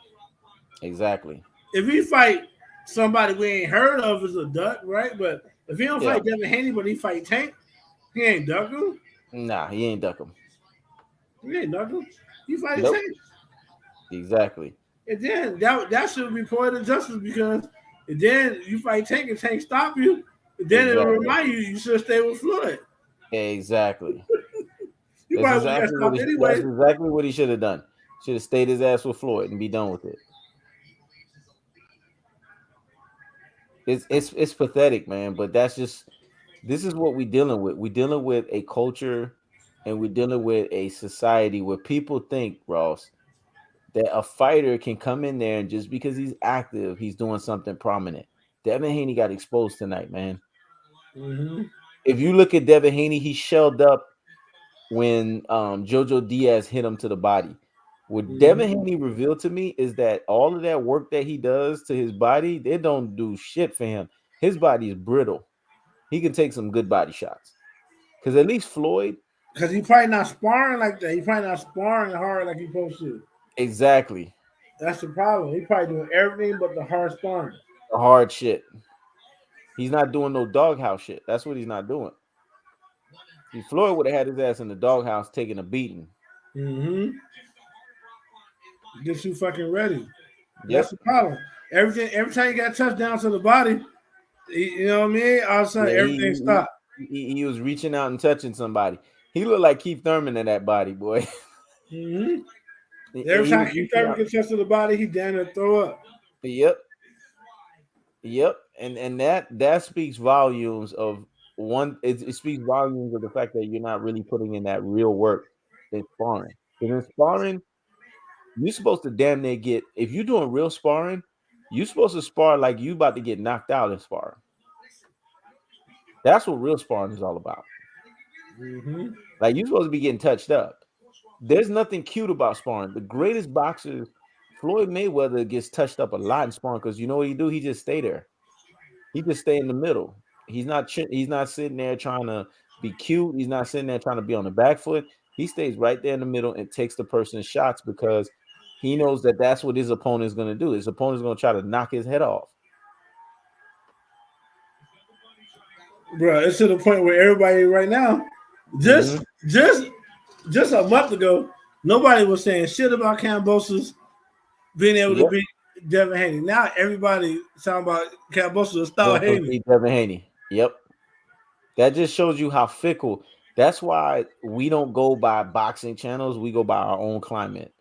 Exactly. If he fight somebody we ain't heard of, is a duck, right? But if he don't fight Devin Haney, but he fight Tank, he ain't duck him. Nah, he ain't duck him. He ain't duck him. He fight Tank. Exactly. And then that should be poetic justice, because and then you fight Tank and Tank stop you. And then it'll remind you should stay with Floyd. Exactly. That's exactly what he should have done. Should have stayed his ass with Floyd and be done with it. It's pathetic, man. But this is what we're dealing with. We're dealing with a culture, and we're dealing with a society where people think, Ross, that a fighter can come in there and just because he's active, he's doing something prominent. Devin Haney got exposed tonight, man. Mm-hmm. If you look at Devin Haney, he shelled up when Jojo Diaz hit him to the body. What Devin Haney revealed to me is that all of that work that he does to his body, they don't do shit for him. His body is brittle. He can take some good body shots. Because at least Floyd, because he probably not sparring like that. He probably not sparring hard like he's supposed to. Exactly. That's the problem. He probably doing everything but the hard sparring. The hard shit. He's not doing no doghouse shit. That's what he's not doing. See, Floyd would have had his ass in the doghouse taking a beating. Mm-hmm. Get you fucking ready. Yep. That's the problem. Every time you got touchdown to the body, you know what I mean? All of a sudden, Yeah, everything stopped. he was reaching out and touching somebody. He looked like Keith Thurman in that body, boy. Mm-hmm. And Every he time was Keith reaching Thurman out. gets touched to the body, he down there throw up. Yep. And that speaks volumes of one. It speaks volumes of the fact that you're not really putting in that real work in sparring. Because in sparring, you're supposed to damn near get, if you're doing real sparring, you're supposed to spar like you about to get knocked out in sparring. That's what real sparring is all about. Mm-hmm. Like you're supposed to be getting touched up. There's nothing cute about sparring. The greatest boxers, Floyd Mayweather, gets touched up a lot in sparring because you know what he do? He just stay there. He just stay in the middle. He's not sitting there trying to be cute. He's not sitting there trying to be on the back foot. He stays right there in the middle and takes the person's shots because he knows that that's what his opponent is going to do. His opponent is going to try to knock his head off. Bro, it's to the point where everybody right now, just a month ago, nobody was saying shit about Kambosos being able to beat Devin Haney. Now everybody talking about Kambosos to start Haney. Devin Haney. Yep. That just shows you how fickle. That's why we don't go by boxing channels. We go by our own climate.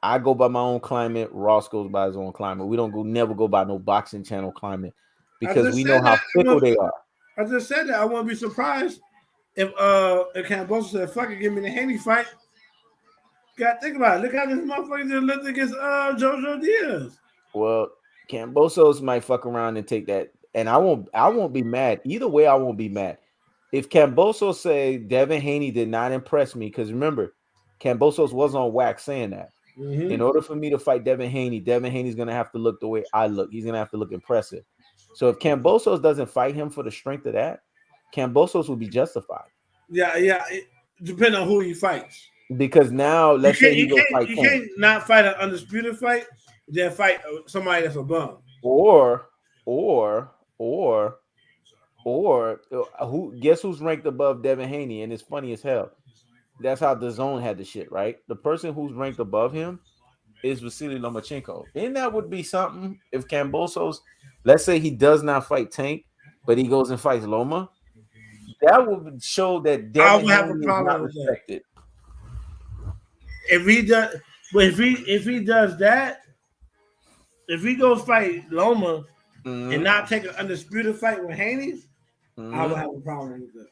I go by my own climate. Ross goes by his own climate. We don't never go by no boxing channel climate because we know how fickle they are. I just said that. I wouldn't be surprised if Kambosos said, "Fuck it, give me the Haney fight." Got to think about it. Look how this motherfucker just looked against Jojo Diaz. Well, Kambosos might fuck around and take that, and I won't be mad. Either way, I won't be mad. If Kambosos say Devin Haney did not impress me, because remember, Kambosos was on wax saying that. Mm-hmm. In order for me to fight Devin Haney's gonna have to look the way I look. He's gonna have to look impressive. So if Kambosos doesn't fight him for the strength of that, Kambosos will be justified. Yeah. Depending on who he fights. Because now, let's say he goes fight you can't not fight an undisputed fight, then fight somebody that's a bum. Or who? Guess who's ranked above Devin Haney? And it's funny as hell. That's how DAZN had the shit, right? The person who's ranked above him is Vasily Lomachenko. And that would be something if Kambosos, let's say he does not fight Tank, but he goes and fights Loma. That would show that Devin Haney is not respected. If he does, but if he does that, if he goes fight Loma and not take an undisputed fight with Haney, I would have a problem with that.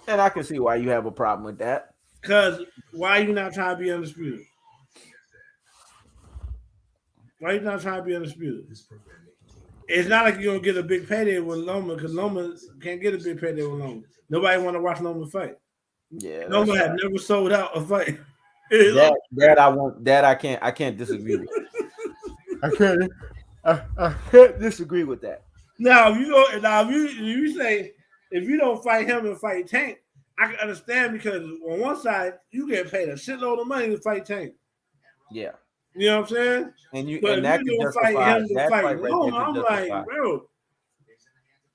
And I can see why you have a problem with that. Because why are you not trying to be undisputed? Why are you not trying to be undisputed? It's not like you're gonna get a big payday with Loma because Loma can't get a big payday with Loma. Nobody want to watch Loma fight. Yeah, Loma had never sold out a fight. That I won't. That I can't disagree with. I can't disagree with that. Now, if you say if you don't fight him and fight Tank, I can understand because on one side you get paid a shitload of money to fight Tank. Yeah, you know what I'm saying. And that could justify that fight right Loma, I'm like, bro,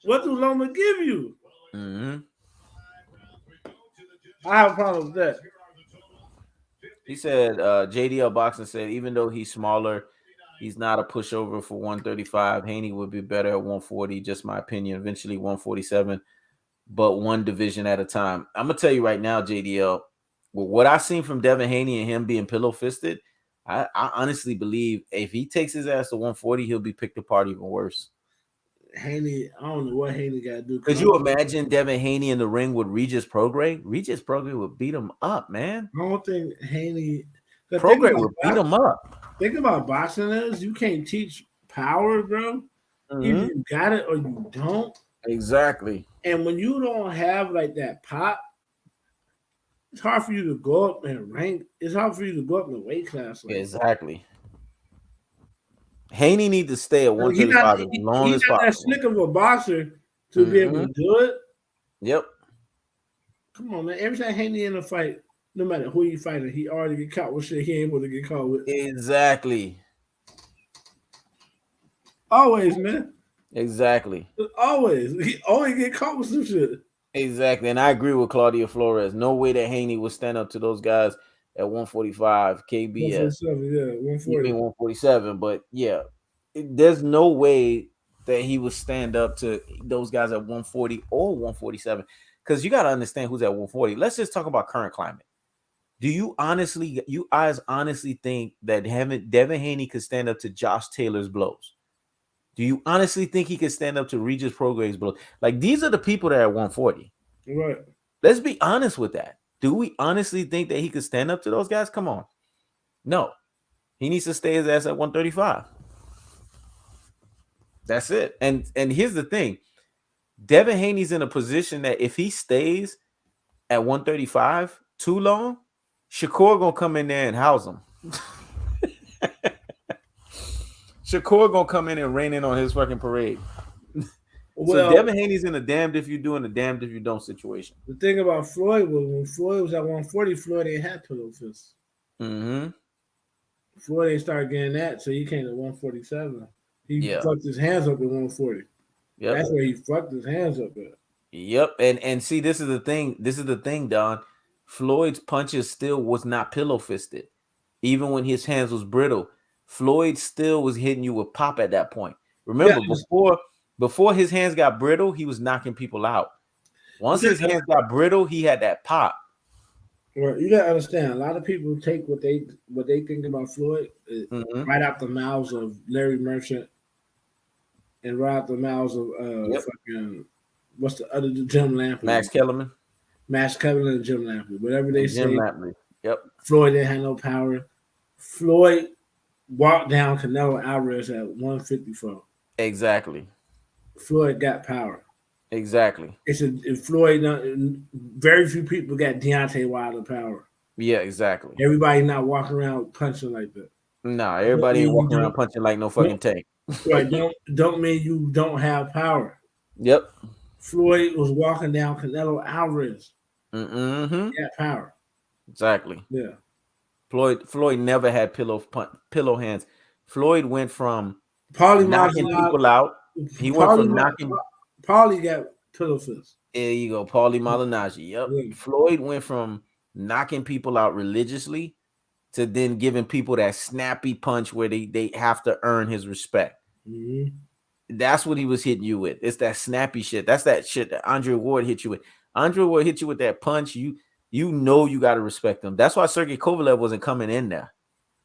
what do Loma give you? Mm-hmm. I have a problem with that. He said, JDL Boxing said, even though he's smaller, he's not a pushover for 135. Haney would be better at 140, just my opinion. Eventually 147, but one division at a time. I'm going to tell you right now, JDL, with what I've seen from Devin Haney and him being pillow-fisted, I honestly believe if he takes his ass to 140, he'll be picked apart even worse. Haney, I don't know what Haney got to do. Could you imagine Devin Haney in the ring with Regis Prograis? Regis Prograis would beat him up, man. I don't think Haney. Prograis would beat him up. Think about boxing is you can't teach power, bro. Mm-hmm. Either you got it or you don't. Exactly. And when you don't have like that pop, it's hard for you to go up and rank. It's hard for you to go up in the weight class. Like exactly. Haney needs to stay at 135 as long as possible. He's not that slick of a boxer to be able to do it. Yep. Come on, man. Every time Haney in a fight, no matter who he fighting, he already get caught with shit he ain't able to get caught with. Exactly. Always, man. Exactly. Always. He always get caught with some shit. Exactly. And I agree with Claudia Flores. No way that Haney would stand up to those guys at 145 KBS. 147, yeah, You 140. mean 147, but yeah, there's no way that he would stand up to those guys at 140 or 147. Because you got to understand who's at 140. Let's just talk about current climate. Do you guys honestly think that Devin Haney could stand up to Josh Taylor's blows? Do you honestly think he could stand up to Regis Prograve's blows? Like, these are the people that are at 140. Right. Let's be honest with that. Do we honestly think that he could stand up to those guys? Come on. No. He needs to stay his ass at 135. That's it. And here's the thing. Devin Haney's in a position that if he stays at 135 too long, Shakur gonna come in there and house him. Shakur gonna come in and rain in on his fucking parade. Well, so Devin Haney's in a damned if you do and a damned if you don't situation. the thing about Floyd was when Floyd was at 140, Floyd ain't had pillow fists. Mm-hmm. Floyd ain't started getting that, so he came to 147. He Yeah. fucked his hands up at 140. Yep. That's where he fucked his hands up at. Yep. And see, this is the thing, Don. Floyd's punches still was not pillow fisted. Even when his hands was brittle, Floyd still was hitting you with pop at that point. Remember, before his hands got brittle, he was knocking people out. Once his hands got brittle, he had that pop. Right. You gotta understand, a lot of people take what they think about Floyd right out the mouths of Larry Merchant and right out the mouths of fucking what's the other Jim Lampley, Max Kellerman, and Jim Lampley. Whatever they say. Jim Lampley. Yep. Floyd didn't have no power. Floyd walked down Canelo Alvarez at 154. Exactly. Floyd got power. Exactly. Very few people got Deontay Wilder power. Yeah, exactly. Everybody not walking around punching like that. Nah, everybody ain't walking around punching like no fucking tank. Right, don't mean you don't have power. Yep. Floyd was walking down Canelo Alvarez. Mm-hmm. He got power. Exactly. Yeah. Floyd never had pillow hands. Floyd went from Paulie knocking people out. He went from knocking. Paulie got pillow fists. There you go, Paulie Malignaggi. Yep. Yeah. Floyd went from knocking people out religiously to then giving people that snappy punch where they have to earn his respect. Mm-hmm. That's what he was hitting you with. It's that snappy shit. That's that shit that Andre Ward hit you with. Andre Ward hit you with that punch. You know you got to respect him. That's why Sergey Kovalev wasn't coming in there,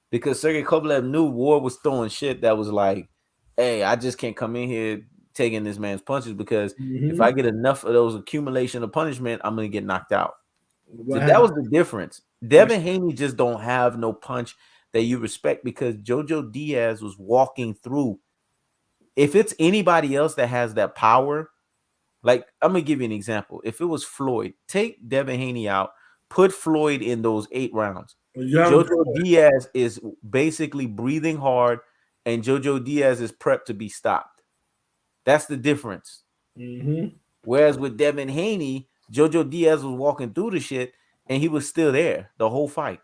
because Sergey Kovalev knew Ward was throwing shit that was like, hey, I just can't come in here taking this man's punches, because if I get enough of those accumulation of punishment, I'm going to get knocked out. So that was the difference. Devin Haney just don't have no punch that you respect, because Jojo Diaz was walking through. If it's anybody else that has that power, like, I'm going to give you an example. If it was Floyd, take Devin Haney out, put Floyd in those 8 rounds. Jojo Diaz is basically breathing hard, and Jojo Diaz is prepped to be stopped. That's the difference. Mm-hmm. Whereas with Devin Haney, Jojo Diaz was walking through the shit, and he was still there the whole fight.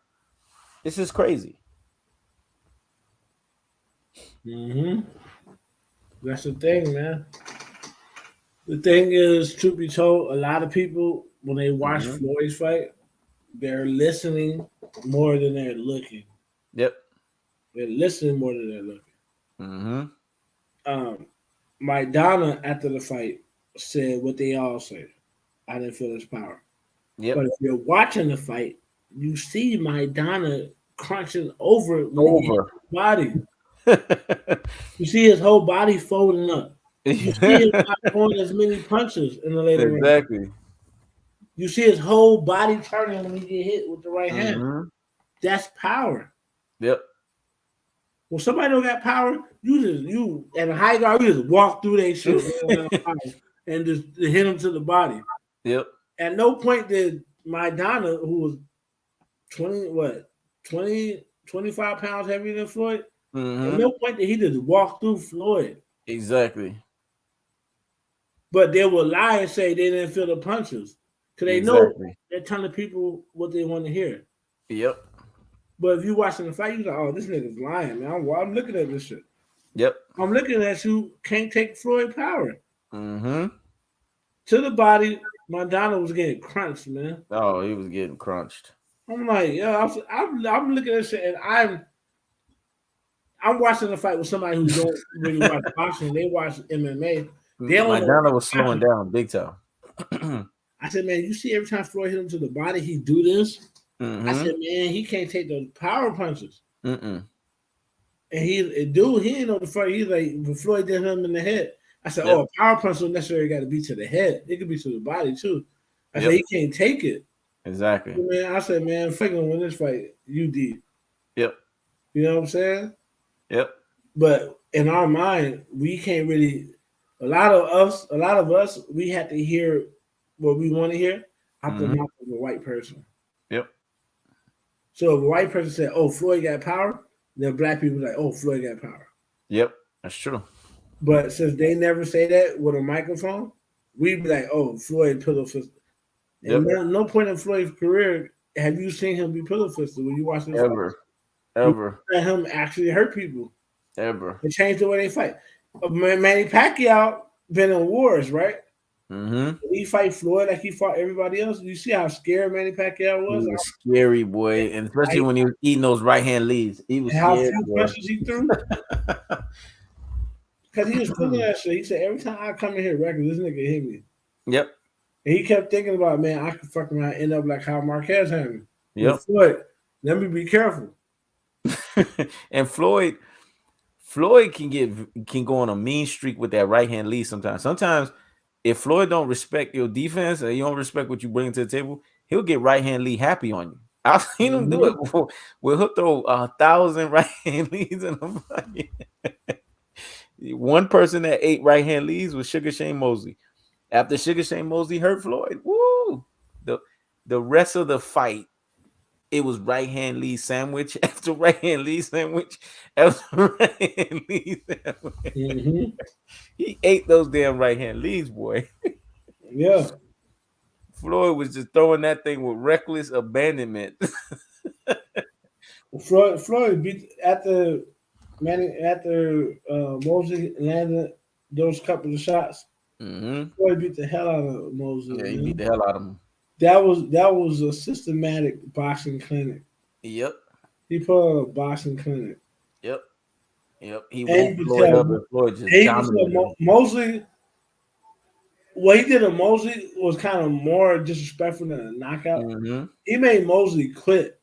This is crazy. Mm-hmm. That's the thing, man. The thing is, truth be told, a lot of people, when they watch Floyd's fight, they're listening more than they're looking. Yep. They're listening more than they're looking. Mm-hmm. Maidana, after the fight, said what they all say. I didn't feel his power. Yep. But if you're watching the fight, you see Maidana crunching over his body. You see his whole body folding up. You see him not throwing as many punches in the later round. Exactly. You see his whole body turning when he get hit with the right hand. That's power. Yep. When somebody don't got power, you at a high guard, you just walk through that shit and just hit him to the body. Yep. At no point did Maidana, who was 25 pounds heavier than Floyd, at no point did he just walk through Floyd. Exactly. But they will lie and say they didn't feel the punches, because they know they're telling people what they want to hear. Yep. But if you watching the fight, you're like, oh, this nigga's lying, man. I'm looking at this shit. Yep. I'm looking at you. Can't take Floyd power Mm-hmm. to the body. Madonna was getting crunched, man. Oh, he was getting crunched. I'm like, yo, I'm looking at shit, and I'm watching the fight with somebody who don't really watch boxing. They watch MMA. They don't know Madonna what's was slowing happening. down big time. I said, man, you see every time Floyd hit him to the body, he do this. I Mm-hmm. said, man, he can't take those power punches. Mm-mm. And he didn't know the fight. He's like, when Floyd did him in the head. I said, Yep. oh, a power punch don't necessarily got to be to the head. It could be to the body too. I said, Yep. he can't take it. Exactly. Man, I said, man, if I gonna win this fight, you did. Yep. You know what I'm saying? Yep. But in our mind, we can't really. A lot of us, we have to hear what we want to hear out the Mm-hmm. mouth of a white person. Yep. So if a white person said, "Oh, Floyd got power," then black people like, "Oh, Floyd got power." Yep. That's true. But since they never say that with a microphone, we be like, "Oh, Floyd pillow fisted." Yep. And no point in Floyd's career have you seen him be pillow fisted when you watch this fight. Ever. Ever. Let him actually hurt people Ever. and change the way they fight. Manny Pacquiao been in wars, right? Mm-hmm. He fight Floyd like he fought everybody else. You see how scared Manny Pacquiao He was? was scary, boy, and especially when he was eating those right hand leads. He was And how scared, few boy. punches he threw? Because he was feeling that shit. He said, every time I come in here record, this nigga hit me. Yep. And he kept thinking about, man, I could fuck around and end up like how Marquez had me. Yep. With Floyd, let me be careful. And Floyd can go on a mean streak with that right hand lead sometimes. Sometimes if Floyd don't respect your defense or you don't respect what you bring to the table, he'll get right hand lead happy on you. I've seen him do it before. Where he'll throw 1,000 right hand leads in a fight. One person that ate right hand leads was Sugar Shane Mosley. After Sugar Shane Mosley hurt Floyd, woo! The rest of the fight, it was right hand lead sandwich after right hand lead sandwich after right hand lead sandwich. Mm-hmm. He ate those damn right hand leads, boy. Yeah. Floyd was just throwing that thing with reckless abandonment. Floyd beat after Mosley landed those couple of shots. Mm-hmm. Floyd beat the hell out of Mosley. Yeah, he man. beat the hell out of him. That was a systematic boxing clinic. Yep. He put on a boxing clinic. Yep. He And woke Floyd up and Floyd just dominated him. Mosley, what he did to Mosley was kind of more disrespectful than a knockout. Mm-hmm. He made Mosley quit.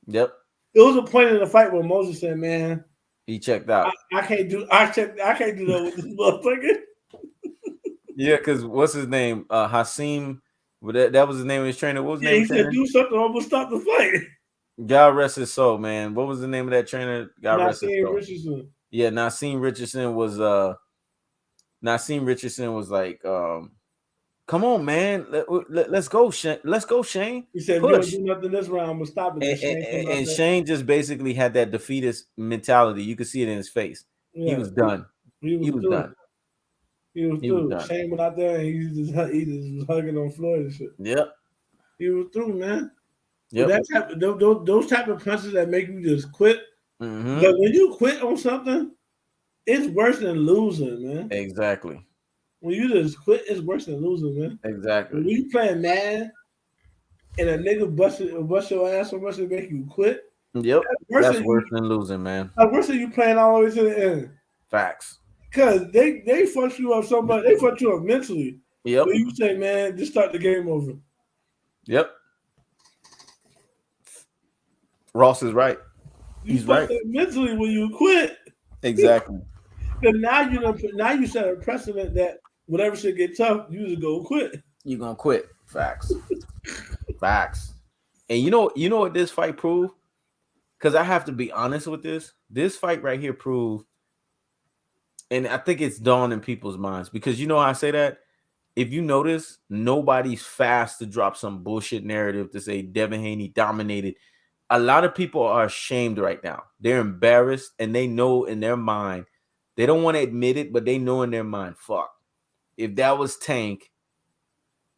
Yep. It was a point in the fight where Mosley said, "Man, He checked out. I can't do that with this motherfucker." Yeah, because what's his name? Hasim. That was his name of his trainer. What was his name? He Of said, trainer? "Do something, or I'm gonna stop the fight." God rest his soul, man. What was the name of that trainer? God rest his soul. Richardson. Yeah, Naseem Richardson was like, come on, man. Let's go, Shane. Let's go, Shane. He said, Push. "You don't do nothing this round. I'm gonna stop it." And Shane just basically had that defeatist mentality. You could see it in his face. Yeah. He was done. He was done. He was through. Shane went out there and he just was hugging on Floyd and shit. Yep. He was through, man. Yep. Those type of punches that make you just quit. Mm-hmm. But when you quit on something, it's worse than losing, man. Exactly. When you just quit, it's worse than losing, man. Exactly. When you playing Madden and a nigga bust your ass so much to make you quit. Yep. That's worse than losing, man. That's worse than you playing all the way to the end. Facts. Because they fuck you up so much. They fuck you up mentally. Yep. When you say, man, just start the game over. Yep. Ross is right. He's right. Mentally when you quit. Exactly. Because now you set a precedent that whatever shit get tough, you just go quit. You're gonna quit. Facts. Facts. And you know what this fight proved? Because I have to be honest with this. This fight right here proved, and I think it's dawned in people's minds, because you know how I say that? If you notice, nobody's fast to drop some bullshit narrative to say Devin Haney dominated. A lot of people are ashamed right now. They're embarrassed, and they know in their mind, they don't want to admit it, but they know in their mind, fuck. If that was Tank,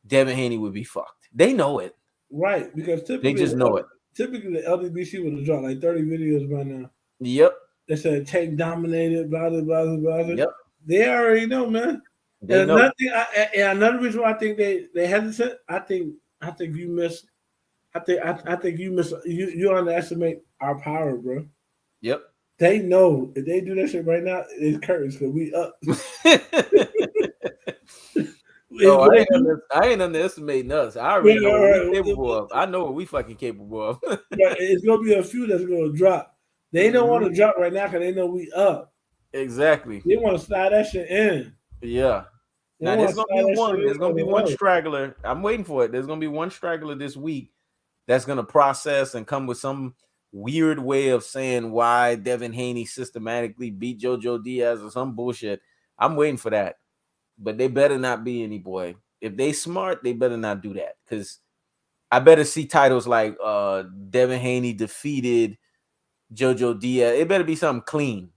Devin Haney would be fucked. They know it. Right, because typically they just know it. Typically, the LDBC would have dropped like 30 videos by now. Yep. They said Tank dominated, blah blah blah blah. Yep, They already know, man. they And know. another thing, and another reason why I think they hesitant. I think you miss. I think you underestimate our power, bro. Yep. They know if they do that shit right now, it's curtains because we up. Oh, What they do, I ain't underestimating us. I already know what we right, capable of. I know what we fucking capable of. it's gonna be a few that's gonna drop. They don't want to drop right now because they know we up. Exactly. They want to slide that shit in. Yeah. They Now want there's to gonna be slide that shit one. in There's gonna on be the one way. straggler. I'm waiting for it. There's gonna be one straggler this week that's gonna process and come with some weird way of saying why Devin Haney systematically beat Jojo Diaz or some bullshit. I'm waiting for that. But they better not be any boy. If they smart, they better not do that. Because I better see titles like Devin Haney defeated Jojo Diaz. It better be something clean.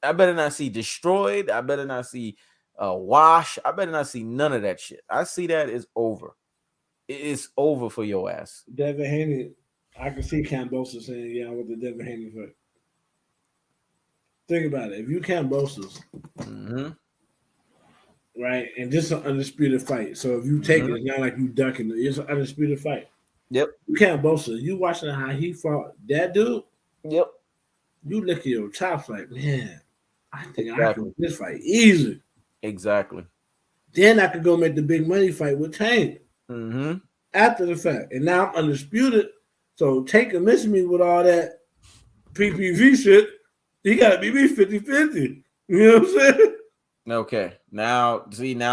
I better not see destroyed. I better not see wash. I better not see none of that shit. I see that it's over. It's over for your ass. Devin Haney, I can see Cambosa saying, "Yeah, I want the Devin Haney fight." Think about it. If you Cambosa's Mm-hmm. right, and this is an undisputed fight, so if you take it, it's not like you ducking it. It's an undisputed fight. Yep. You Cambosa, you watching how he fought that dude. Yep. You look at your chops like, man, I think I can Exactly. win this fight easy. Exactly. Then I could go make the big money fight with Tank Mm-hmm. after the fact. And now I'm undisputed. So Tank can miss me with all that PPV shit. He got to be me 50-50. You know what I'm saying? Okay. Now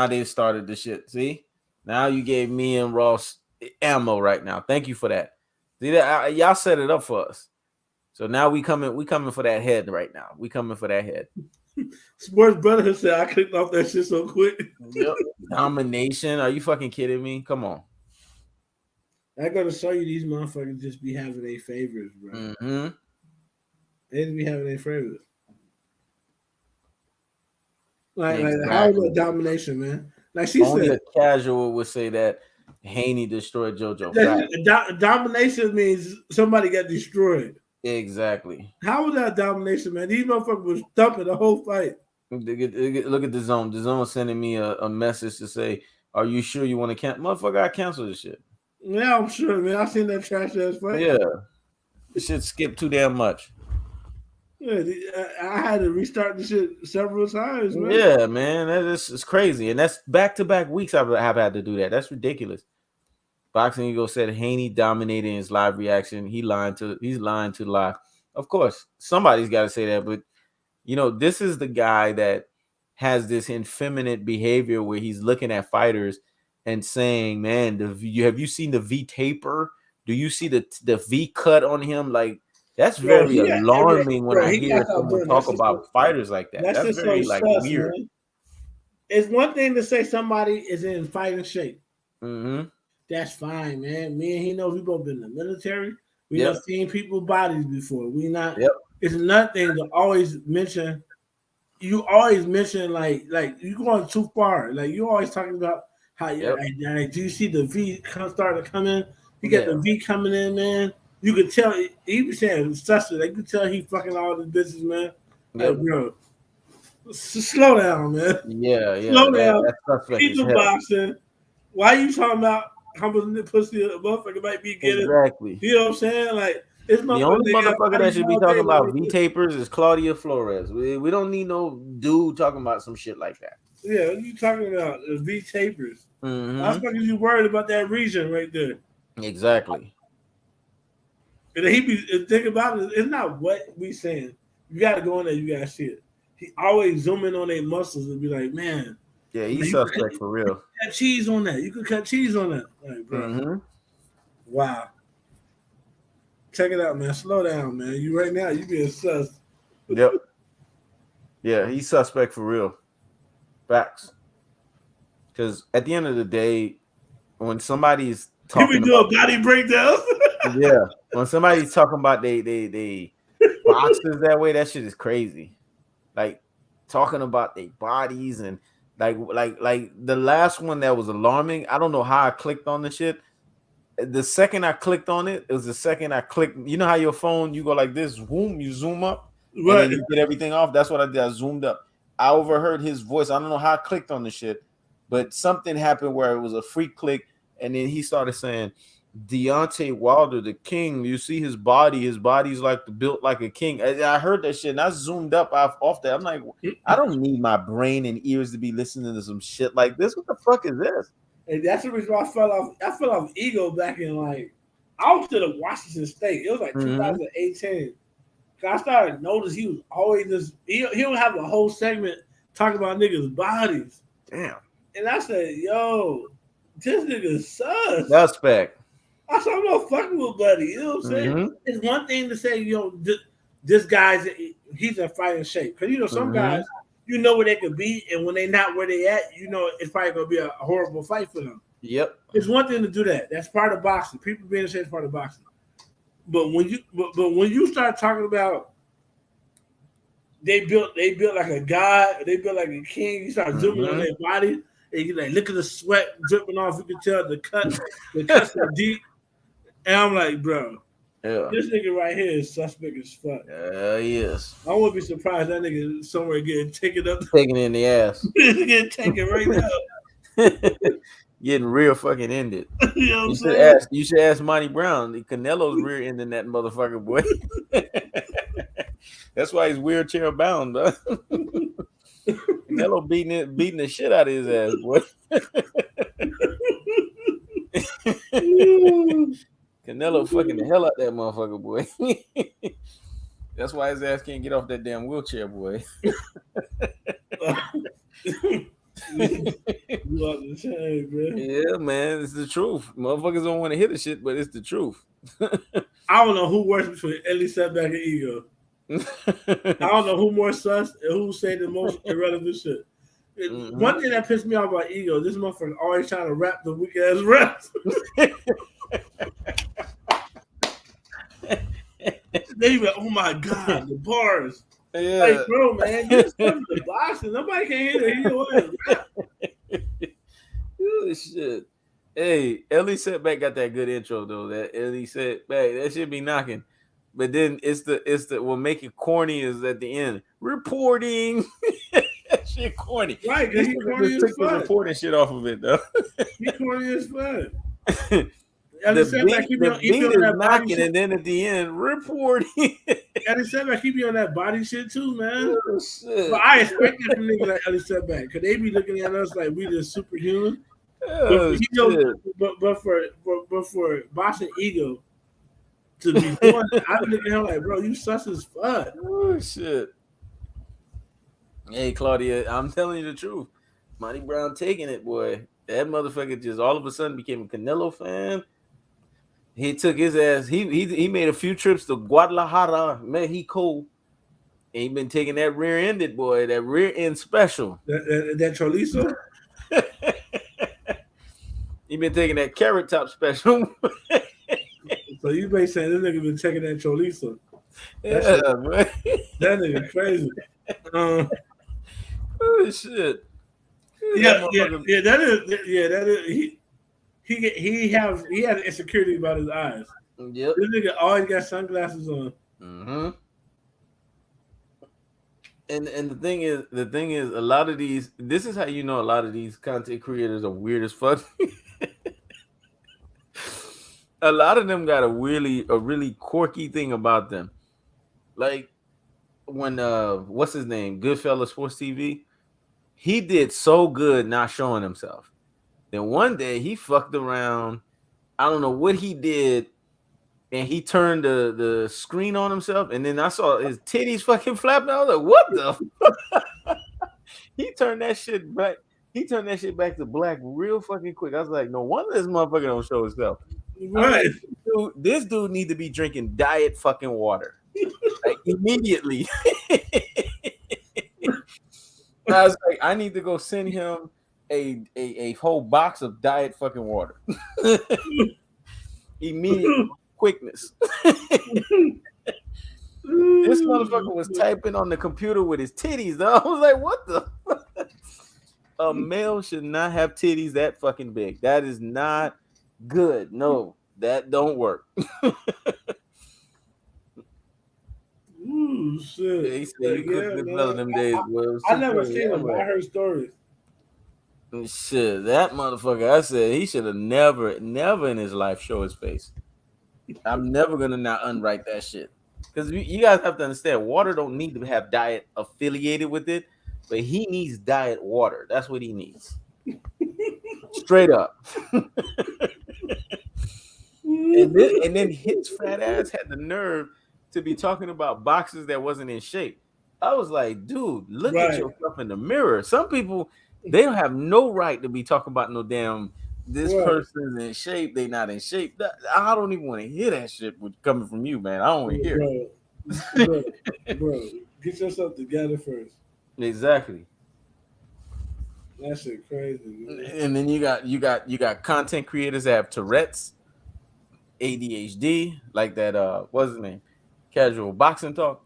they've started the shit. See? Now you gave me and Ross ammo right now. Thank you for that. See that y'all set it up for us. So now we coming for that head right now. We coming for that head. Sports Brotherhood said I clicked off that shit so quick. Yep. Domination. Are you fucking kidding me? Come on. I gotta show you these motherfuckers just be having their favorites, bro. Mm-hmm. They just be having their favorites. Like Exactly. how is that domination, man? Like she Only said, a casual would say that Haney destroyed JoJo. domination means somebody got destroyed. Exactly. How was that domination, man? These motherfuckers was thumping the whole fight. Look at the zone. The zone sending me a message to say, "Are you sure you want to cancel?" Motherfucker, I cancel this shit. Yeah, I'm sure, man. I seen that trash ass fight. Yeah, this shit skipped too damn much. Yeah, I had to restart the shit several times, man. Yeah, man, it's crazy, and that's back-to-back weeks I've had to do that. That's ridiculous. Boxing Eagle said Haney dominated his live reaction. He's lying to live. Of course, somebody's got to say that, but you know, this is the guy that has this effeminate behavior where he's looking at fighters and saying, "Man, have you seen the V taper? Do you see the V cut on him?" Like that's very alarming when I hear someone talk about fighters like that. That's very so like sus, weird. Man. It's one thing to say somebody is in fighting shape. Mm-hmm. That's fine, man. Me and he knows we both been in the military. We have seen people's bodies before. We not. Yep. It's another thing to always mention. You always mention like you going too far. Like you always talking about how like, do you see the V starting to come in? He got the V coming in, man. You could tell he was saying such like you could tell he fucking all the bitches, man. Like, bro, slow down, man. Yeah. Slow down. That's Keep the boxing. Why you talking about how much pussy a motherfucker might be getting? Exactly. You know what I'm saying? Like it's the only motherfucker that should be talking about V tapers is Claudia Flores. We don't need no dude talking about some shit like that. Yeah, what you talking about? V tapers. Mm-hmm. How the fuck is you worried about that region right there? Exactly. And he be think about it. It's not what we saying. You got to go in there. You got to see it. He always zoom in on their muscles and be like, man. Yeah, he's suspect for real. Cut cheese on that. You could cut cheese on that. Like, bro. Mm-hmm. Wow. Check it out, man. Slow down, man. You right now, you being sus. Yep. Yeah, he's suspect for real. Facts. Because at the end of the day, when somebody's talking about body breakdowns. Yeah. When somebody's talking about they boxers that way, that shit is crazy. Like talking about their bodies and like the last one that was alarming. I don't know how I clicked on the shit. The second I clicked on it, it was the second I clicked. You know how your phone, you go like this, boom, you zoom up. And then you get everything off. That's what I did. I zoomed up. I overheard his voice. I don't know how I clicked on the shit, but something happened where it was a free click, and then he started saying, Deontay Wilder, the king. You see his body. His body's like built like a king. I heard that shit, and I zoomed up off that. I'm like, I don't need my brain and ears to be listening to some shit like this. What the fuck is this? And that's the reason why I fell off ego back in I was still at Washington State. It was like 2018. I started to notice he was always just he would have a whole segment talking about niggas' bodies. Damn. And I said, yo, this nigga sus. Suspect. I said, I'm not fucking with buddy. You know what I'm saying? It's one thing to say, this guy's he's in fighting shape. Because some guys, where they could be, and when they're not where they at, it's probably gonna be a horrible fight for them. Yep. It's one thing to do that. That's part of boxing. People being in shape is part of boxing. But when you start talking about they built like a god, they built like a king, you start zooming on their body, and you look at the sweat dripping off. You can tell the cuts are deep. And I'm like, bro, this nigga right here is suspect as fuck. Yes. I wouldn't be surprised that nigga somewhere getting taken up. Taken in the ass. Getting taken right now. Getting real fucking ended. You should ask Monty Brown. The Canelo's rear ending that motherfucker, boy. That's why he's wheelchair bound, bro. Canelo beating the shit out of his ass, boy. Canelo fucking the hell out that motherfucker, boy. That's why his ass can't get off that damn wheelchair, boy. Yeah, man, it's the truth. Motherfuckers don't want to hear the shit, but it's the truth. I don't know who works between Eddie Setback and Ego. I don't know who more sus and who say the most irrelevant shit. One thing that pissed me off about Ego, this motherfucker always trying to rap the weak ass raps. They be like, oh my god, the bars. Yeah. Like, bro, man, just come to boxing. Nobody can hear the Ego rap. Oh, shit. Hey, Ellie Setback got that good intro though. That Ellie Setback, that should be knocking. But then it's the what make it corny is at the end. Reporting. That shit corny. Right, because he corny as fuck. Reporting shit off of it though. He corny as fuck. The beat is knocking, and then at the end, reporting. Ellie Setback, he be on that body shit too, man. Oh, shit. But I expect that from niggas like Ellie Setback, because they be looking at us like we just superhuman. Oh, but for boxing Ego to be doing it, I be looking at him like, bro, you sus as fuck. Oh shit. Hey Claudia, I'm telling you the truth. Monty Brown taking it, boy. That motherfucker just all of a sudden became a Canelo fan. He took his ass. He made a few trips to Guadalajara, Mexico. And he been taking that rear-ended, boy. That rear end special. That chorizo. He been taking that carrot top special. So you may say this nigga been taking that chorizo. Man. That nigga crazy. Oh shit. That is. He had an insecurity about his eyes. Yep. This nigga always got sunglasses on. Mm-hmm. And the thing is, a lot of these. This is how you know a lot of these content creators are weird as fuck. A lot of them got a really quirky thing about them. Like when what's his name? Goodfella Sports TV. He did so good not showing himself. Then one day he fucked around. I don't know what he did, and he turned the screen on himself, and then I saw his titties fucking flapping. I was like, "What the?" He turned that shit back. He turned that shit back to black real fucking quick. I was like, "No wonder this motherfucker don't show himself." Right. Like, this dude need to be drinking diet fucking water, like immediately. I was like, I need to go send him a whole box of diet fucking water. Immediate quickness. This motherfucker was typing on the computer with his titties, though. I was like, what the fuck? A male should not have titties that fucking big. That is not good. No, that don't work. Oh shit! He said Like, you cooked yeah, good man. fellow them days, boy. It was I too never funny. seen Yeah, him, but I boy. heard stories. Shit, that motherfucker. I said he should have never in his life show his face. I'm never gonna not unwrite that shit. Because you guys have to understand, water don't need to have diet affiliated with it, but he needs diet water. That's what he needs. Straight up. And then his fat ass had the nerve to be talking about boxers that wasn't in shape. I was like, dude, look at Right, yourself in the mirror. Some people they don't have no right to be talking about no damn this right, person's in shape, they not in shape. I don't even want to hear that shit coming from you, man. I don't want to hear bro, bro, bro. Get yourself together first. it. Exactly. That shit crazy, man. And then you got content creators that have Tourette's, ADHD, like that what's his name? Casual boxing talk.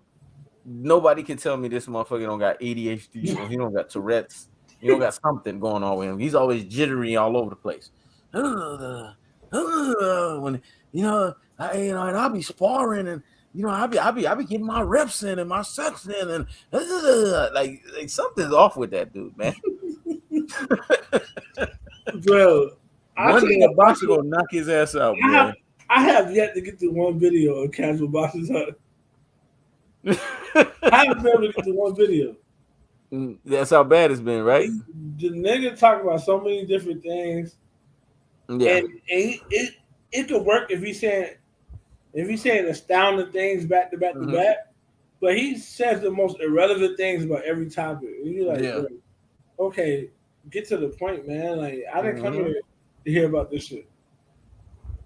Nobody can tell me this motherfucker don't got ADHD or he don't got Tourette's. He don't got something going on with him. He's always jittery all over the place. When and I'll be sparring and I be getting my reps in and my sets in and like something's off with that dude, man. Bro, I One day seen a boxer gonna knock his ass out, boy. I have yet to get to one video of casual boxers. I haven't been able to get to one video. That's how bad it's been, right? The nigga talk about so many different things, Yeah. and it could work if he's saying astounding things back to back to back, but he says the most irrelevant things about every topic. And you're like, Yeah. okay, get to the point, man. Like, I didn't come here to hear about this shit.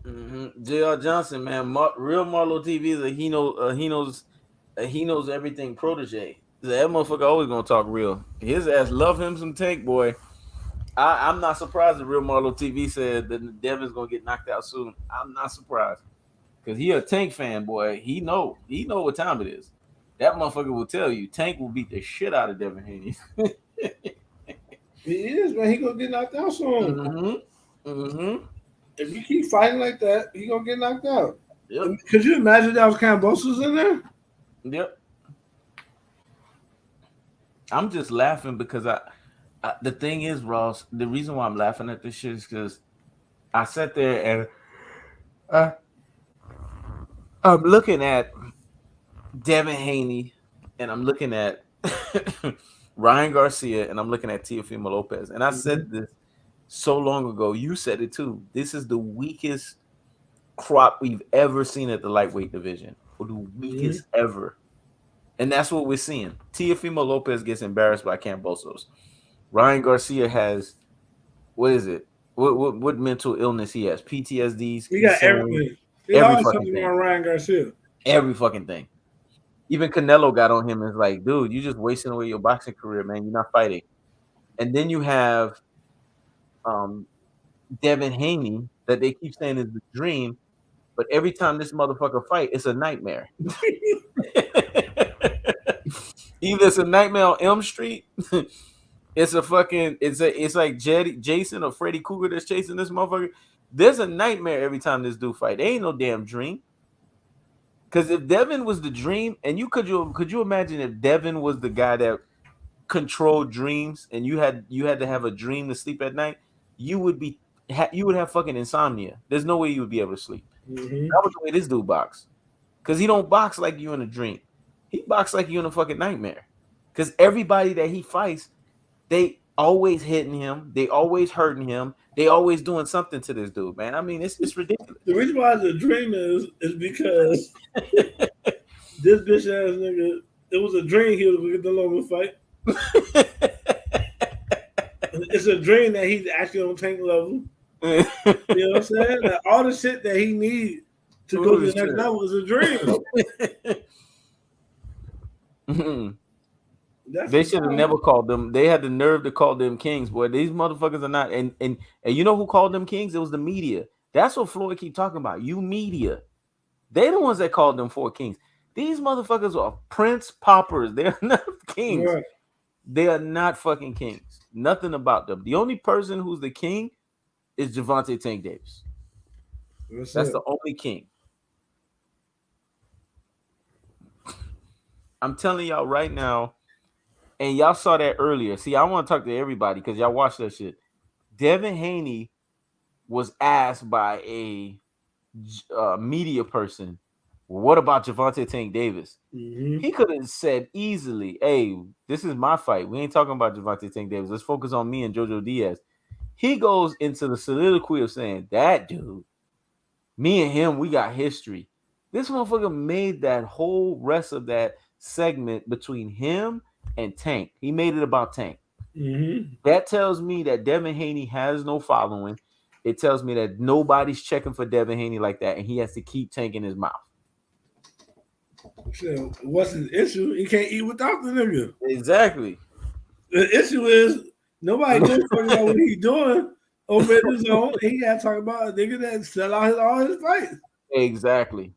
J.R. Johnson, man, real Marlo TV is he knows everything protege. That motherfucker always gonna talk real. His ass love him some Tank, boy. I'm not surprised that real Marlo TV said that Devin's gonna get knocked out soon. I'm not surprised because he a Tank fan, boy. He know what time it is. That motherfucker will tell you Tank will beat the shit out of Devin Haney. He is, man. He gonna get knocked out soon. Mm-hmm. If you keep fighting like that, he gonna get knocked out. Yep. Could you imagine that was Cambosos in there? Yep. I'm just laughing because the thing is, Ross, the reason why I'm laughing at this shit is because I sat there and I'm looking at Devin Haney and I'm looking at Ryan Garcia and I'm looking at Teofimo Lopez. And I said this so long ago. You said it too. This is the weakest crop we've ever seen at the lightweight division, or the weakest ever. And that's what we're seeing. Teofimo Lopez gets embarrassed by Cambosos. Ryan Garcia has, what is it? What mental illness he has? PTSDs. He got everything. He every always fucking something thing. on Ryan Garcia. Every fucking thing. Even Canelo got on him and is like, dude, you're just wasting away your boxing career, man. You're not fighting. And then you have Devin Haney that they keep saying is the dream, but every time this motherfucker fight, it's a nightmare. Either it's a nightmare on Elm Street, it's like Jason or Freddy Krueger that's chasing this motherfucker. There's a nightmare every time this dude fight. There ain't no damn dream. Because if Devin was the dream, and could you imagine if Devin was the guy that controlled dreams, and you had to have a dream to sleep at night, you would have fucking insomnia. There's no way you would be able to sleep. That was the way this dude box. Because he don't box like you in a dream. He box like you in a fucking nightmare. Because everybody that he fights, they always hitting him. They always hurting him. They always doing something to this dude, man. I mean, it's ridiculous. The reason why the dream is because this bitch ass nigga, it was a dream he was going to get the longer fight. It's a dream that he's actually on Tank level. You know what I'm saying? Like, all the shit that he needs to go to the next level is a dream. They should have never called them. They had the nerve to call them kings, boy. These motherfuckers are not. And you know who called them kings? It was the media. That's what Floyd keep talking about. You media. They the ones that called them 4 kings. These motherfuckers are prince paupers. They're not kings. Right. They are not fucking kings. Nothing about them. The only person who's the king is Gervonta Tank Davis. That's the only king. I'm telling y'all right now, and y'all saw that earlier. See, I want to talk to everybody because y'all watched that shit. Devin Haney was asked by a media person, "What about Javante Tank Davis?" Mm-hmm. He could have said easily, "Hey, this is my fight. We ain't talking about Javante Tank Davis. Let's focus on me and Jojo Diaz." He goes into the soliloquy of saying, "That dude, me and him, we got history." This motherfucker made that whole rest of that segment between him and Tank. He made it about Tank. Mm-hmm. That tells me that Devin Haney has no following. It tells me that nobody's checking for Devin Haney like that, and he has to keep Tank in his mouth. So what's his issue? He can't eat without the nigga. Exactly. The issue is nobody gives a fuck about what he doing over at his own. He got to talk about a nigga that sell out all his fights. Exactly.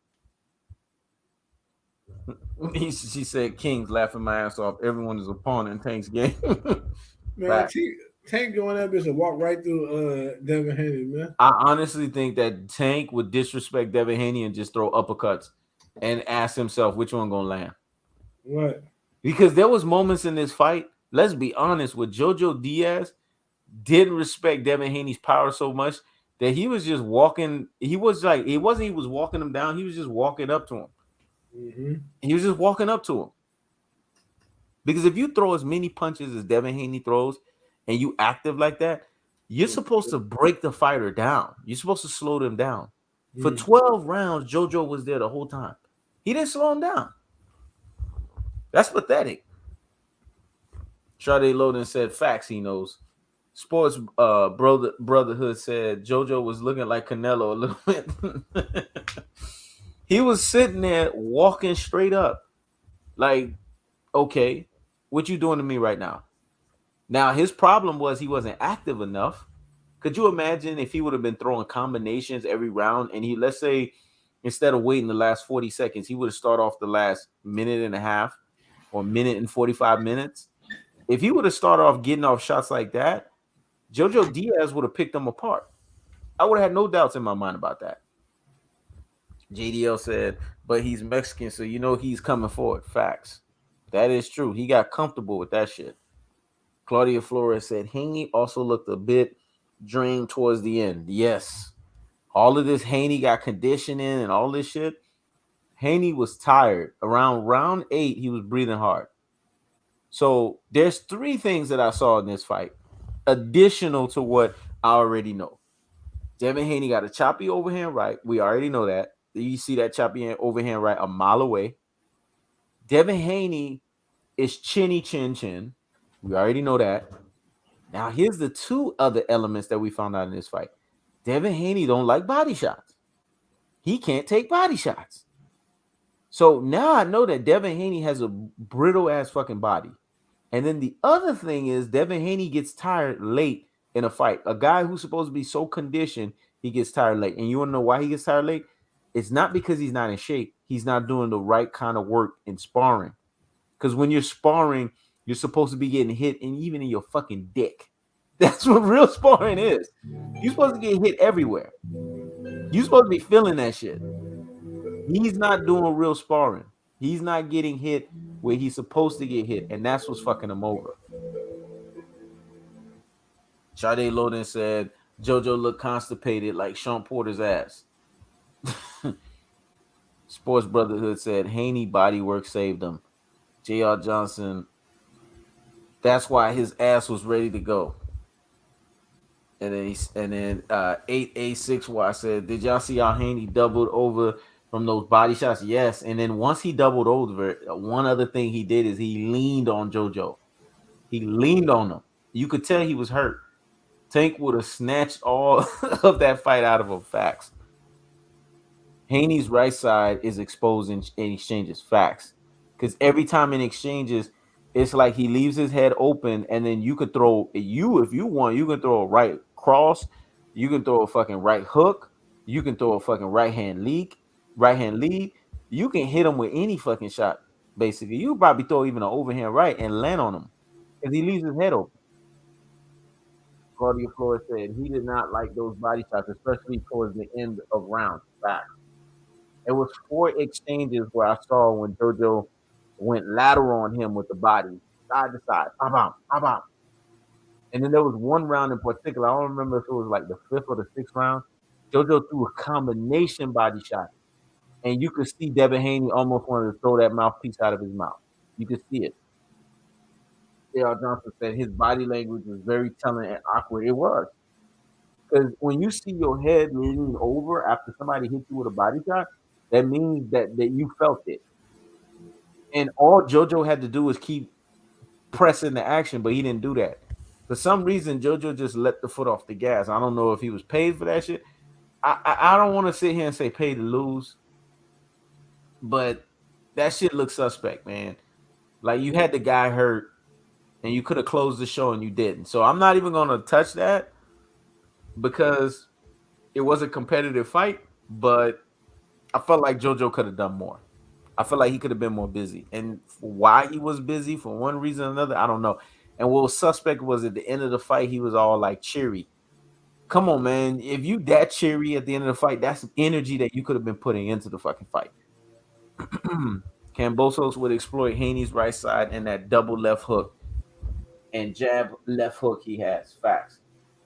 She said, "Kings laughing my ass off. Everyone is a pawn in Tank's game." Man, Fact. Tank going that bitch and walk right through Devin Haney, man. I honestly think that Tank would disrespect Devin Haney and just throw uppercuts and ask himself which one gonna land. What? Because there was moments in this fight, let's be honest, with Jojo Diaz didn't respect Devin Haney's power so much that he was just walking. He was like, it wasn't he was walking him down, he was just walking up to him. Mm-hmm. He was just walking up to him. Because if you throw as many punches as Devin Haney throws and you active like that, you're supposed to break the fighter down. You're supposed to slow them down. For 12 rounds, JoJo was there the whole time. He didn't slow him down. That's pathetic. Sade Loden said facts he knows. Sports Brotherhood said JoJo was looking like Canelo a little bit. He was sitting there walking straight up. Like, okay, what you doing to me right now? Now, his problem was he wasn't active enough. Could you imagine if he would have been throwing combinations every round and he, let's say, instead of waiting the last 40 seconds, he would have started off the last minute and a half or minute and 45 minutes? If he would have started off getting off shots like that, Jojo Diaz would have picked them apart. I would have had no doubts in my mind about that. JDL said, but he's Mexican, so you know he's coming forward. Facts. That is true. He got comfortable with that shit. Claudia Flores said Haney also looked a bit drained towards the end. Yes. All of this Haney got conditioning and all this shit. Haney was tired. Around round 8, he was breathing hard. So there's 3 things that I saw in this fight, additional to what I already know. Devin Haney got a choppy overhand right. We already know that. You see that choppy overhand right a mile away. Devin Haney is chinny chin chin. We already know that. Now, here's the 2 other elements that we found out in this fight. Devin Haney don't like body shots. He can't take body shots. So now I know that Devin Haney has a brittle ass fucking body. And then the other thing is Devin Haney gets tired late in a fight. A guy who's supposed to be so conditioned, he gets tired late. And you want to know why he gets tired late? It's not because he's not in shape. He's not doing the right kind of work in sparring. Because when you're sparring, you're supposed to be getting hit and even in your fucking dick. That's what real sparring is. You're supposed to get hit everywhere. You're supposed to be feeling that shit. He's not doing real sparring. He's not getting hit where he's supposed to get hit, and that's what's fucking him over. Sade Loden said JoJo looked constipated like Sean Porter's ass. Sports Brotherhood said Haney body work saved him. J.R. Johnson, that's why his ass was ready to go. And then 8A6Y said, did y'all see how Haney doubled over from those body shots? Yes. And then once he doubled over, one other thing he did is he leaned on JoJo. He leaned on him. You could tell he was hurt. Tank would have snatched all of that fight out of him. Facts. Haney's right side is exposed in exchanges. Facts. Because every time in exchanges, it's like he leaves his head open, and then you could throw if you want, you can throw a right cross, you can throw a fucking right hook, you can throw a fucking right hand lead. You can hit him with any fucking shot. Basically, you probably throw even an overhand right and land on him because he leaves his head open. Claudia Flores said he did not like those body shots, especially towards the end of rounds. Facts. It was 4 exchanges where I saw when JoJo went lateral on him with the body, side to side, bam, bam, bam, bam. And then there was one round in particular. I don't remember if it was like the 5th or the 6th round. JoJo threw a combination body shot, and you could see Devin Haney almost wanted to throw that mouthpiece out of his mouth. You could see it. J.R. Johnson said his body language was very telling and awkward. It was. Because when you see your head leaning over after somebody hits you with a body shot, that means that you felt it. And all JoJo had to do was keep pressing the action, but he didn't do that. For some reason, JoJo just let the foot off the gas. I don't know if he was paid for that shit. I don't want to sit here and say pay to lose, but that shit looks suspect, man. Like you had the guy hurt, and you could have closed the show and you didn't. So I'm not even going to touch that because it was a competitive fight, but I felt like JoJo could have done more. I feel like he could have been more busy. And why he was busy, for one reason or another, I don't know. And what was suspect was at the end of the fight, he was all like cheery. Come on, man. If you that cheery at the end of the fight, that's energy that you could have been putting into the fucking fight. Kambosos would exploit Haney's right side and that double left hook and jab left hook he has. Facts.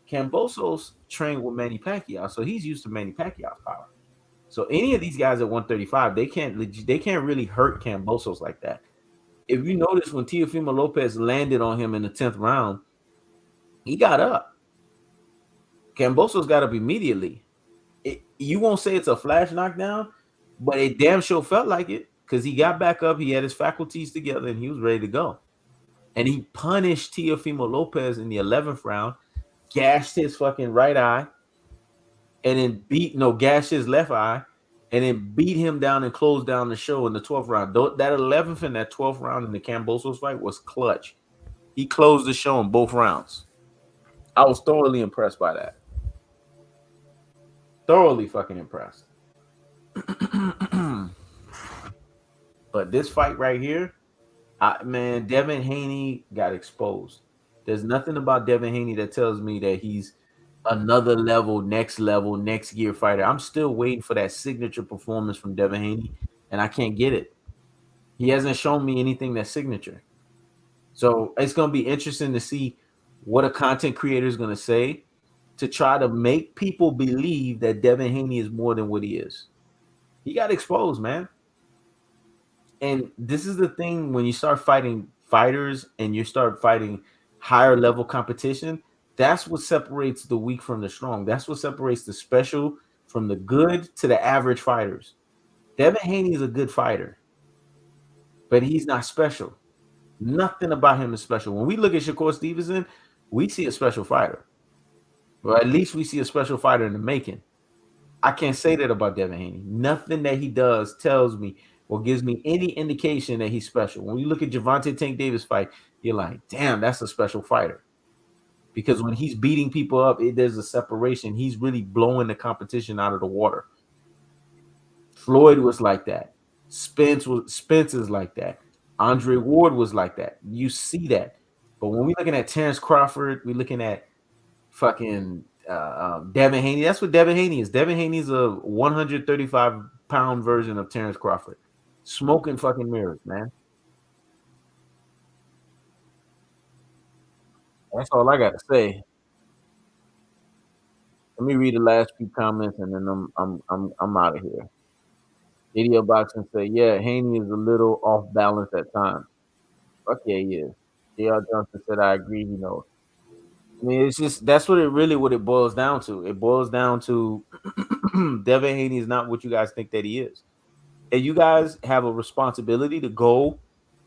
Kambosos trained with Manny Pacquiao, so he's used to Manny Pacquiao's power. So any of these guys at 135, they can't really hurt Kambosos like that. If you notice when Teofimo Lopez landed on him in the 10th round, he got up. Kambosos got up immediately. You won't say it's a flash knockdown, but it damn sure felt like it because he got back up, he had his faculties together, and he was ready to go. And he punished Teofimo Lopez in the 11th round, gashed his fucking right eye, and then gashed his left eye, and then beat him down and closed down the show in the 12th round. That 11th and that 12th round in the Kambosos fight was clutch. He closed the show in both rounds. I was thoroughly impressed by that. Thoroughly fucking impressed. But this fight right here, man, Devin Haney got exposed. There's nothing about Devin Haney that tells me that he's another level, next gear fighter. I'm still waiting for that signature performance from Devin Haney, and I can't get it. He hasn't shown me anything that's signature. So it's going to be interesting to see what a content creator is going to say to try to make people believe that Devin Haney is more than what he is. He got exposed, man. And this is the thing when you start fighting fighters and you start fighting higher level competition, that's what separates the weak from the strong. That's what separates the special from the good to the average fighters. Devin Haney is a good fighter, but he's not special. Nothing about him is special. When we look at Shakur Stevenson, we see a special fighter. Or at least we see a special fighter in the making. I can't say that about Devin Haney. Nothing that he does tells me or gives me any indication that he's special. When you look at Gervonta Tank Davis fight, you're like, damn, that's a special fighter. Because when he's beating people up, there's a separation. He's really blowing the competition out of the water. Floyd was like that. Spence is like that. Andre Ward was like that. You see that. But when we're looking at Terrence Crawford, we're looking at fucking Devin Haney. That's what Devin Haney is. Devin Haney is a 135-pound version of Terrence Crawford. Smoking fucking mirrors, man. That's all I got to say. Let me read the last few comments and then I'm out of here. Idiot Boxing say, yeah, Haney is a little off balance at times. Okay, he is. J.R. Johnson said, I agree, he knows. I mean, it's just that's what it boils down to. It boils down to Devin Haney is not what you guys think that he is. And you guys have a responsibility to go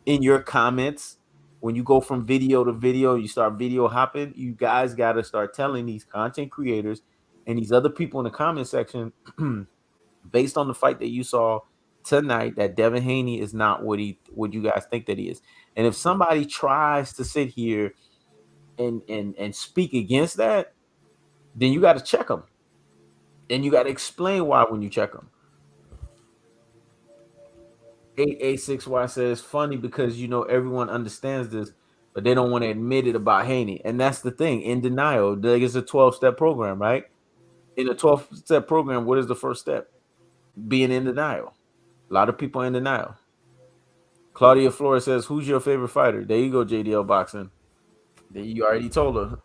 in your comments when you go from video to video, you start video hopping. You guys got to start telling these content creators and these other people in the comment section, based on the fight that you saw tonight, that Devin Haney is not what you guys think that he is. And if somebody tries to sit here and speak against that, then you got to check them. And you got to explain why when you check them. 886Y says, funny because everyone understands this, but they don't want to admit it about Haney. And that's the thing, in denial. Like, it's a 12-step program, right? In a 12-step program, what is the first step? Being in denial. A lot of people are in denial. Claudia Flores says, "Who's your favorite fighter?" There you go, JDL Boxing. There you already told her.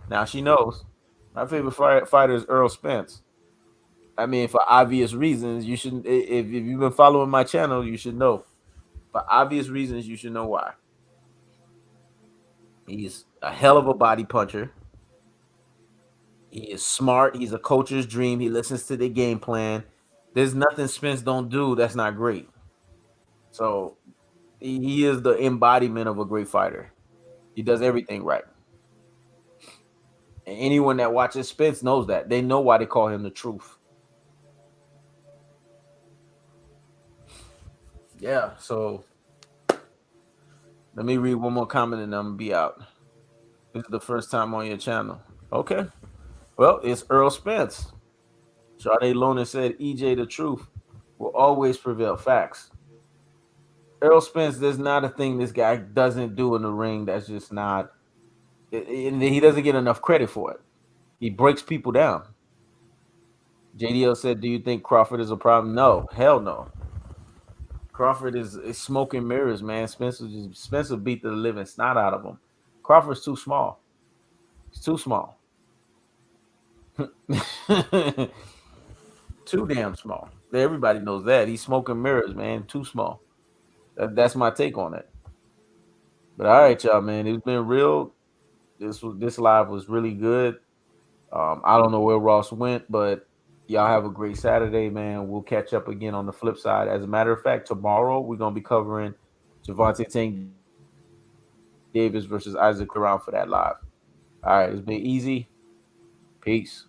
Now she knows. My favorite fighter is Earl Spence. I mean, for obvious reasons, you should. If you've been following my channel, you should know. For obvious reasons, you should know why. He's a hell of a body puncher. He is smart. He's a coach's dream. He listens to the game plan. There's nothing Spence don't do that's not great. So he is the embodiment of a great fighter. He does everything right. And anyone that watches Spence knows that. They know why they call him the truth. Yeah, so let me read one more comment and I'm gonna be out. This is the first time on your channel. Okay. Well, it's Earl Spence. Sade Lona said EJ the truth will always prevail. Facts. Earl Spence, there's not a thing this guy doesn't do in the ring that's just not, and he doesn't get enough credit for it. He breaks people down. JDL said, "Do you think Crawford is a problem?" No, hell no. Crawford is smoking mirrors, man. Spencer beat the living snot out of him. Crawford's too small. He's too small. Too damn small. Everybody knows that. He's smoking mirrors, man. Too small. That's my take on it. But all right, y'all, man. It's been real. This live was really good. I don't know where Ross went, but y'all have a great Saturday, man. We'll catch up again on the flip side. As a matter of fact, tomorrow we're gonna be covering Javante Tank Davis versus Isaac around for that live. All right, it's been easy. Peace.